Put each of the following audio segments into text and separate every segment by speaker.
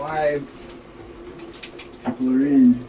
Speaker 1: Op9live. People are in.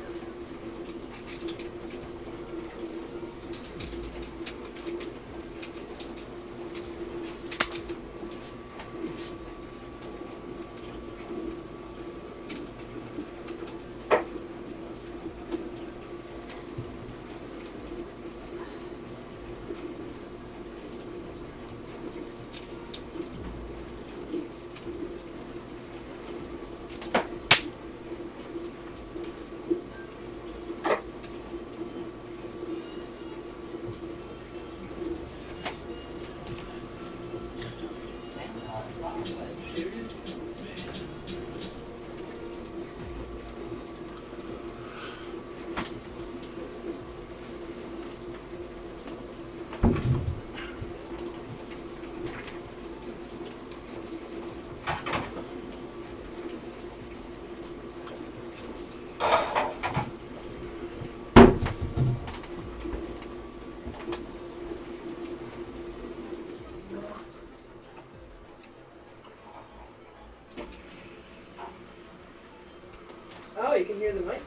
Speaker 2: Oh, you can hear the mic?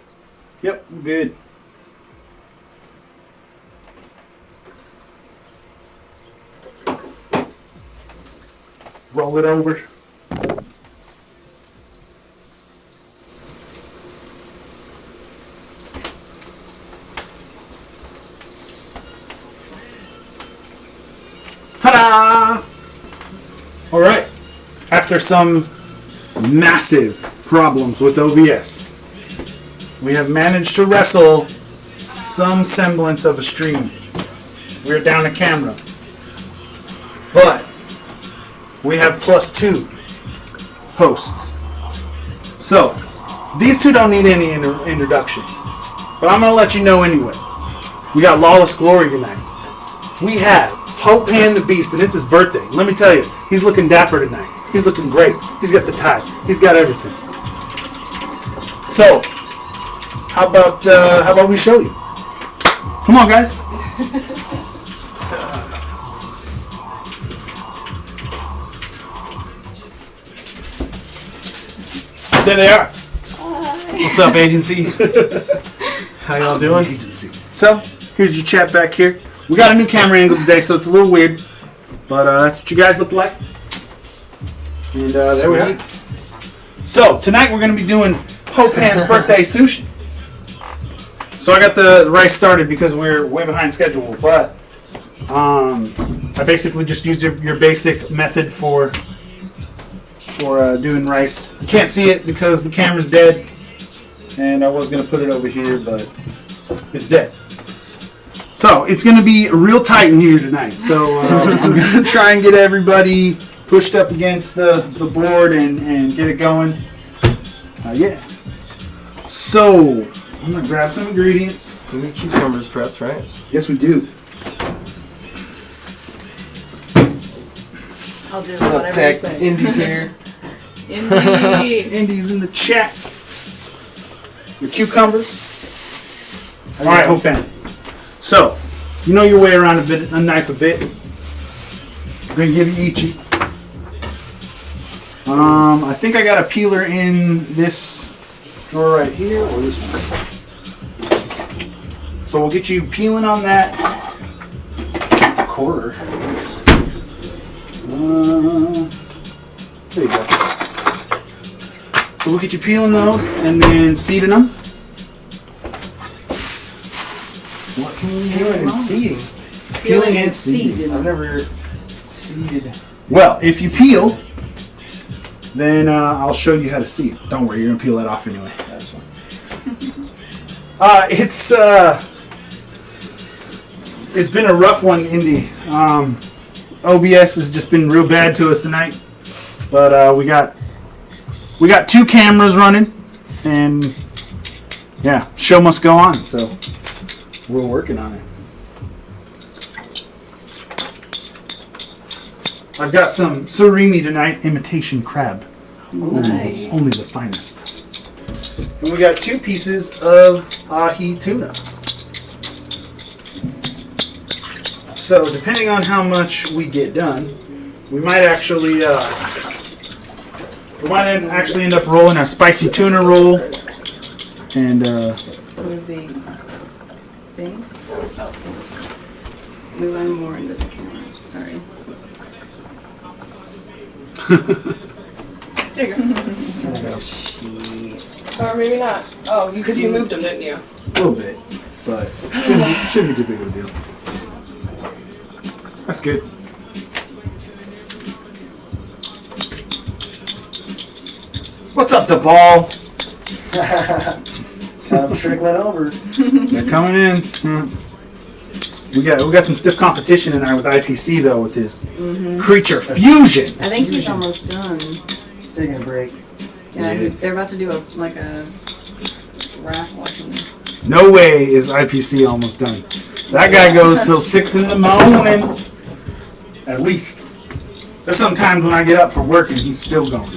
Speaker 1: Yep, I'm good. Roll it over. Ta-da! All right. After some massive problems with OBS, we have managed to wrestle some semblance of a stream. We're down a camera. But we have +2 hosts. So, these two don't need any introduction. But I'm going to let you know anyway. We got Lawless Glory tonight. We have Hopan the Beast, and it's his birthday. Let me tell you, he's looking dapper tonight. He's looking great. He's got the tie. He's got everything. So, how about we show you? Come on, guys. There they are.
Speaker 2: Hi.
Speaker 3: What's up, agency? How y'all doing?
Speaker 1: Agency. So, here's your chat back here. We got a new camera angle today, so it's a little weird. But that's what you guys look like. And there we are. So, tonight we're going to be doing Hopan's birthday sushi. So I got the rice started because we're way behind schedule. But I basically just used your basic method for doing rice. You can't see it because the camera's dead. And I was going to put it over here, but it's dead. So it's going to be real tight in here tonight. So I'm going to try and get everybody pushed up against the board and get it going. Yeah. So I'm going to grab some ingredients.
Speaker 3: We need cucumbers prepped, right?
Speaker 1: Yes, we do.
Speaker 2: I'll do
Speaker 3: What up,
Speaker 2: whatever
Speaker 3: Tech?
Speaker 2: you say.
Speaker 3: Indy's here.
Speaker 2: Indy.
Speaker 1: Indy's in the chat. Your cucumbers. All right, Hopan. So, you know your way around a knife a bit. I'm going to give you each. I think I got a peeler in this drawer right here, or this one. So we'll get you peeling on that. It's a quarter. There you go. So we'll get you peeling those and then seeding them. What can we
Speaker 3: Peeling and seeding.
Speaker 1: Peeling and seeding.
Speaker 3: I've never seeded.
Speaker 1: Well, if you peel, then I'll show you how to seed. Don't worry, you're gonna peel that off anyway.
Speaker 3: That's fine.
Speaker 1: It's been a rough one, Indy. OBS has just been real bad to us tonight, but we got 2 cameras running, and yeah, show must go on. So we're working on it. I've got some surimi tonight, imitation crab.
Speaker 2: Nice.
Speaker 1: Only the finest. And we got 2 pieces of ahi tuna. So depending on how much we get done, we might actually We might actually end up rolling a spicy tuna roll. And,
Speaker 2: Move the thing. Oh. Move on more into the camera. Sorry. There you go. Or maybe not. Oh, because you moved them, didn't you?
Speaker 1: a little bit, but shouldn't be too big of a deal. That's good. What's up, the ball?
Speaker 3: Got them trickling over.
Speaker 1: They're coming in. We got some stiff competition tonight with IPC though, with his creature fusion.
Speaker 2: I think he's almost done.
Speaker 3: He's taking a break.
Speaker 2: Yeah, they're about to do a raffle. I think.
Speaker 1: No way is IPC almost done. That guy goes till 6 in the morning, at least. There's some times when I get up for work and he's still going.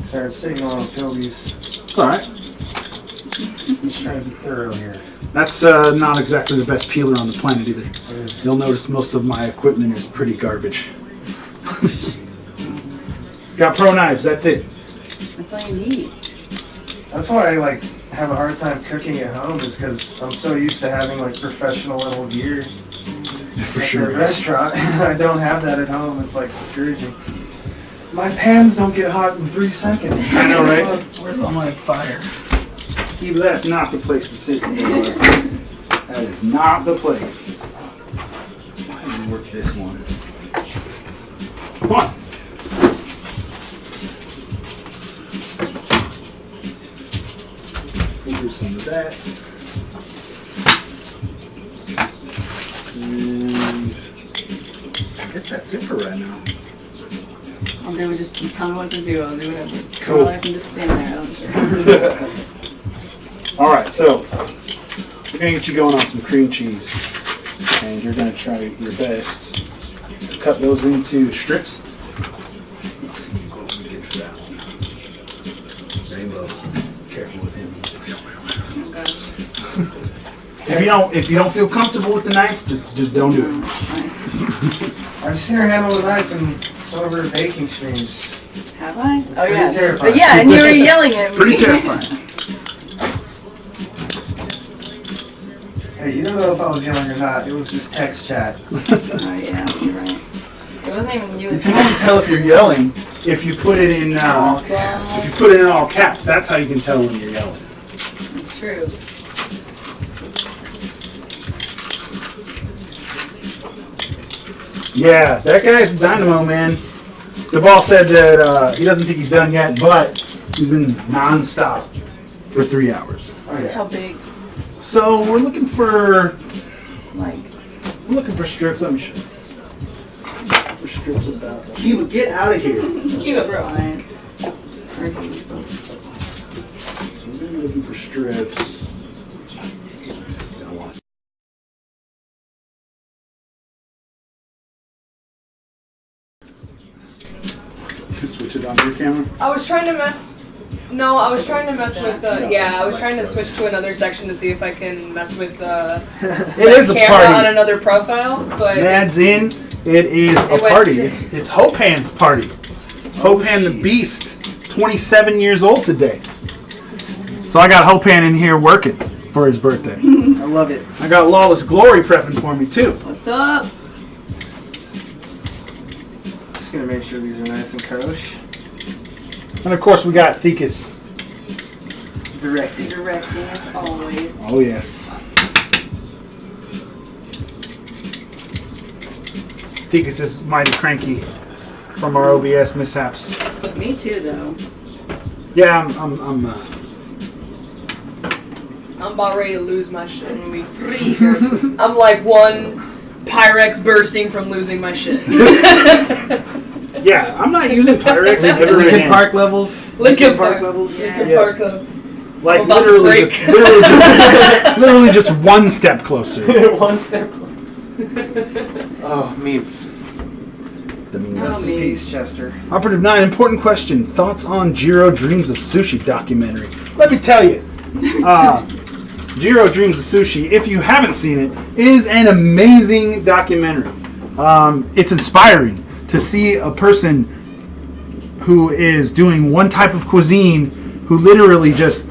Speaker 3: Started signaling on Philbies.
Speaker 1: It's alright.
Speaker 3: He's trying to be thorough here.
Speaker 1: That's not exactly the best peeler on the planet either. You'll notice most of my equipment is pretty garbage. Got pro knives, that's it.
Speaker 2: That's all you need.
Speaker 3: That's why I have a hard time cooking at home, is because I'm so used to having professional level gear
Speaker 1: For
Speaker 3: at
Speaker 1: sure.
Speaker 3: the restaurant. I don't have that at home. It's discouraging. My pans don't get hot in 3 seconds.
Speaker 1: I know, right?
Speaker 3: Where's all my fire?
Speaker 1: See, but that's not the place to sit. That is not the place. Let me work this one. Come on. We'll do some of that. And I guess that's it for right now.
Speaker 2: I'll do it. Just tell me what to do. I'll do whatever.
Speaker 1: Cool.
Speaker 2: Or I can just stand there. I don't care.
Speaker 1: All right, so we're gonna get you going on some cream cheese, and you're gonna try your best to cut those into strips. Let's see what we get for that one. Rainbow, careful with him.
Speaker 2: Oh gosh.
Speaker 1: If you don't feel comfortable with the knife, just don't do it.
Speaker 3: I've seen her handle the knife in some of her baking streams.
Speaker 2: Have I? Oh
Speaker 3: Pretty
Speaker 2: yeah.
Speaker 3: terrifying.
Speaker 2: Yeah, and you were yelling at me.
Speaker 1: Pretty terrifying.
Speaker 3: Hey, you don't know if I was yelling or not. It was just text chat.
Speaker 2: Oh yeah, you're right. It wasn't even you.
Speaker 1: You can only tell if you're yelling if you put it in if you put it in all caps. That's how you can tell when you're yelling.
Speaker 2: It's true.
Speaker 1: Yeah, that guy's a dynamo, man. The ball said that he doesn't think he's done yet, but he's been non-stop for 3 hours.
Speaker 3: Oh, yeah.
Speaker 2: How big?
Speaker 1: So we're looking for
Speaker 2: Like.
Speaker 1: strips. Let me show you. For strips about. Kiva, get out of here.
Speaker 2: Keep it, bro. Fine.
Speaker 1: So we're looking for strips. Switch it on your camera.
Speaker 2: I was trying to mess. No, I was trying to mess with the. Yeah, I was trying to switch to another section to see if I can mess with
Speaker 1: It is a
Speaker 2: camera on
Speaker 1: party.
Speaker 2: another profile, but
Speaker 1: Mad's in. It is a
Speaker 2: went
Speaker 1: party.
Speaker 2: to-
Speaker 1: It's Hopan's party. Hopan the Beast, 27 years old today. So I got Hopan in here working for his birthday.
Speaker 3: I love it.
Speaker 1: I got Lawless Glory prepping for me too.
Speaker 2: what's up?
Speaker 3: Just gonna make sure these are nice and kosher.
Speaker 1: And of course we got Thekus.
Speaker 3: Directing.
Speaker 2: Directing as always.
Speaker 1: Oh yes. Thekus is mighty cranky from our OBS mishaps.
Speaker 2: Me too, though.
Speaker 1: Yeah,
Speaker 2: I'm about ready to lose my shit in week 3. I'm like one Pyrex bursting from losing my shit.
Speaker 1: yeah, I'm not using Pyrex ever
Speaker 3: Lincoln
Speaker 1: again.
Speaker 3: Park levels.
Speaker 2: Lincoln
Speaker 3: Park
Speaker 2: Park.
Speaker 3: levels.
Speaker 2: Lincoln
Speaker 1: Yes.
Speaker 2: Park Club.
Speaker 1: Like
Speaker 2: I'm about to
Speaker 1: literally
Speaker 2: break.
Speaker 1: literally just one step closer.
Speaker 3: One step. Oh, memes.
Speaker 1: The memes.
Speaker 2: Oh,
Speaker 3: Rest in
Speaker 2: memes.
Speaker 3: peace, Chester.
Speaker 1: Operative 9, important question. Thoughts on Jiro Dreams of Sushi documentary? Let me tell you. Jiro Dreams of Sushi, if you haven't seen it, is an amazing documentary. It's inspiring. to see a person who is doing one type of cuisine who literally just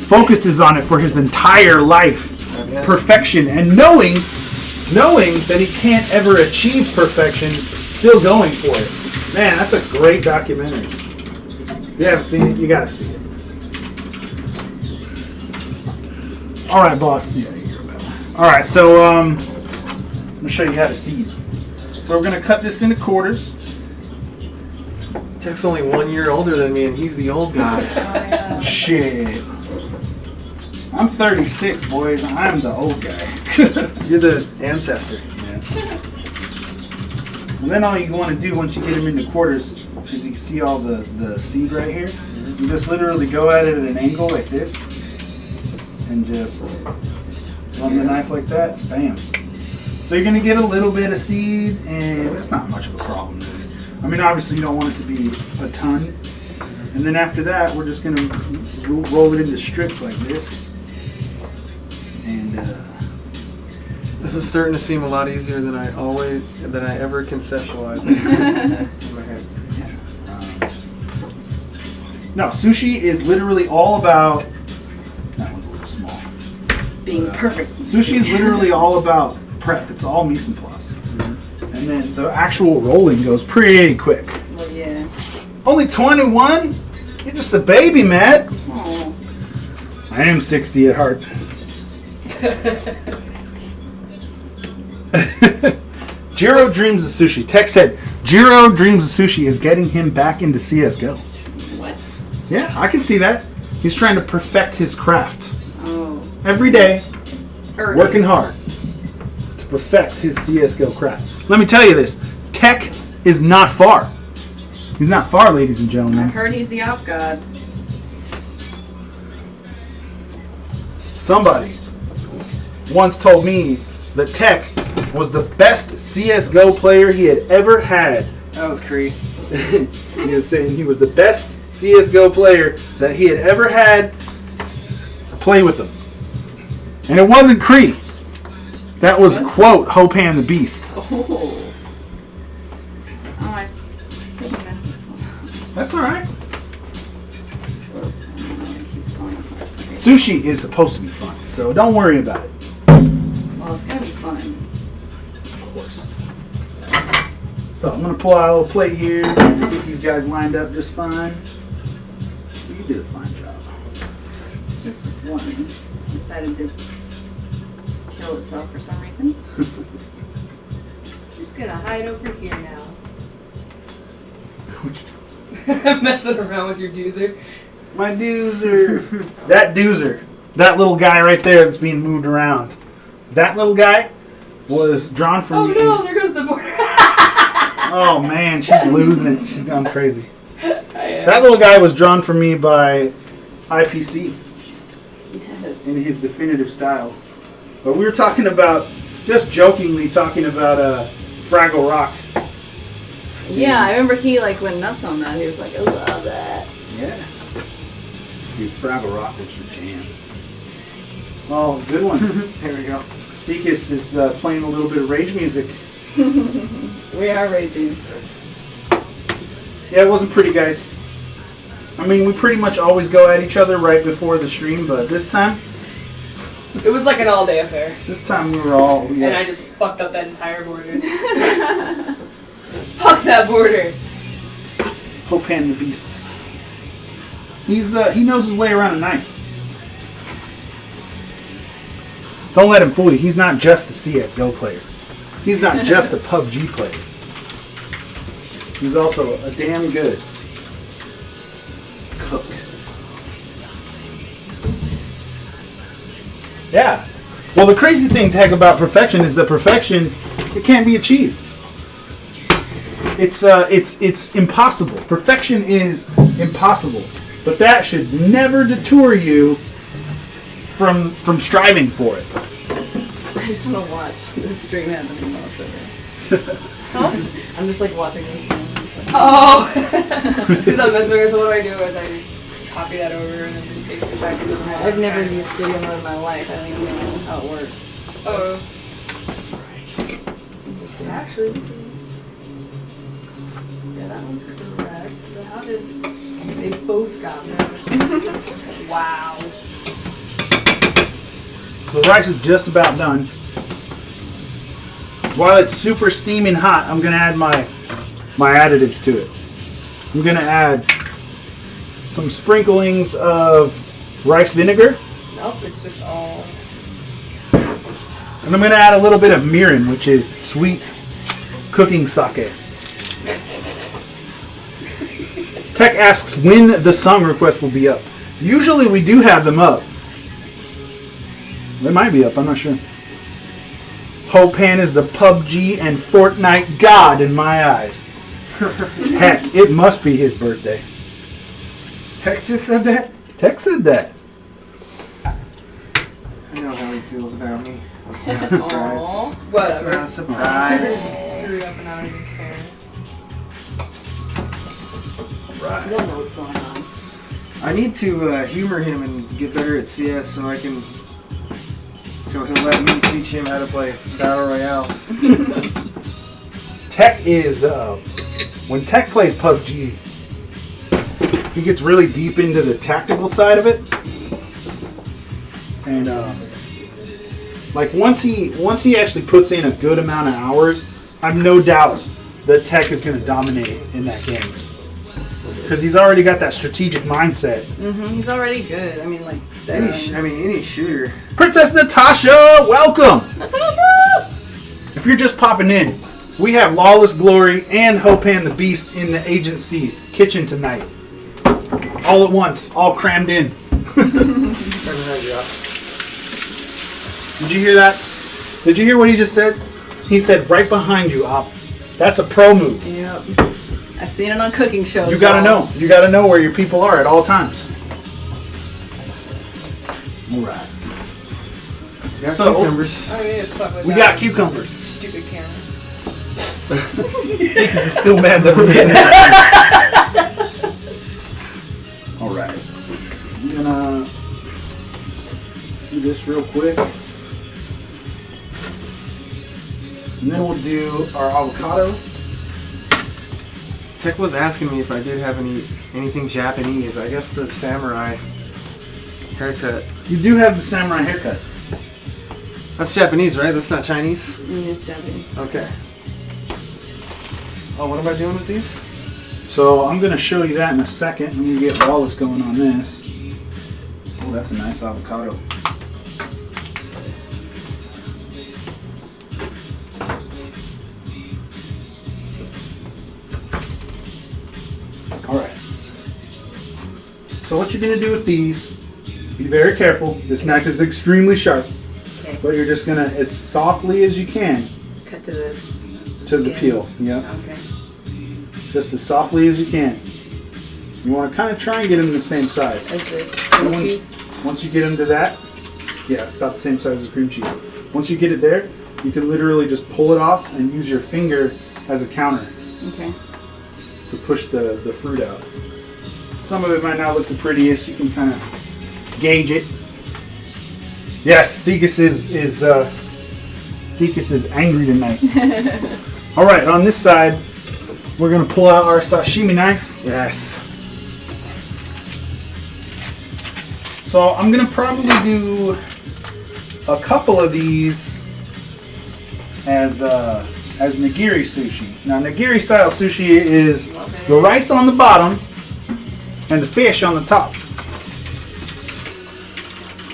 Speaker 1: focuses on it for his entire life. Perfection. And knowing that he can't ever achieve perfection, still going for it. Man, that's a great documentary. If you haven't seen it, you gotta see it. Alright, boss. Yeah, you're better. Alright, so I'm gonna show you how to seed. So we're gonna cut this into quarters.
Speaker 3: Tech's only 1 year older than me, and he's the old guy.
Speaker 1: Shit. I'm 36, boys. I'm the old guy.
Speaker 3: You're the ancestor.
Speaker 1: Yes. So then all you want to do once you get them into quarters is you see all the seed right here. You just literally go at it at an angle like this and just run the knife like that. Bam. So you're going to get a little bit of seed, and that's not much of a problem, really. I mean, obviously you don't want it to be a ton. And then after that, we're just going to roll it into strips like this. And
Speaker 3: This is starting to seem a lot easier than I ever conceptualized in my head.
Speaker 1: No, sushi is literally all about. That one's a little small.
Speaker 2: Being perfect.
Speaker 1: Sushi is literally all about prep. It's all mise en place. And then the actual rolling goes pretty quick.
Speaker 2: Well, yeah.
Speaker 1: Only 21? You're just a baby, Matt.
Speaker 2: Aww.
Speaker 1: I am 60 at heart. Jiro dreams of sushi. Tech said Jiro dreams of sushi is getting him back into CSGO.
Speaker 2: What?
Speaker 1: Yeah, I can see that. He's trying to perfect his craft.
Speaker 2: Oh.
Speaker 1: Every day,
Speaker 2: Early.
Speaker 1: working hard to perfect his CSGO craft. Let me tell you this. Tech is not far. He's not far, ladies and
Speaker 2: I've
Speaker 1: gentlemen.
Speaker 2: heard he's the op god.
Speaker 1: Somebody once told me that Tech was the best CSGO player he had ever had.
Speaker 3: That was Cree.
Speaker 1: He was saying he was the best CSGO player that he had ever had play with him. And it wasn't Cree. That was, quote, Hopan the Beast.
Speaker 2: Oh. I didn't mess this one up.
Speaker 1: That's alright. Sushi is supposed to be fun, so don't worry about it.
Speaker 2: Well, it's gonna be fun.
Speaker 1: Of course. So I'm going to pull out a little plate here and get these guys lined up just fine. You did a fine job.
Speaker 2: Just this one decided to kill itself for some reason. Just gonna hide over here now. Messing around with your doozer.
Speaker 1: My doozer. That doozer. That little guy right there that's being moved around. That little guy was drawn from
Speaker 2: Oh
Speaker 1: me.
Speaker 2: no, there goes the border.
Speaker 1: Oh man, she's losing it. She's gone crazy.
Speaker 2: That
Speaker 1: That little guy was drawn from me by IPC
Speaker 2: Yes.
Speaker 1: in his definitive style. But we were talking about, just jokingly talking about Fraggle Rock.
Speaker 2: Yeah, I remember he like went nuts on that. He was like, I love that.
Speaker 1: Yeah. Dude, Fraggle Rock was your jam. Oh, good one.
Speaker 3: Here we go.
Speaker 1: Ficus is playing a little bit of rage music.
Speaker 2: We are raging.
Speaker 1: Yeah, it wasn't pretty, guys. I mean, we pretty much always go at each other right before the stream, but this time
Speaker 2: It was like an all-day affair.
Speaker 1: we were all...
Speaker 2: And I just fucked up that entire border. Fuck that border.
Speaker 1: Hopan the Beast. He knows his way around a knife. Don't let him fool you. He's not just a CSGO player. He's not just a PUBG player. He's also a damn good cook. Yeah. Well, the crazy thing, Tech, about perfection is that perfection, it can't be achieved. It's impossible. Perfection is impossible. But that should never deter you from striving for it.
Speaker 2: I just want to watch the stream happen while it's over. Huh? I'm just like watching this stream. Oh! Because I'm messing so what do I do is I copy that over and then just paste it back into the
Speaker 4: I've never used studio mode in my life. I don't even know how it works.
Speaker 2: Oh. Actually, That one's correct. But how did they both got there? Wow.
Speaker 1: So the rice is just about done. While it's super steaming hot, I'm gonna add my additives to it. I'm gonna add some sprinklings of rice vinegar,
Speaker 2: Nope, it's just all.
Speaker 1: and I'm gonna add a little bit of mirin, which is sweet cooking sake. Tech asks when the song request will be up. Usually we do have them up. They might be up, I'm not sure. Hopan is the PUBG and Fortnite god in my eyes. Heck, it must be his birthday.
Speaker 3: Tex just said that?
Speaker 1: Tech said that.
Speaker 3: I know how he feels about me. It's not a surprise.
Speaker 2: Aw.
Speaker 3: It's
Speaker 2: Whatever.
Speaker 3: not a surprise.
Speaker 2: Screwed up and I don't even care.
Speaker 4: You don't know what's going on.
Speaker 3: I need to humor him and get better at CS so he'll let me teach him how to play Battle Royale.
Speaker 1: Tech is, when Tech plays PUBG, he gets really deep into the tactical side of it. And, like once he actually puts in a good amount of hours, I've no doubt that Tech is going to dominate in that game. Because he's already got that strategic mindset.
Speaker 2: He's already good. I mean, like,
Speaker 3: Any shooter.
Speaker 1: Princess Natasha, welcome!
Speaker 2: Natasha!
Speaker 1: If you're just popping in, we have Lawless Glory and Hopan the Beast in the agency kitchen tonight. All at once, all crammed in. Did you hear that? Did you hear what he just said? He said right behind you, Op. That's a pro move.
Speaker 2: Yep. I've seen it on cooking shows.
Speaker 1: You gotta know. You gotta know where your people are at all times. Alright. So,
Speaker 3: Cucumbers.
Speaker 2: I need to fuck with
Speaker 1: we
Speaker 2: that
Speaker 1: got cucumbers.
Speaker 2: stupid camera.
Speaker 1: He's still mad that we're missing it. Alright. I'm gonna do this real quick. And then we'll do our avocado.
Speaker 3: Tech was asking me if I did have anything Japanese. I guess the samurai haircut.
Speaker 1: You do have the samurai haircut.
Speaker 3: That's Japanese, right? That's not Chinese?
Speaker 2: It's Japanese.
Speaker 3: Okay. Oh, what am I doing with these?
Speaker 1: So I'm gonna show you that in a second. I'm gonna get Wallace going on this. Oh, that's a nice avocado. Alright. So what you're going to do with these, be very careful. This knife is extremely sharp.
Speaker 2: Okay.
Speaker 1: But you're just going to, as softly as you can,
Speaker 2: Cut to the
Speaker 1: the peel. Yep.
Speaker 2: Okay.
Speaker 1: Just as softly as you can. You want to kind of try and get them the same size.
Speaker 2: As the cream cheese.
Speaker 1: Once you get them to that, yeah, about the same size as cream cheese. Once you get it there, you can literally just pull it off and use your finger as a counter
Speaker 2: Okay.
Speaker 1: to push the fruit out. Some of it might not look the prettiest. You can kind of gauge it. Yes, Thegus is angry tonight. All right, on this side, we're gonna pull out our sashimi knife.
Speaker 3: Yes.
Speaker 1: So I'm gonna probably do a couple of these as nigiri sushi. Now nigiri style sushi is the rice on the bottom and the fish on the top.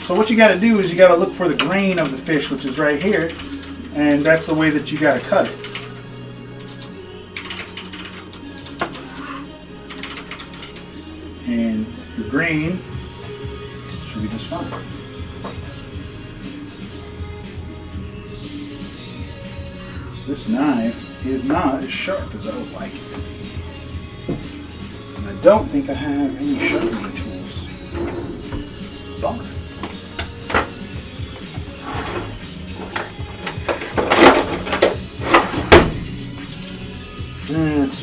Speaker 1: So what you got to do is you got to look for the grain of the fish, which is right here, and that's the way that you got to cut it. And the grain should be just fine. This knife is not as sharp as I would like it. And I don't think I have any sharpening tools. Bummer. That's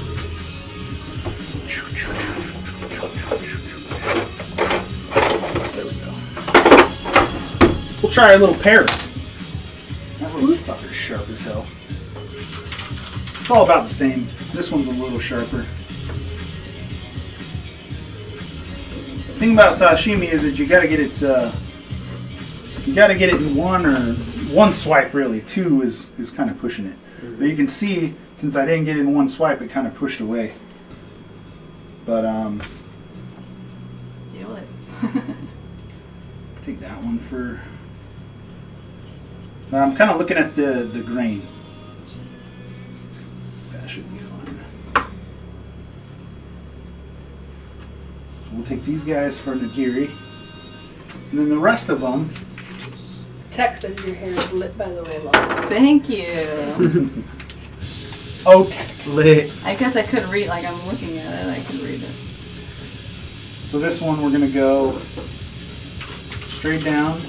Speaker 1: there we go. We'll try a little parrot. That little fucker's sharp as hell. It's all about the same. This one's a little sharper. thing about sashimi is that you gotta get it. You gotta get it in one swipe. Really, two is kind of pushing it. But you can see, since I didn't get it in one swipe, it kind of pushed away. But
Speaker 2: Deal with it.
Speaker 1: take that one for. Now I'm kind of looking at the grain. That should be fun. So we'll take these guys for nigiri, and then the rest of them.
Speaker 2: Tech says your hair is lit, by the way, Mom.
Speaker 5: Thank you.
Speaker 1: Oh, lit.
Speaker 5: I guess I could read, like I'm looking at it, I could read it.
Speaker 1: So this one we're gonna go straight down,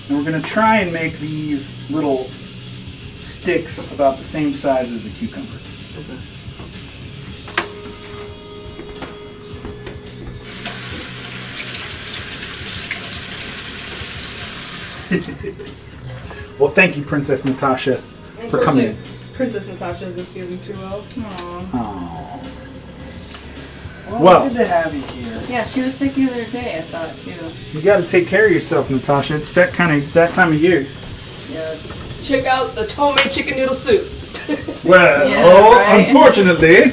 Speaker 1: and we're gonna try and make these little sticks about the same size as the cucumber. Well, thank you, Princess Natasha, for coming in.
Speaker 2: Princess Natasha isn't feeling too well.
Speaker 1: Aww.
Speaker 3: Well, good to have you here.
Speaker 5: Yeah, she was sick the other day, I thought, too.
Speaker 1: You got to take care of yourself, Natasha. It's that time of year.
Speaker 2: Yes. Check out the Tome chicken noodle soup.
Speaker 1: Well,
Speaker 5: Yeah, right.
Speaker 1: unfortunately,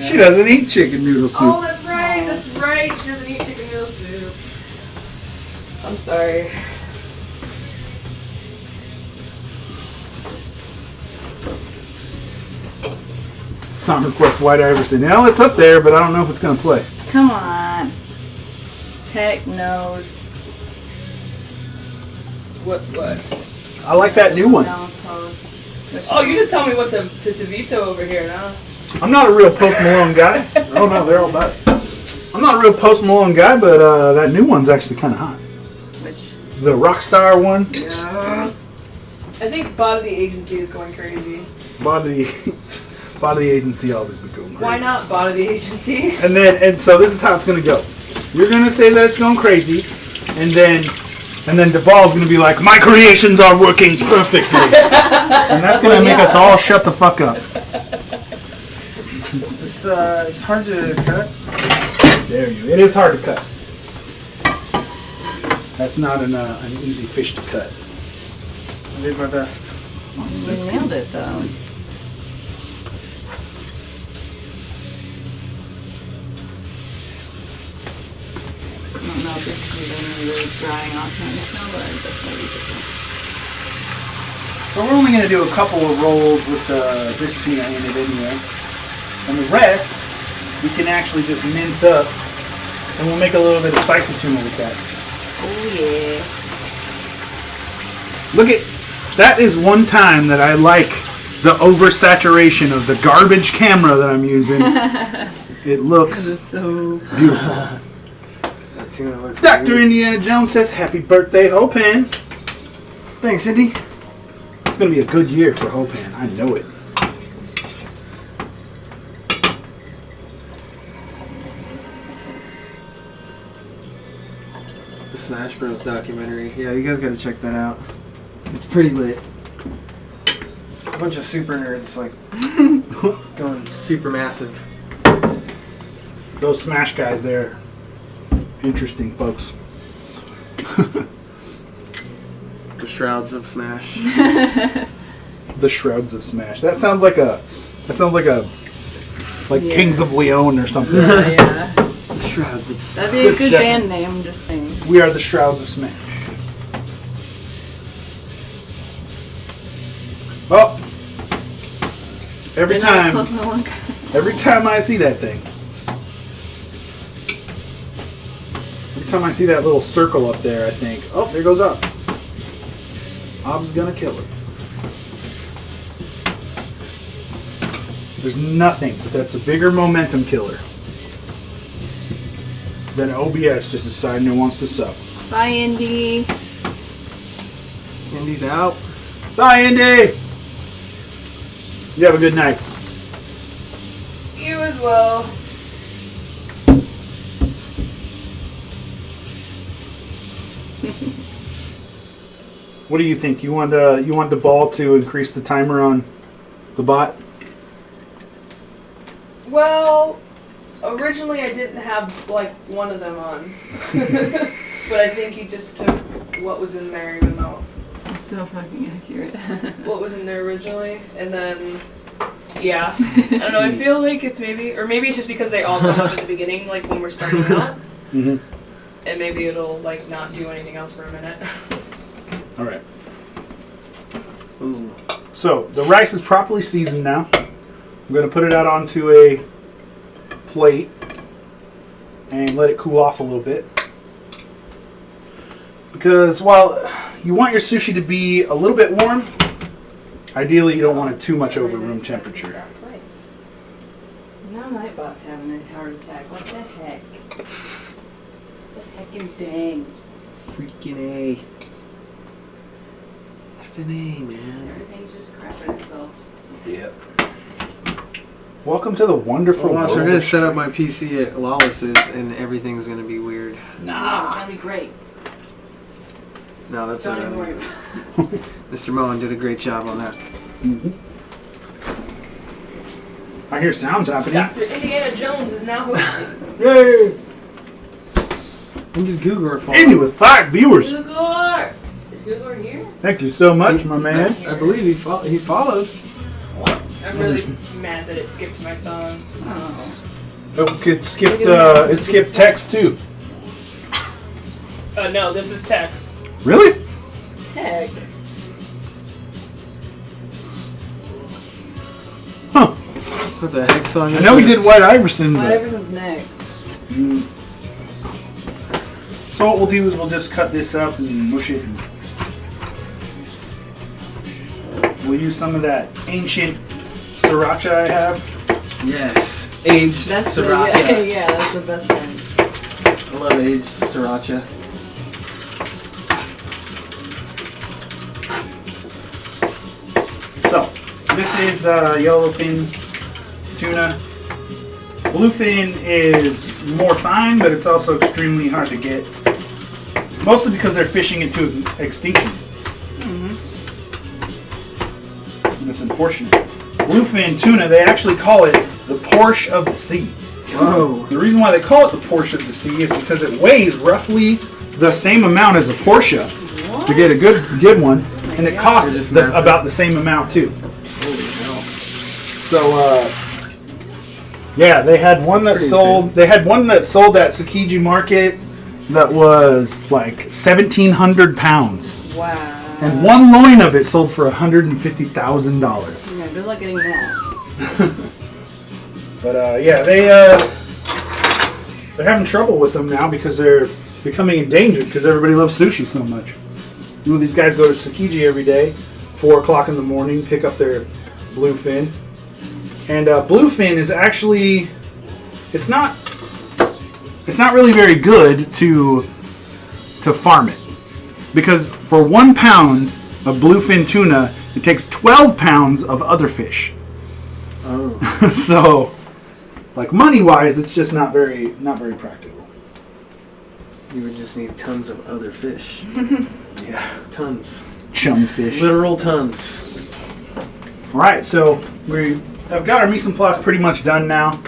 Speaker 1: she doesn't eat chicken noodle soup.
Speaker 2: Oh, that's right. That's right. She doesn't eat chicken noodle soup. I'm sorry.
Speaker 1: Song request White Iverson. Now it's up there, but I don't know if it's going to play.
Speaker 5: Come on. Tech knows.
Speaker 2: What?
Speaker 1: I like that new one.
Speaker 5: Down post.
Speaker 2: Oh, you just tell me what to veto over here now.
Speaker 1: I'm not a real Post Malone guy.
Speaker 3: Oh no, they're all about it.
Speaker 1: I'm not a real Post Malone guy, but that new one's actually kind of hot.
Speaker 5: Which?
Speaker 1: The Rockstar one.
Speaker 5: Yes.
Speaker 2: I think Body Agency is going crazy.
Speaker 1: Body Agency always be going crazy.
Speaker 2: Why not Body Agency?
Speaker 1: And so this is how it's gonna go. You're gonna say that it's going crazy, and then Duvall's gonna be like, my creations are working perfectly, and that's gonna make us all shut the fuck up.
Speaker 3: It's hard to cut.
Speaker 1: There you go. It is hard to cut. That's not an easy fish to cut.
Speaker 3: I did my best.
Speaker 5: You nailed it, though. I don't know if this is really drying off kind of now, but that's what we did.
Speaker 1: So we're only gonna do a couple of rolls with this tuna in it anyway, and the rest we can actually just mince up, and we'll make a little bit of spicy tuna with that.
Speaker 5: Oh, yeah.
Speaker 1: Look at, that is one time that I like the oversaturation of the garbage camera that I'm using. It looks
Speaker 5: So
Speaker 1: beautiful.
Speaker 3: That tuna looks
Speaker 1: Dr.
Speaker 3: good.
Speaker 1: Indiana Jones says, happy birthday, Hopan.
Speaker 3: Thanks, Indy.
Speaker 1: It's going to be a good year for Hopan. I know it.
Speaker 3: The Smash Bros. Documentary. Yeah, you guys gotta check that out. It's pretty lit. A bunch of super nerds, like, going super massive.
Speaker 1: Those Smash guys there. Interesting folks.
Speaker 3: The Shrouds of Smash.
Speaker 1: The Shrouds of Smash. That sounds like
Speaker 5: Yeah.
Speaker 1: Kings of Leon or something.
Speaker 5: yeah.
Speaker 3: The Shrouds of Smash.
Speaker 5: That'd be a
Speaker 1: It's
Speaker 5: good
Speaker 1: definitely-
Speaker 5: band name, I'm just saying.
Speaker 1: We are the Shrouds of Smash. Oh, every
Speaker 5: You're not
Speaker 1: time
Speaker 5: Post Malone guy.
Speaker 1: Every time I see that thing. Every time I see that little circle up there, I think, oh, there goes Up. Ob's gonna kill her. There's nothing that's a bigger momentum killer than OBS just deciding it wants to sub.
Speaker 5: Bye, Indy.
Speaker 3: Indy's out.
Speaker 1: Bye, Indy! You have a good night.
Speaker 2: You as well.
Speaker 1: What do you think? You want the ball to increase the timer on the bot?
Speaker 2: Well, Originally, I didn't have like one of them on, but I think he just took what was in there, even though
Speaker 5: It's so fucking accurate.
Speaker 2: what was in there originally, and then yeah, I don't know. I feel like it's maybe it's just because they all come up at the beginning, like when we're starting out,
Speaker 1: Mm-hmm.
Speaker 2: and maybe it'll like not do anything else for a minute.
Speaker 1: All right.
Speaker 3: Ooh.
Speaker 1: So the rice is properly seasoned now. I'm going to put it out onto a plate and let it cool off a little bit. Because while you want your sushi to be a little bit warm, ideally you don't want it too much over room temperature.
Speaker 5: Now Nightbot's having a heart attack. What the heck? The heckin' dang.
Speaker 3: Freaking A. Effing A, man.
Speaker 5: Everything's just crapping itself.
Speaker 1: Yep. Welcome to the wonderful
Speaker 3: Oh, wow, so
Speaker 1: world
Speaker 3: we're going
Speaker 1: of
Speaker 3: to set up my PC at Lawless's and everything's going to be weird.
Speaker 5: No, it's gonna be great.
Speaker 3: No, that's
Speaker 5: Don't even worry about it.
Speaker 3: Mr. Moen did a great job on that.
Speaker 1: Mm-hmm. I hear sounds happening.
Speaker 2: Dr. Indiana Jones is now hosting.
Speaker 1: Yay!
Speaker 3: When did Google fall?
Speaker 1: Indy with 5 viewers.
Speaker 2: Googler! Is Googler here?
Speaker 1: Thank you so much, my man.
Speaker 3: I believe he followed.
Speaker 2: I'm really mad that it skipped my song.
Speaker 5: Oh.
Speaker 1: Oh, it skipped text too.
Speaker 2: No, this is text.
Speaker 1: Really?
Speaker 5: Heck.
Speaker 1: Huh.
Speaker 3: What the heck song
Speaker 1: I
Speaker 3: is
Speaker 1: know we
Speaker 3: this?
Speaker 1: did White Iverson, but...
Speaker 5: Whatever's next.
Speaker 1: So what we'll do is we'll just cut this up and mush it. And we'll use some of that ancient sriracha I have.
Speaker 3: Yes. Aged
Speaker 5: That's
Speaker 3: sriracha.
Speaker 5: The, yeah, that's the best one.
Speaker 3: I love aged sriracha.
Speaker 1: So, this is yellowfin tuna. Bluefin is more fine, but it's also extremely hard to get. Mostly because they're fishing it to extinction. And it's unfortunate. Bluefin tuna, they actually call it the Porsche of the sea.
Speaker 3: Whoa.
Speaker 1: The reason why they call it the Porsche of the sea is because it weighs roughly the same amount as a Porsche to get a good one, and it costs
Speaker 3: They're just massive.
Speaker 1: about the same amount too.
Speaker 3: Holy hell.
Speaker 1: So, yeah, they had one that
Speaker 3: pretty
Speaker 1: sold. They had one that sold at Tsukiji Market that was like 1,700 pounds,
Speaker 5: Wow.
Speaker 1: and one loin of it sold for $150,000.
Speaker 5: Yeah, good luck getting that.
Speaker 1: But yeah, they're having trouble with them now because they're becoming endangered because everybody loves sushi so much. You know, these guys go to Tsukiji every day, 4 o'clock in the morning, pick up their bluefin. And bluefin is actually, it's not really very good to farm it. Because for 1 pound of bluefin tuna, it takes 12 pounds of other fish.
Speaker 3: Oh.
Speaker 1: So, like money-wise, it's just not very practical.
Speaker 3: You would just need tons of other fish.
Speaker 1: Yeah.
Speaker 3: Tons.
Speaker 1: Chum fish.
Speaker 3: Literal tons.
Speaker 1: Alright, so we have got our mise en place pretty much done now.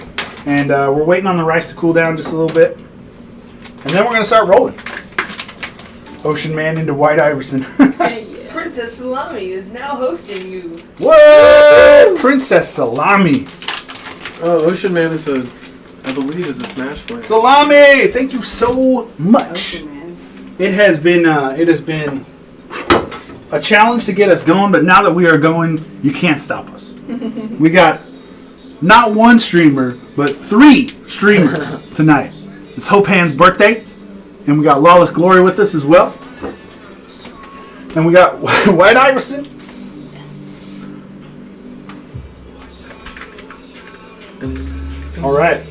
Speaker 1: And we're waiting on the rice to cool down just a little bit. And then we're going to start rolling. Ocean Man into White Iverson.
Speaker 2: Princess Salami is now hosting you.
Speaker 1: Whoa! Princess Salami.
Speaker 3: Oh, Ocean Man is I believe is a Smash player.
Speaker 1: Salami! Thank you so much.
Speaker 5: Okay, man.
Speaker 1: It has been a challenge to get us going, but now that we are going, you can't stop us. We got not one streamer, but 3 streamers tonight. It's Hopan's birthday, and we got Lawless Glory with us as well. And we got White Iverson.
Speaker 5: Yes.
Speaker 1: All right.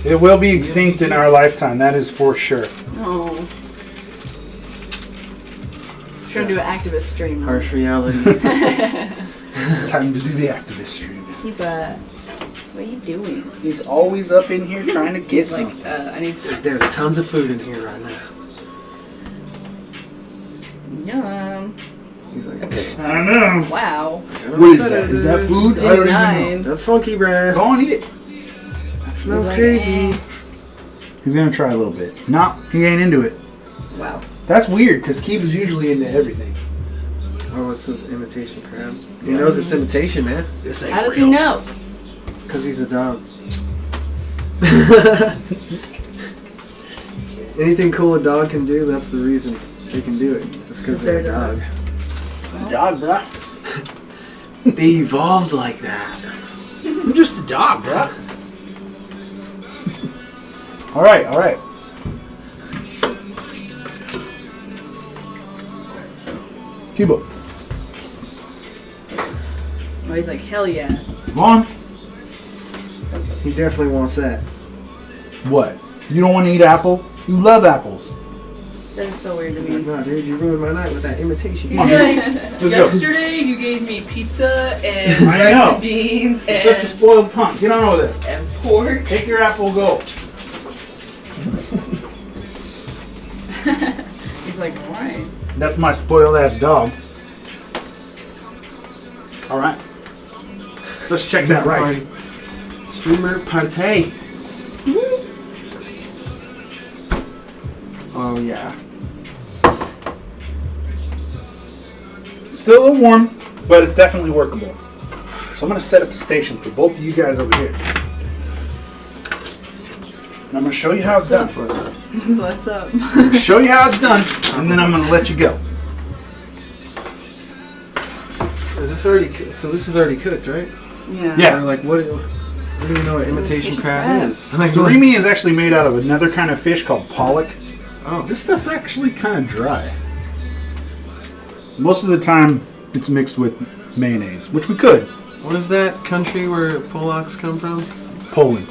Speaker 1: It will be extinct in our lifetime, that is for sure.
Speaker 5: Oh. Trying to do an activist stream.
Speaker 3: Harsh reality.
Speaker 1: Time to do the activist stream.
Speaker 5: Keep what are you doing?
Speaker 1: He's always up in here trying to get
Speaker 5: Like,
Speaker 1: some.
Speaker 5: I need
Speaker 3: There's tons of food in here right now.
Speaker 5: Yum.
Speaker 3: He's like,
Speaker 1: I don't know.
Speaker 2: Wow.
Speaker 1: What is that? Is that food? I don't even know.
Speaker 2: 9.
Speaker 3: That's funky, bruh.
Speaker 1: Go on, eat it.
Speaker 3: That smells
Speaker 2: Like,
Speaker 3: crazy.
Speaker 1: He's gonna try a little bit. No, he ain't into it.
Speaker 2: Wow.
Speaker 1: That's weird, because Keeb is usually into everything.
Speaker 3: Oh, it's an imitation crab. He knows it's imitation, man.
Speaker 1: This ain't
Speaker 2: How does
Speaker 1: real.
Speaker 2: he know?
Speaker 3: Because he's a dog. Anything cool a dog can do, that's the reason they can do it. Just because they're a dog.
Speaker 1: Dog, bruh.
Speaker 3: They evolved like that.
Speaker 1: I'm just a dog, bruh. Alright, alright. Cuba,
Speaker 2: Oh, he's like, hell yeah.
Speaker 1: come on.
Speaker 3: He definitely wants that.
Speaker 1: What? You don't want to eat apple? You love apples.
Speaker 2: That is so weird to
Speaker 3: He's like,
Speaker 2: me.
Speaker 3: nah, dude, you ruined my night with that imitation.
Speaker 1: Come on,
Speaker 5: He's like,
Speaker 1: Let's go.
Speaker 5: yesterday you gave me pizza and
Speaker 1: I
Speaker 5: rice
Speaker 1: know.
Speaker 5: and beans
Speaker 1: You're such a
Speaker 5: and,
Speaker 1: spoiled punk. Get on over there.
Speaker 5: and pork.
Speaker 1: Take your apple, go.
Speaker 2: He's like, alright.
Speaker 1: That's my spoiled ass dog. Alright. Let's check that right.
Speaker 3: Streamer party. Oh, yeah.
Speaker 1: Still a little warm, but it's definitely workable. So I'm going to set up a station for both of you guys over here. And I'm going to show you how it's done.
Speaker 2: What's up?
Speaker 1: I'm going to show you how it's done, and then I'm going to let you go.
Speaker 3: Is this already? So this is already cooked, right?
Speaker 2: Yeah.
Speaker 1: Yeah.
Speaker 3: Or like, what do you know what imitation crab is? Like,
Speaker 1: Surimi is actually made out of another kind of fish called pollock.
Speaker 3: Oh,
Speaker 1: This stuff actually kind of dry. Most of the time, it's mixed with mayonnaise, which we could.
Speaker 3: what is that country where Polacks come from?
Speaker 1: Poland.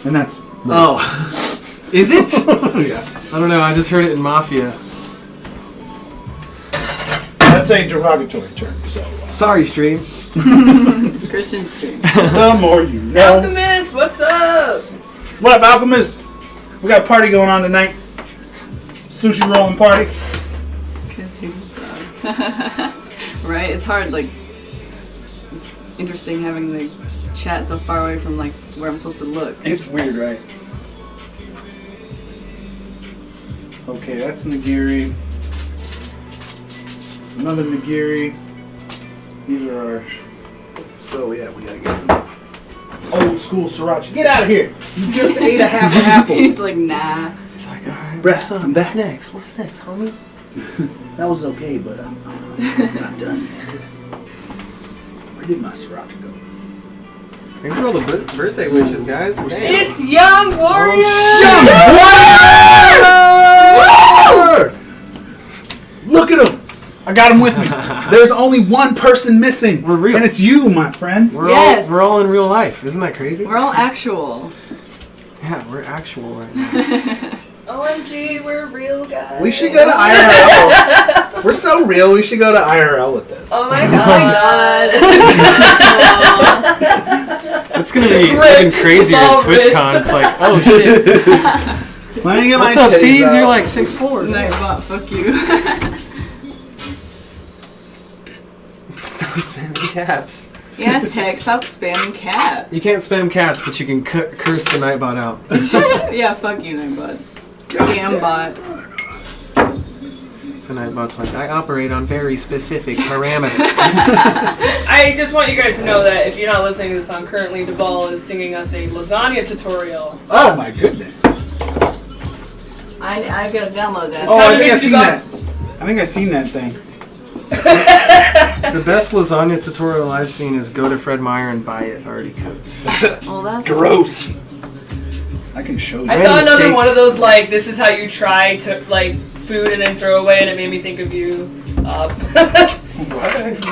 Speaker 1: And that's racist.
Speaker 3: Oh, is it?
Speaker 1: Yeah.
Speaker 3: I don't know. I just heard it in Mafia.
Speaker 1: That's a derogatory term, so.
Speaker 3: Sorry, stream.
Speaker 2: Christian stream.
Speaker 1: The more you know.
Speaker 5: Alchemist, what's up?
Speaker 1: What up, Alchemist? We got a party going on tonight. Sushi rolling party.
Speaker 2: Because he's a dog. Right? It's hard, like, it's interesting having the chat so far away from, like, where I'm supposed to look.
Speaker 1: It's weird, right? Okay, that's nigiri. Another nigiri. These are our. So yeah, we gotta get some old school sriracha. Get out of here! You just ate a half an apple.
Speaker 2: He's like, nah.
Speaker 3: It's like, all right,
Speaker 1: Breath, I'm back.
Speaker 3: what's next? What's next, homie?
Speaker 1: That was okay, but I'm not done yet. Where did my sriracha go?
Speaker 3: Thanks for all the birthday wishes, guys.
Speaker 5: It's Young Warrior!
Speaker 1: Look at him! I got him with me. There's only one person missing.
Speaker 3: We're real.
Speaker 1: And it's you, my friend.
Speaker 2: Yes.
Speaker 3: We're all in real life. Isn't that crazy?
Speaker 2: We're all actual.
Speaker 3: Yeah, we're actual right now.
Speaker 5: OMG, we're real guys.
Speaker 1: We should go to IRL. We're so real, we should go to IRL with this.
Speaker 5: Oh my god.
Speaker 3: It's gonna be
Speaker 5: Rick,
Speaker 3: even crazier at
Speaker 5: all Rick.
Speaker 3: TwitchCon. It's like, oh shit.
Speaker 1: Let me get
Speaker 3: What's
Speaker 1: my
Speaker 3: up,
Speaker 1: titties
Speaker 3: C's?
Speaker 1: out.
Speaker 3: You're like 6'4".
Speaker 2: Nightbot, fuck you.
Speaker 3: Stop spamming caps.
Speaker 2: Yeah, Tech, stop spamming cat.
Speaker 3: You can't spam cats, but you can curse the Nightbot out.
Speaker 2: Yeah, fuck you, Nightbot. Scam bot.
Speaker 3: The Nightbot's like, I operate on very specific parameters.
Speaker 5: I just want you guys to know that if you're not listening to this song currently, Duvall is singing us a lasagna tutorial.
Speaker 1: Oh my goodness.
Speaker 2: I gotta download that.
Speaker 1: Oh, I
Speaker 5: time
Speaker 1: think
Speaker 5: to
Speaker 1: I
Speaker 5: get
Speaker 1: seen
Speaker 5: you
Speaker 1: that. I think I seen that thing.
Speaker 3: The best lasagna tutorial I've seen is go to Fred Meyer and buy it already cooked.
Speaker 2: Well, that's
Speaker 1: Gross. I can show you.
Speaker 5: I saw
Speaker 3: Random
Speaker 5: another
Speaker 3: steak.
Speaker 5: one of those, like, this is how you try to, like, food and then throw away, and it made me think of you.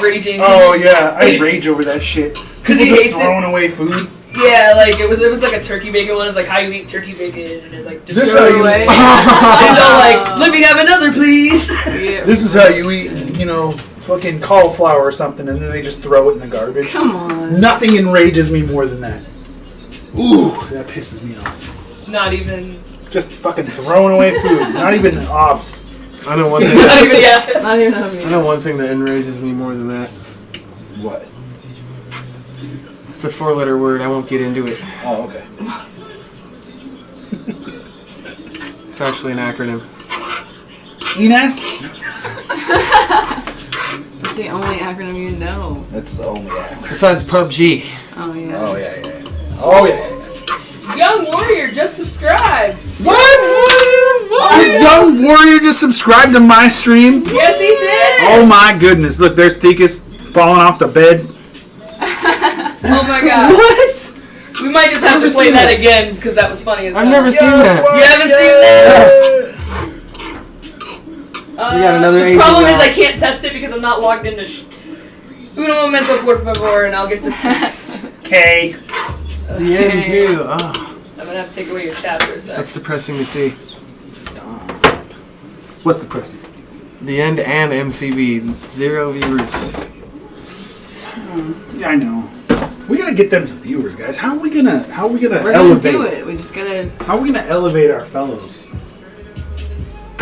Speaker 5: Raging.
Speaker 1: Oh yeah, I rage over that shit.
Speaker 5: Because he
Speaker 1: People just
Speaker 5: hates
Speaker 1: throwing
Speaker 5: it.
Speaker 1: away food.
Speaker 5: Yeah, like, it was like a turkey bacon one. It's like how you eat turkey bacon, and it, like, just
Speaker 1: This
Speaker 5: throw
Speaker 1: how
Speaker 5: it
Speaker 1: you
Speaker 5: away.
Speaker 1: eat.
Speaker 5: He's all like, let me have another, please.
Speaker 2: Yeah.
Speaker 1: This is how you eat, you know, fucking cauliflower or something, and then they just throw it in the garbage.
Speaker 2: Come on.
Speaker 1: Nothing enrages me more than that. Ooh, that pisses me off.
Speaker 5: Not even.
Speaker 1: Just fucking throwing away food. Not even obs.
Speaker 3: I know one thing.
Speaker 2: Not even yet.
Speaker 5: Not even a
Speaker 3: I know one thing that enrages me more than that.
Speaker 1: What?
Speaker 3: It's a 4-letter word. I won't get into it.
Speaker 1: Oh, okay.
Speaker 3: It's actually an acronym.
Speaker 1: ENAS?
Speaker 5: It's the only acronym you know.
Speaker 1: That's the only acronym.
Speaker 3: Besides PUBG.
Speaker 5: Oh yeah.
Speaker 1: Oh, yeah. Oh, yeah.
Speaker 2: Young Warrior just subscribed.
Speaker 1: What? Did Young Warrior just subscribe to my stream?
Speaker 2: Yes, he did.
Speaker 1: Oh my goodness. Look, there's Thekus falling off the bed.
Speaker 2: Oh my god.
Speaker 1: What?
Speaker 2: We might just have to play that again because that was funny as hell.
Speaker 3: I've never seen that.
Speaker 2: You haven't seen that?
Speaker 3: We got another
Speaker 2: The
Speaker 3: agent
Speaker 2: problem is
Speaker 3: now.
Speaker 2: I can't test it because I'm not logged into Uno momento por favor, and I'll get this.
Speaker 1: Okay.
Speaker 3: The end too. Oh,
Speaker 2: I'm gonna have to take away your tab for a sec.
Speaker 3: that's depressing to see.
Speaker 1: Stop. What's the pressing?
Speaker 3: The end and MCV. 0 viewers.
Speaker 1: Yeah, I know. We gotta get them some viewers, guys. How are we gonna
Speaker 5: We're gonna
Speaker 1: elevate?
Speaker 5: do it. We just gotta.
Speaker 1: How are we gonna elevate our fellows?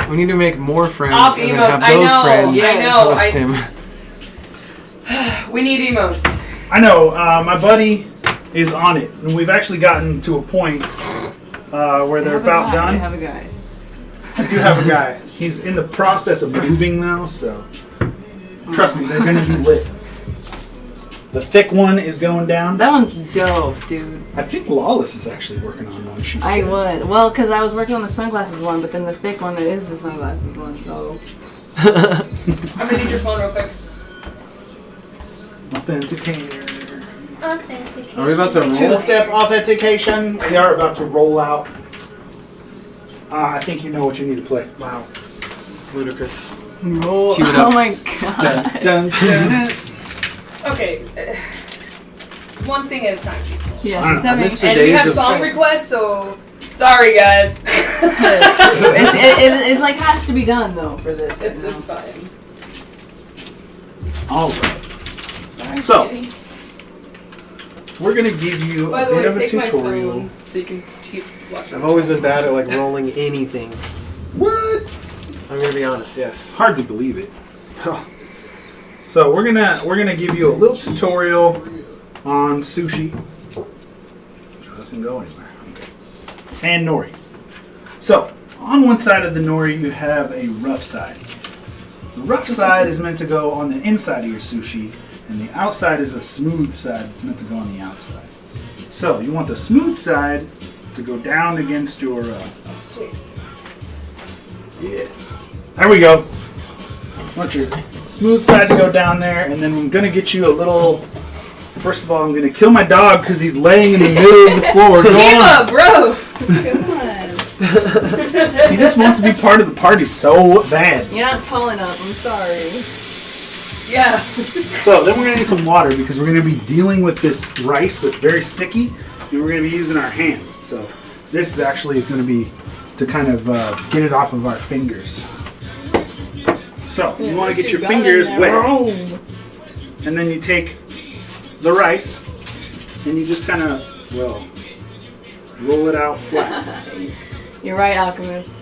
Speaker 3: We need to make more friends
Speaker 2: Op
Speaker 3: and then
Speaker 2: emotes.
Speaker 3: have
Speaker 2: I
Speaker 3: those
Speaker 2: know,
Speaker 3: friends
Speaker 2: I know,
Speaker 3: host him.
Speaker 2: We need emotes.
Speaker 1: I know. My buddy is on it, and we've actually gotten to a point where they're about
Speaker 5: I
Speaker 1: done.
Speaker 5: have a guy.
Speaker 1: I do have a guy. He's in the process of moving though, so trust me, they're gonna be lit. The thick one is going down.
Speaker 5: That one's dope, dude.
Speaker 1: I think Lawless is actually working on one. She
Speaker 5: I
Speaker 1: said.
Speaker 5: would. Well, because I was working on the sunglasses one, but then the thick one is the sunglasses one, so.
Speaker 2: I'm gonna need your phone real quick.
Speaker 1: Authenticator.
Speaker 3: Are we about to roll?
Speaker 1: Two-step authentication. We are about to roll out. I think you know what you need to play.
Speaker 3: Wow. Ludicrous.
Speaker 5: Roll.
Speaker 3: Cue it
Speaker 5: Oh
Speaker 3: up.
Speaker 5: my
Speaker 1: Dun,
Speaker 5: god.
Speaker 1: dun, dun.
Speaker 2: Okay. One thing at a time, people.
Speaker 5: Yeah,
Speaker 1: I
Speaker 5: she's
Speaker 1: don't know,
Speaker 5: having.
Speaker 3: I missed the
Speaker 2: And we
Speaker 3: days
Speaker 2: have
Speaker 3: of-
Speaker 2: song requests, so sorry guys.
Speaker 5: It's like has to be done though for this.
Speaker 2: It's
Speaker 5: right now.
Speaker 2: fine.
Speaker 1: All right. So we're gonna give you
Speaker 2: By
Speaker 1: a
Speaker 2: the
Speaker 1: bit
Speaker 2: way,
Speaker 1: of a
Speaker 2: take my
Speaker 1: tutorial.
Speaker 2: phone so you can keep watching.
Speaker 3: I've always been bad at like rolling anything.
Speaker 1: What?
Speaker 3: I'm gonna be honest. Yes.
Speaker 1: Hard to believe it. So we're gonna give you a little tutorial on sushi. Which doesn't go anywhere. Okay. And nori. So on one side of the nori you have a rough side. The rough side is meant to go on the inside of your sushi, and the outside is a smooth side that's meant to go on the outside. So you want the smooth side to go down against your.
Speaker 2: Sweet.
Speaker 1: Yeah. There we go. Want your smooth side to go down there, and then I'm gonna get you a little. First of all, I'm gonna kill my dog because he's laying in the middle of the floor. Go on.
Speaker 2: Eva, bro!
Speaker 5: Come on.
Speaker 1: He just wants to be part of the party so bad.
Speaker 5: You're not tall enough. I'm sorry.
Speaker 2: Yeah.
Speaker 1: So then we're gonna need some water because we're gonna be dealing with this rice that's very sticky, and we're gonna be using our hands. So this actually is gonna be to kind of get it off of our fingers. So you want to get your fingers wet, and then you take the rice and you just kind of roll it out flat.
Speaker 5: You're right, Alchemist.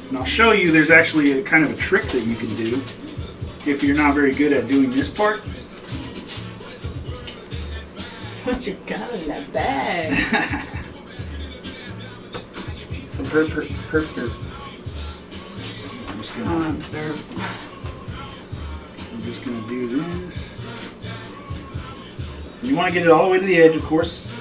Speaker 1: And I'll show you. There's actually a kind of a trick that you can do if you're not very good at doing this part.
Speaker 5: What you got in that bag?
Speaker 3: Some perster.
Speaker 1: I'm
Speaker 5: Sir.
Speaker 1: just gonna do this. You want to get it all the way to the edge, of course.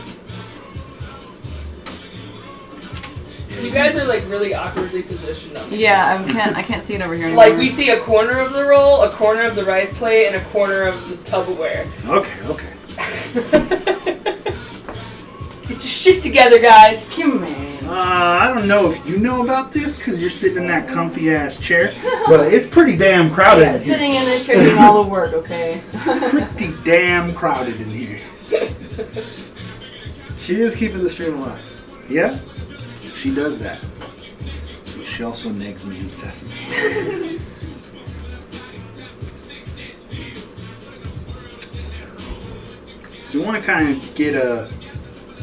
Speaker 2: You guys are like really awkwardly positioned up.
Speaker 5: Yeah, I can't see it over here anymore.
Speaker 2: Like we see a corner of the roll, a corner of the rice plate, and a corner of the Tupperware.
Speaker 1: Okay.
Speaker 2: Get your shit together, guys.
Speaker 5: Come on.
Speaker 1: I don't know if you know about this because you're sitting in that comfy ass chair, but it's pretty damn crowded
Speaker 5: Yeah,
Speaker 1: in here.
Speaker 5: sitting in the chair doing all the work, okay?
Speaker 1: Pretty damn crowded in here.
Speaker 3: She is keeping the stream alive.
Speaker 1: Yeah, she does that. But she also nags me incessantly. So you want to kind of get a.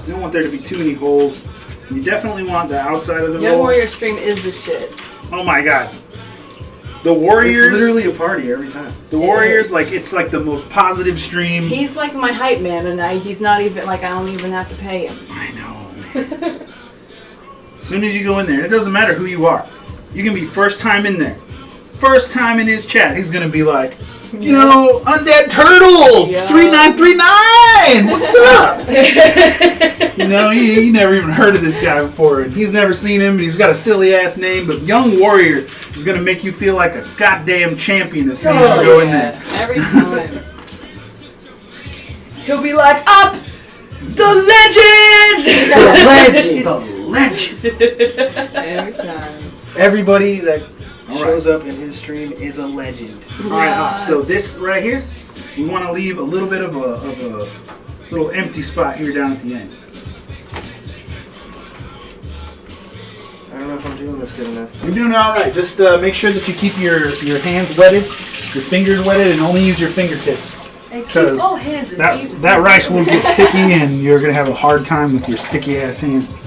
Speaker 1: You don't want there to be too many holes. You definitely want the outside of the
Speaker 2: Young
Speaker 1: roll.
Speaker 2: Warrior stream is the shit.
Speaker 1: Oh my god. The Warriors.
Speaker 3: It's literally a party every time.
Speaker 1: The Warriors, like, it's like the most positive stream.
Speaker 2: He's like my hype man, and he's not even, like, I don't even have to pay him.
Speaker 1: I know. As soon as you go in there, it doesn't matter who you are. You can be first time in there. First time in his chat, he's going to be like, you know, Undead Turtle,
Speaker 2: Yeah.
Speaker 1: 3939, what's up? You know, you never even heard of this guy before, and he's never seen him, and he's got a silly ass name, but Young Warrior is going to make you feel like a goddamn champion as soon as you go in there.
Speaker 2: Every time. He'll be like, up the legend!
Speaker 3: The legend.
Speaker 2: Every time.
Speaker 3: Everybody that
Speaker 1: All
Speaker 3: shows up in his stream is a legend.
Speaker 1: Alright, so this right here, we want to leave a little bit of a little empty spot here down at the end.
Speaker 3: I don't know if I'm doing this good enough.
Speaker 1: You're doing alright. Just make sure that you keep your hands wetted, your fingers wetted, and only use your fingertips.
Speaker 2: And keep
Speaker 1: Because
Speaker 2: all hands and feet.
Speaker 1: that rice will get sticky and you're going to have a hard time with your sticky ass hands.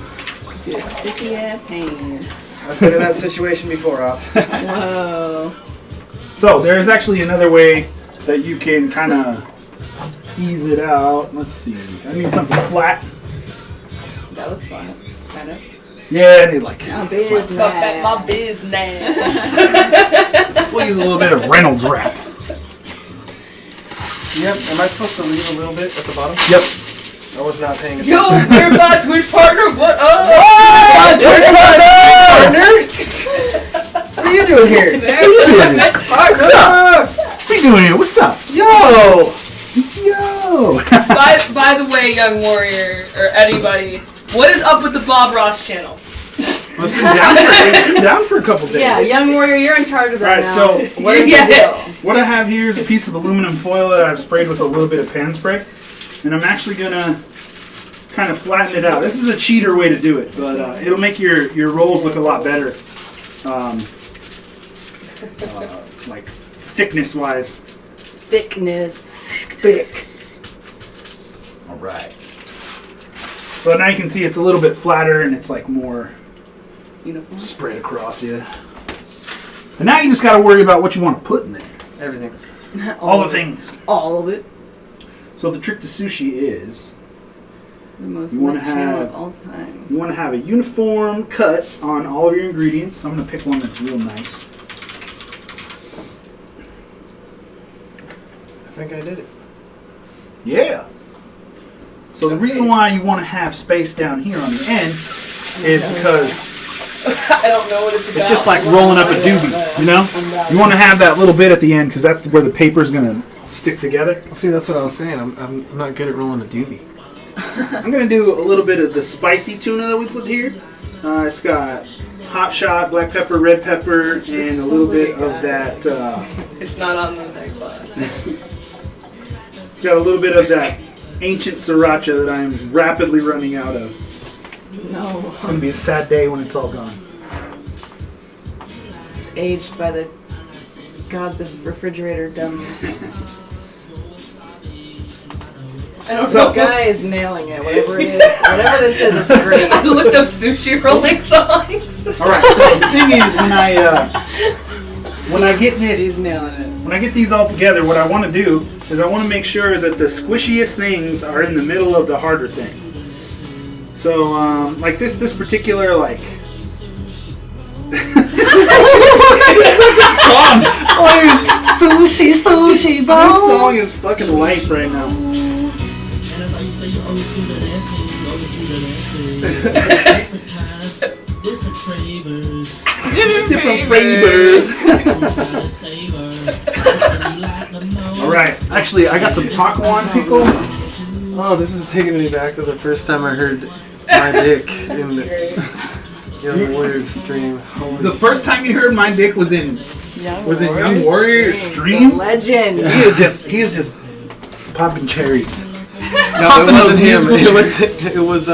Speaker 2: Your sticky ass hands.
Speaker 3: I've been in that situation before, Op.
Speaker 2: Whoa.
Speaker 1: So there's actually another way that you can kind of ease it out. Let's see. I need something flat.
Speaker 2: That was fun. Kind of.
Speaker 1: Yeah, I need like.
Speaker 2: My business.
Speaker 5: Fuck that, my business.
Speaker 1: We'll use a little bit of Reynolds wrap.
Speaker 3: Yep. Am I supposed to leave a little bit at the bottom?
Speaker 1: Yep.
Speaker 3: I was not paying attention.
Speaker 5: Yo, we're my Twitch partner. What up?
Speaker 3: Twitch partner! What are you doing here?
Speaker 5: Twitch partner.
Speaker 1: What's up? What are you doing here? What's up?
Speaker 3: Yo!
Speaker 1: Yo!
Speaker 5: By the way, Young Warrior or anybody, what is up with the Bob Ross channel?
Speaker 1: It's been down for a couple days.
Speaker 2: Yeah, Young Warrior, you're in charge of that
Speaker 1: Alright,
Speaker 2: now.
Speaker 1: so
Speaker 2: What is
Speaker 5: Yeah.
Speaker 2: the deal?
Speaker 1: what I have here is a piece of aluminum foil that I've sprayed with a little bit of pan spray. And I'm actually going to kind of flatten it out. This is a cheater way to do it, but it'll make your rolls look a lot better. Like thickness-wise.
Speaker 2: Thickness.
Speaker 1: Thick. Alright. So now you can see it's a little bit flatter and it's like more
Speaker 2: Uniform.
Speaker 1: spread across you. And now you just got to worry about what you want to put in there.
Speaker 3: Everything.
Speaker 1: All the things.
Speaker 2: All of it.
Speaker 1: So the trick to sushi is
Speaker 2: The most
Speaker 1: You wanna
Speaker 2: lit channel
Speaker 1: have-
Speaker 2: of all time.
Speaker 1: you want to have a uniform cut on all of your ingredients. I'm going to pick one that's real nice.
Speaker 3: I think I did it.
Speaker 1: Yeah. So the reason why you want to have space down here on the end is because
Speaker 5: I don't know what it's about.
Speaker 1: it's just like rolling up a doobie, you know? You want to have that little bit at the end because that's where the paper is going to stick together.
Speaker 3: See, that's what I was saying. I'm not good at rolling a doobie.
Speaker 1: I'm going to do a little bit of the spicy tuna that we put here. It's got hot shot, black pepper, red pepper, and a little bit of that.
Speaker 5: It's not on the neck bar.
Speaker 1: It's got a little bit of that ancient sriracha that I'm rapidly running out of.
Speaker 2: No.
Speaker 1: It's going to be a sad day when it's all gone.
Speaker 2: It's aged by the gods of refrigerator dumbness.
Speaker 5: I don't
Speaker 1: So-
Speaker 5: know.
Speaker 2: This guy is nailing it. Whatever it is. Whatever this is, it's great.
Speaker 5: I looked up sushi rolling songs.
Speaker 1: All right. So the thing is, when I get this,
Speaker 2: He's nailing it.
Speaker 1: when I get these all together, what I want to do is I want to make sure that the squishiest things are in the middle of the harder thing. So, like this particular like song.
Speaker 3: Oh, sushi,
Speaker 1: This song is fucking life right now.
Speaker 6: Different flavors.
Speaker 1: Different flavors. Alright, actually, I got some taco on, people.
Speaker 3: Oh, this is taking me back to the first time I heard my dick in the Young Warriors stream. Holy
Speaker 1: The first time you heard my dick was in
Speaker 2: Young
Speaker 1: Young Warrior
Speaker 2: The
Speaker 1: stream.
Speaker 2: legend.
Speaker 1: He is just popping cherries.
Speaker 3: No,
Speaker 1: Popping
Speaker 3: it
Speaker 1: those
Speaker 3: wasn't him.
Speaker 1: musical
Speaker 3: It was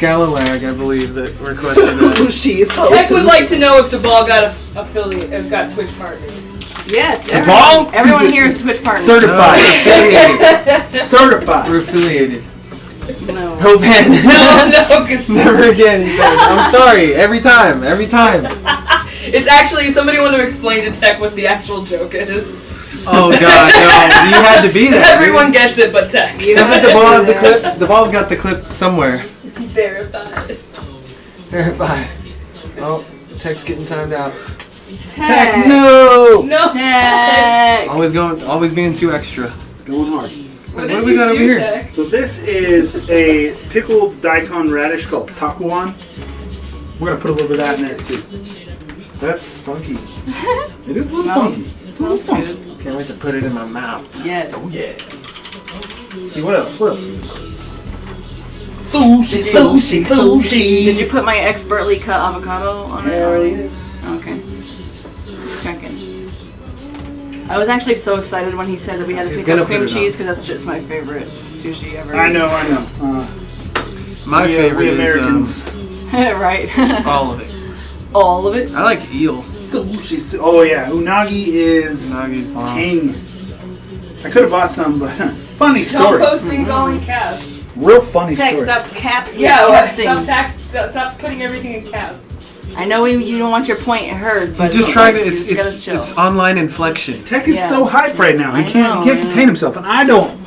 Speaker 3: Scalalag, I believe, that requested that.
Speaker 5: Tech would like to know if DeBall got got Twitch partner.
Speaker 2: Yes.
Speaker 1: Ball?
Speaker 2: Everyone
Speaker 1: He's a-
Speaker 2: here is Twitch partner.
Speaker 1: Certified.
Speaker 3: We're affiliated.
Speaker 1: Certified.
Speaker 3: We're affiliated.
Speaker 2: No.
Speaker 3: Hopan.
Speaker 2: No, because
Speaker 3: Never again, he said. I'm sorry. Every time.
Speaker 2: it's actually, if somebody wanted to explain to Tech what the actual joke is.
Speaker 3: Oh god, no. You had to be there.
Speaker 2: Everyone gets it but Tech.
Speaker 3: Doesn't the ball have the clip? The ball's got the clip somewhere.
Speaker 2: Verified.
Speaker 3: Verify. Oh, Tech's getting timed out.
Speaker 2: Tech.
Speaker 3: No!
Speaker 2: No.
Speaker 5: Tech.
Speaker 3: Always being too extra.
Speaker 1: It's going hard.
Speaker 2: What
Speaker 3: do we got over here?
Speaker 2: Tech?
Speaker 1: So this is a pickled daikon radish called takuan. We're gonna put a little bit of that in there too.
Speaker 3: That's funky.
Speaker 1: It is a little funky.
Speaker 5: Smells good.
Speaker 3: Can't wait to put it in my mouth.
Speaker 5: Yes.
Speaker 3: Oh yeah.
Speaker 1: Let's see what else?
Speaker 5: Did you put my expertly cut avocado on it already? Okay. Just checking. I was actually so excited when he said that we had to
Speaker 3: He's
Speaker 5: pick
Speaker 3: gonna
Speaker 5: up cream
Speaker 3: put it
Speaker 5: cheese
Speaker 3: on.
Speaker 5: because that's just my favorite sushi ever.
Speaker 1: I know.
Speaker 3: My favorite
Speaker 1: we
Speaker 3: is
Speaker 1: Americans.
Speaker 5: Right.
Speaker 3: all of it.
Speaker 5: All of it.
Speaker 3: I like eel.
Speaker 1: Sushi. Oh yeah, unagi is
Speaker 3: Unagi's bomb.
Speaker 1: king. I could have bought some, but funny
Speaker 2: Don't
Speaker 1: story.
Speaker 2: post things all in caps.
Speaker 1: Real funny
Speaker 5: Tech,
Speaker 1: story.
Speaker 5: stop caps.
Speaker 2: Yeah,
Speaker 5: capsing.
Speaker 2: stop putting everything in caps.
Speaker 5: I know you don't want your point heard, but
Speaker 3: He's just trying to.
Speaker 5: you just gotta chill.
Speaker 3: It's online inflection.
Speaker 1: Tech is
Speaker 5: Yes.
Speaker 1: so hype right now. He
Speaker 5: I
Speaker 1: can't
Speaker 5: know,
Speaker 1: contain himself, and I don't.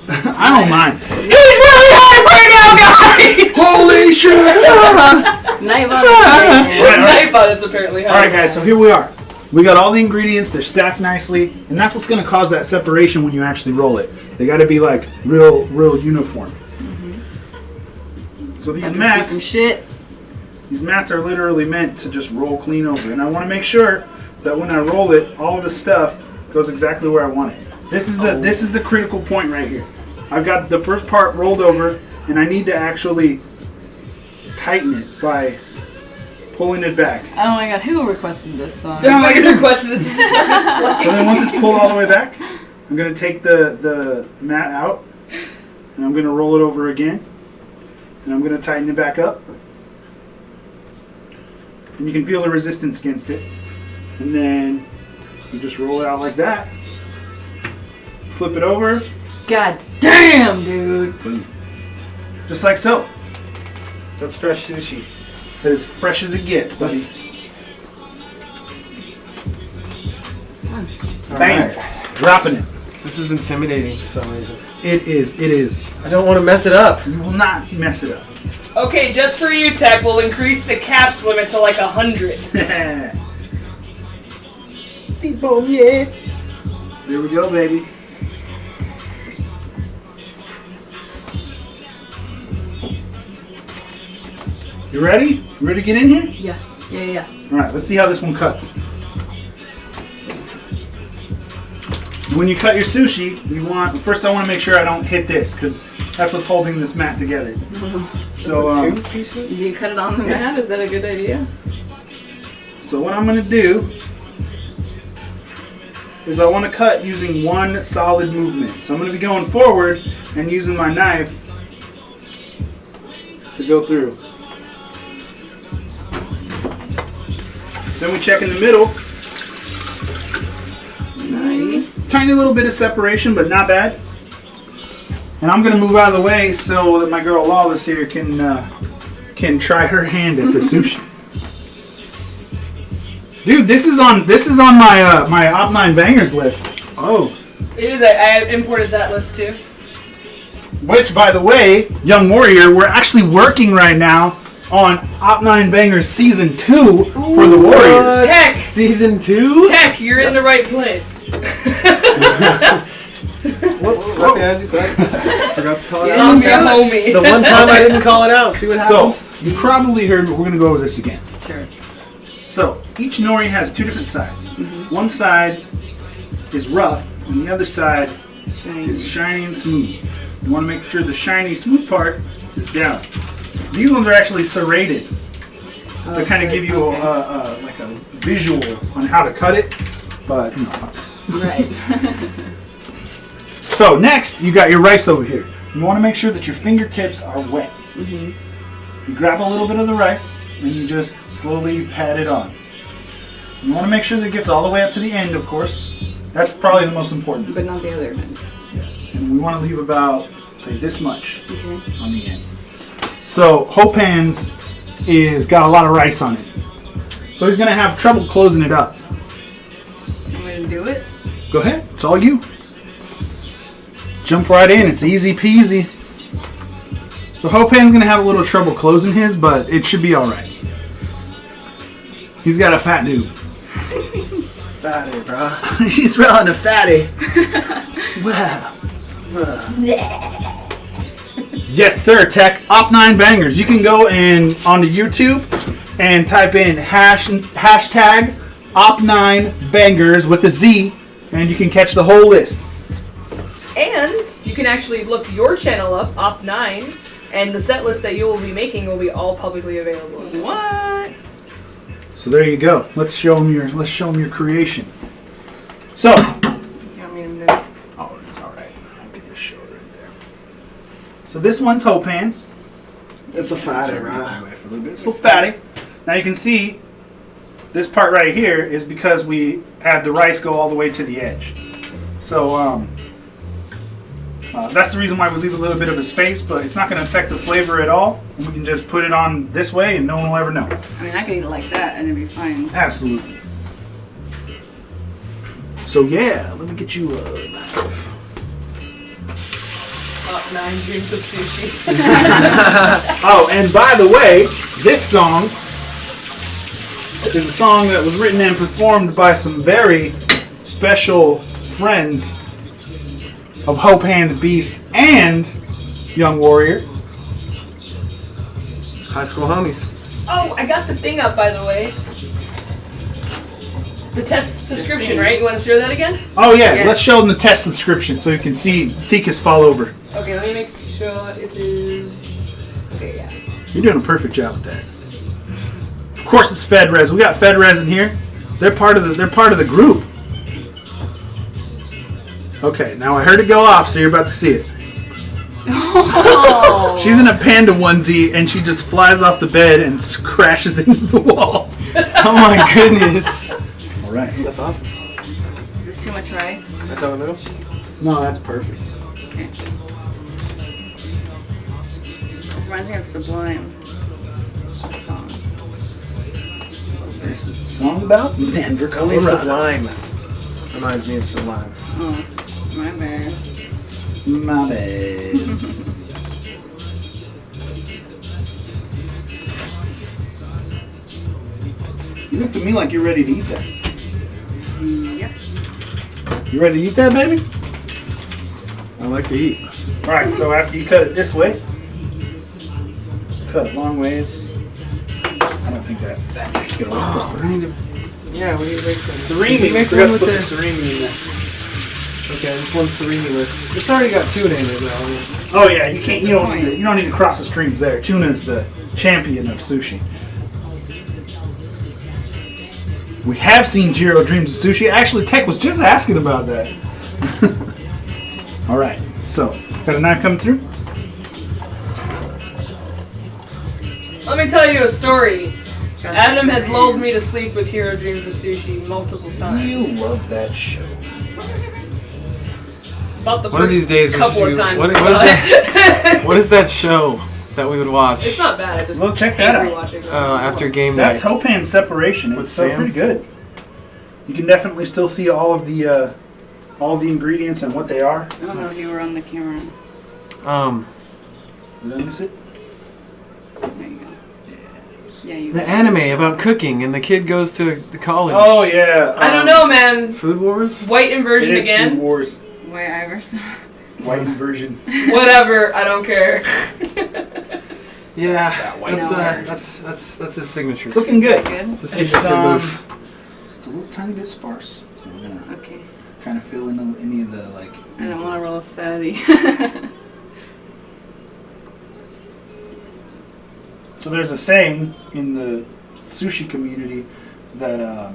Speaker 1: I don't mind.
Speaker 2: He's really hype right now, guys!
Speaker 1: Holy shit!
Speaker 5: Nightbot.
Speaker 1: Right.
Speaker 2: Nightbot is apparently hype.
Speaker 1: All right, guys. So here we are. We got all the ingredients. They're stacked nicely, and that's what's going to cause that separation when you actually roll it. They got to be like real uniform. So these
Speaker 5: Some
Speaker 1: mats,
Speaker 5: shit.
Speaker 1: these mats are literally meant to just roll clean over, and I want to make sure that when I roll it, all of the stuff goes exactly where I want it. This is the critical point right here. I've got the first part rolled over, and I need to actually tighten it by pulling it back.
Speaker 5: Oh my god, who requested this song?
Speaker 2: Somebody requested this.
Speaker 1: So then once it's pulled all the way back, I'm going to take the mat out, and I'm going to roll it over again, and I'm going to tighten it back up. And you can feel the resistance against it. And then you just roll it out like that. Flip it over,
Speaker 5: God damn, dude.
Speaker 1: boom. Just like so.
Speaker 3: That's fresh sushi.
Speaker 1: That is fresh as it gets, buddy. Bam.
Speaker 3: Alright.
Speaker 1: Dropping it.
Speaker 3: This is intimidating for some reason.
Speaker 1: It is.
Speaker 3: I don't want to mess it up.
Speaker 1: You will not mess it up.
Speaker 2: Okay, just for you, Tech, we'll increase the caps limit to like 100.
Speaker 1: There we go, baby. You ready? You ready to get in here?
Speaker 5: Yeah.
Speaker 1: All right, let's see how this one cuts. When you cut your sushi, I want to make sure I don't hit this because that's what's holding this mat together. So,
Speaker 3: Two pieces?
Speaker 5: Did you cut it on the mat? Is that a good idea?
Speaker 1: so what I'm going to do is I want to cut using one solid movement. So I'm going to be going forward and using my knife to go through. Then we check in the middle.
Speaker 5: Nice.
Speaker 1: Tiny little bit of separation, but not bad. And I'm gonna move out of the way so that my girl Lawless here can try her hand at the sushi. Dude, this is on my my Op9 bangers list.
Speaker 3: Oh.
Speaker 2: It is. I imported that list too.
Speaker 1: Which, by the way, Young Warrior, we're actually working right now on Op9 Bangers Season 2 for the Warriors.
Speaker 2: Tech!
Speaker 3: Season 2?
Speaker 2: Tech, you're in the right place.
Speaker 3: What man? You said? Forgot to call it
Speaker 2: I'm
Speaker 3: out.
Speaker 2: your homie.
Speaker 3: The one time I didn't call it out. See what
Speaker 1: So,
Speaker 3: happens?
Speaker 1: you probably heard, but we're going to go over this again.
Speaker 5: Sure.
Speaker 1: So, each nori has two different sides. One side is rough, and the other side is shiny and smooth. You want to make sure the shiny, smooth part is down. These ones are actually serrated to kind of give you like a visual on how to cut it. But, you know.
Speaker 5: Right.
Speaker 1: So, next, you got your rice over here. You want to make sure that your fingertips are wet. You grab a little bit of the rice, and you just slowly pat it on. You want to make sure that it gets all the way up to the end, of course. That's probably the most important.
Speaker 5: But not the other end.
Speaker 1: And we want to leave about say this much on the end. So Hopan's is got a lot of rice on it. So he's going to have trouble closing it up.
Speaker 2: I'm gonna do it.
Speaker 1: Go ahead. It's all you. Jump right in. It's easy peasy. So Hopan's going to have a little trouble closing his, but it should be all right. He's got a fat dude.
Speaker 3: Fatty, bro.
Speaker 1: He's rolling a fatty. Wow. Yes, sir, Tech. Op9 Bangers. You can go and onto YouTube and type in hashtag Op9 Bangers with a Z, and you can catch the whole list.
Speaker 7: And you can actually look your channel up, Op9, and the set list that you will be making will be all publicly available.
Speaker 2: What?
Speaker 1: So there you go. Let's show them your creation. So,
Speaker 2: You want me to move?
Speaker 1: oh, it's all right. I can just show it right there. So this one's Hopan's.
Speaker 3: It's a fatty,
Speaker 1: Sorry,
Speaker 3: bro.
Speaker 1: away for a little bit. It's a little fatty. Now you can see this part right here is because we had the rice go all the way to the edge. So that's the reason why we leave a little bit of a space, but it's not going to affect the flavor at all. And we can just put it on this way and no one will ever know.
Speaker 2: I mean, I could eat it like that and it'd be fine.
Speaker 1: Absolutely. So yeah, let me get you a knife.
Speaker 7: Op9 Dreams of Sushi.
Speaker 1: Oh, and by the way, this song is a song that was written and performed by some very special friends of Hopan the Beast and Young Warrior.
Speaker 3: High school homies.
Speaker 7: Oh, I got the thing up, by the way. The test subscription, right? You want to share that again?
Speaker 1: Oh yeah,
Speaker 2: Yeah.
Speaker 1: let's show them the test subscription so you can see Thekus fall over.
Speaker 7: Okay, let me make sure it is... Okay, yeah.
Speaker 1: You're doing a perfect job with that. Of course, it's FedRes. We got FedRes in here. They're part of the group. Okay, now I heard it go off, so you're about to see it.
Speaker 2: Oh.
Speaker 1: She's in a panda onesie, and she just flies off the bed and crashes into the wall.
Speaker 3: Oh my goodness.
Speaker 1: All right.
Speaker 3: That's awesome.
Speaker 2: Is this too much rice?
Speaker 3: Right down the middle?
Speaker 1: No, that's perfect.
Speaker 2: Okay. This reminds me of Sublime. Song.
Speaker 1: This is a song about Denver,
Speaker 3: Only
Speaker 1: Colorado.
Speaker 3: Sublime reminds me of Sublime.
Speaker 2: Oh, my bad.
Speaker 1: My bad. You look to me like you're ready to eat that.
Speaker 2: Yep.
Speaker 1: You ready to eat that, baby?
Speaker 3: I like to eat.
Speaker 1: All right. So after you cut it this way, cut it long ways. I don't think that's gonna work properly.
Speaker 3: We need to. Yeah, we need to make some.
Speaker 1: Surimi.
Speaker 3: Make
Speaker 1: Forgot
Speaker 3: one
Speaker 1: to
Speaker 3: with
Speaker 1: put
Speaker 3: the.
Speaker 1: surimi in there.
Speaker 3: Okay, this one's surimi-less. It's already got tuna in it though.
Speaker 1: Oh yeah, you don't need to cross the streams there. Tuna is the champion of sushi. We have seen Jiro Dreams of Sushi. Actually, Tech was just asking about that. All right, so got a knife coming through.
Speaker 7: Let me tell you a story. Adam has lulled me to sleep with Hero Dreams of Sushi multiple times.
Speaker 1: You love that show.
Speaker 7: About the
Speaker 3: One of these days we
Speaker 7: couple
Speaker 3: should
Speaker 7: of
Speaker 3: do-
Speaker 7: times.
Speaker 3: what-
Speaker 7: we
Speaker 3: what
Speaker 7: saw
Speaker 3: is
Speaker 7: it.
Speaker 3: What is that show that we would watch?
Speaker 7: It's not bad. I just
Speaker 1: Well, check that
Speaker 7: hate
Speaker 1: out.
Speaker 7: rewatching them.
Speaker 3: After game
Speaker 1: That's
Speaker 3: night.
Speaker 1: Hopan's separation. It's
Speaker 3: With Sam?
Speaker 1: pretty good. You can definitely still see all the ingredients and what they are.
Speaker 2: I don't know if you were on the camera.
Speaker 1: Did I miss it?
Speaker 2: There you go. Yeah, you
Speaker 3: The anime about cooking and the kid goes to the college.
Speaker 1: Oh yeah.
Speaker 7: I don't know, man.
Speaker 3: Food Wars?
Speaker 7: White
Speaker 1: It
Speaker 7: inversion
Speaker 1: is Food
Speaker 7: again.
Speaker 1: Wars.
Speaker 2: White Iverson.
Speaker 1: White inversion.
Speaker 7: Whatever. I don't care.
Speaker 3: Yeah,
Speaker 1: white
Speaker 3: that's his signature.
Speaker 1: It's looking good.
Speaker 2: Good?
Speaker 3: It's a
Speaker 1: It's
Speaker 3: signature move.
Speaker 1: it's a little tiny bit sparse. So we're gonna
Speaker 2: Okay.
Speaker 1: kind of fill in any of the like.
Speaker 2: I don't want to roll a fatty.
Speaker 1: So there's a saying in the sushi community that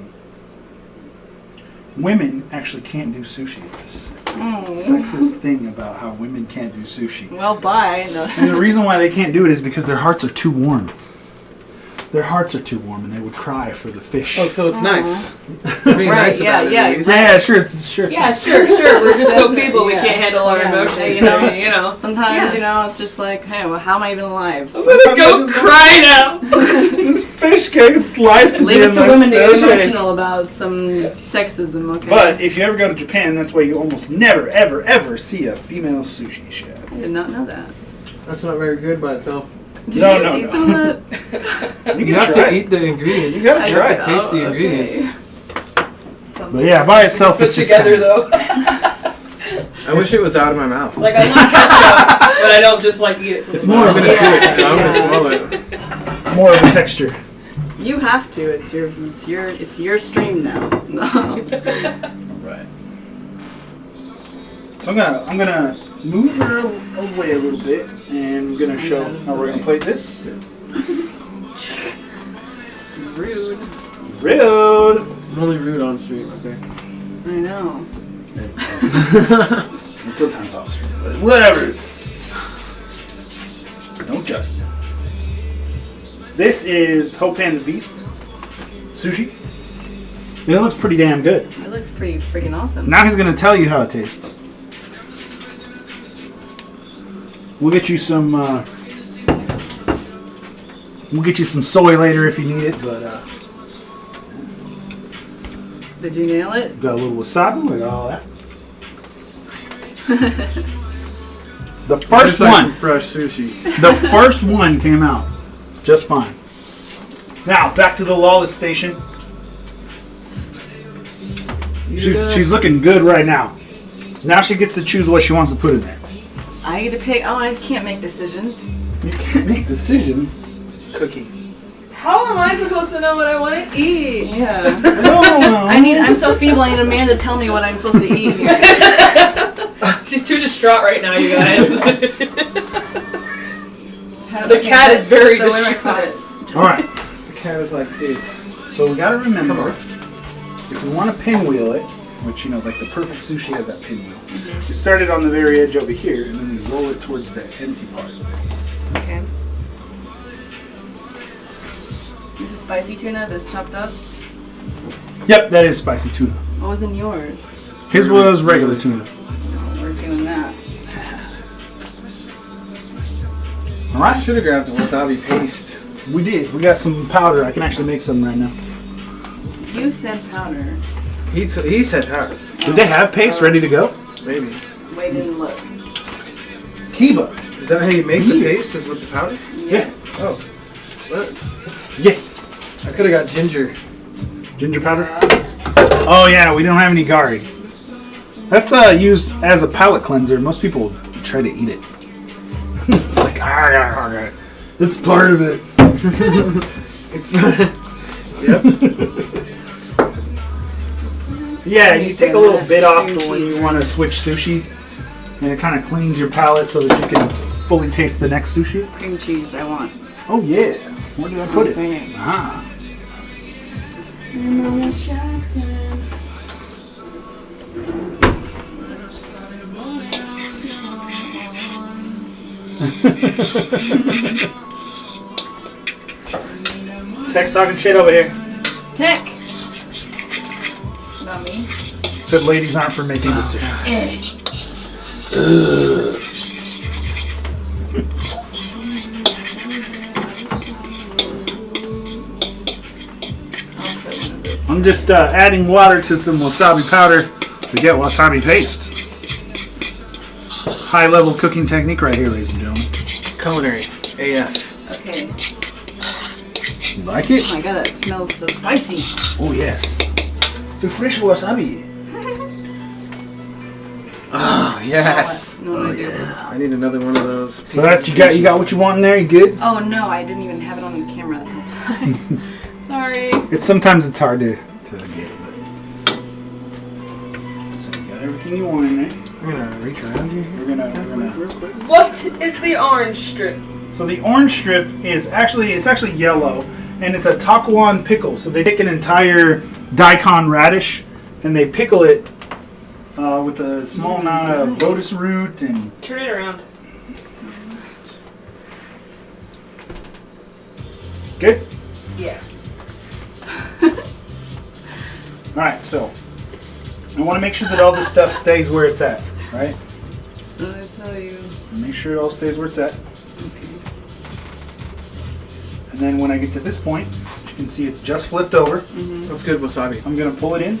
Speaker 1: women actually can't do sushi. It's the sexist thing about how women can't do sushi.
Speaker 2: Well, bye. No.
Speaker 1: And the reason why they can't do it is because their hearts are too warm. their hearts are too warm and they would cry for the fish.
Speaker 3: Oh, so it's nice. Being
Speaker 5: Right,
Speaker 3: nice
Speaker 5: yeah,
Speaker 3: about it.
Speaker 5: yeah,
Speaker 3: at least.
Speaker 1: yeah, sure.
Speaker 7: Yeah, sure. We're just so feeble we
Speaker 5: Yeah.
Speaker 7: can't handle our
Speaker 5: Yeah.
Speaker 7: emotions.
Speaker 5: You know?
Speaker 7: You know.
Speaker 5: Sometimes,
Speaker 7: Yeah.
Speaker 5: it's just like, hey, well, how am I even alive?
Speaker 7: I'm gonna go cry now.
Speaker 1: This fish gave its life to
Speaker 5: Leave
Speaker 1: be
Speaker 5: it
Speaker 1: in
Speaker 5: to
Speaker 1: that
Speaker 5: women to get
Speaker 1: fish.
Speaker 5: emotional about some sexism, okay?
Speaker 1: But if you ever go to Japan, that's why you almost never, ever, ever see a female sushi chef.
Speaker 5: I did not know that.
Speaker 3: That's not very good by itself.
Speaker 5: Did
Speaker 1: No,
Speaker 5: you
Speaker 1: no,
Speaker 5: eat
Speaker 1: no.
Speaker 5: some of that?
Speaker 3: You have to eat the ingredients.
Speaker 1: You gotta try
Speaker 3: have
Speaker 1: it.
Speaker 3: to taste the
Speaker 5: Oh,
Speaker 3: ingredients.
Speaker 1: But yeah, by itself,
Speaker 7: Put
Speaker 1: it's just
Speaker 7: together
Speaker 1: kinda-
Speaker 7: though.
Speaker 3: I wish it was out of my mouth.
Speaker 7: Like I love ketchup, but I don't just like eat it from
Speaker 1: It's
Speaker 7: the
Speaker 1: more
Speaker 3: I'm
Speaker 7: bottom.
Speaker 3: gonna chew it. I'm gonna swallow it.
Speaker 1: It's more of a texture.
Speaker 5: You have to. It's your stream now. No.
Speaker 1: Right. So I'm gonna move her away a little bit, and I'm gonna show how we're gonna play this.
Speaker 5: Rude.
Speaker 1: Rude.
Speaker 3: I'm only rude on stream, okay?
Speaker 5: I know.
Speaker 1: And sometimes off stream, but whatever. Don't judge. This is Hopan the Beast sushi. It looks pretty damn good.
Speaker 5: It looks pretty freaking awesome.
Speaker 1: Now he's gonna tell you how it tastes. We'll get you some. We'll get you some soy later if you need it, but
Speaker 5: Did you nail it?
Speaker 1: got a little wasabi, we got all that. The
Speaker 3: Tastes
Speaker 1: first
Speaker 3: like
Speaker 1: one,
Speaker 3: some fresh sushi.
Speaker 1: the first one came out just fine. Now back to the lawless station. She's looking good right now. Now she gets to choose what she wants to put in there.
Speaker 5: I get to pick. Oh, I can't make decisions.
Speaker 1: You can't make decisions.
Speaker 3: Cookie.
Speaker 7: How am I supposed to know what I want to eat?
Speaker 5: Yeah.
Speaker 1: No.
Speaker 5: I'm so feeble. I need a man to tell me what I'm supposed to eat here.
Speaker 7: She's too distraught right now, you guys.
Speaker 5: How-
Speaker 7: The cat is very
Speaker 5: so where do I
Speaker 7: distraught.
Speaker 5: put it?
Speaker 1: All right.
Speaker 3: The cat is like, dudes.
Speaker 1: So we gotta remember, if we want to pinwheel it, which like the perfect sushi has that pinwheel, you start it on the very edge over here, and then you roll it towards the empty part.
Speaker 5: Okay. This is spicy tuna. This chopped up.
Speaker 1: Yep, that is spicy tuna.
Speaker 5: What was in yours?
Speaker 1: His was regular tuna.
Speaker 5: We're doing that.
Speaker 1: All
Speaker 3: I
Speaker 1: right,
Speaker 3: should have grabbed the wasabi paste.
Speaker 1: we did. We got some powder. I can actually make some right now.
Speaker 5: You said powder.
Speaker 3: He said powder.
Speaker 1: Did they have paste ready to go?
Speaker 3: Maybe.
Speaker 5: Wait, didn't look.
Speaker 1: Kiba.
Speaker 3: Is that how you make the paste? Is with the powder?
Speaker 5: Yes.
Speaker 3: Oh. What?
Speaker 1: Yeah.
Speaker 3: I could have got ginger.
Speaker 1: Ginger powder. Oh yeah, we don't have any gari. That's used as a palate cleanser. Most people try to eat it. It's like it's part of it.
Speaker 3: It's Yep.
Speaker 1: Yeah, you take a little bit off when you want to switch sushi, and it kind of cleans your palate so that you can fully taste the next sushi.
Speaker 5: Cream cheese. I want.
Speaker 1: Oh yeah, where did I put it?
Speaker 5: Right.
Speaker 1: Ah. Tech's talking shit over here.
Speaker 5: Tech. Not me.
Speaker 1: Said ladies aren't for making decisions. I'm just adding water to some wasabi powder to get wasabi paste. High level cooking technique right here, ladies and gentlemen.
Speaker 3: Culinary. AF.
Speaker 5: Okay.
Speaker 1: You like it?
Speaker 5: Oh my god, that smells so spicy.
Speaker 1: Oh yes. The fresh wasabi.
Speaker 3: Oh, yes.
Speaker 5: No, I do.
Speaker 3: I need another one of those.
Speaker 1: So that you got what you want in there. You good?
Speaker 5: Oh no, I didn't even have it on the camera the whole time. Sorry.
Speaker 1: Sometimes it's hard to get, but so you got everything you want in there.
Speaker 3: I'm gonna reach around you.
Speaker 1: We're gonna.
Speaker 7: What is the orange strip?
Speaker 1: So the orange strip is actually yellow, and it's a takuan pickle. So they take an entire daikon radish and they pickle it with a small amount of lotus root and.
Speaker 7: Turn it around.
Speaker 1: Good.
Speaker 7: Yeah.
Speaker 1: Alright, so I want to make sure that all this stuff stays where it's at, right?
Speaker 2: I tell you.
Speaker 1: Make sure it all stays where it's at.
Speaker 2: Okay.
Speaker 1: And then when I get to this point, you can see it's just flipped over.
Speaker 3: That's good wasabi.
Speaker 1: I'm going to pull it in.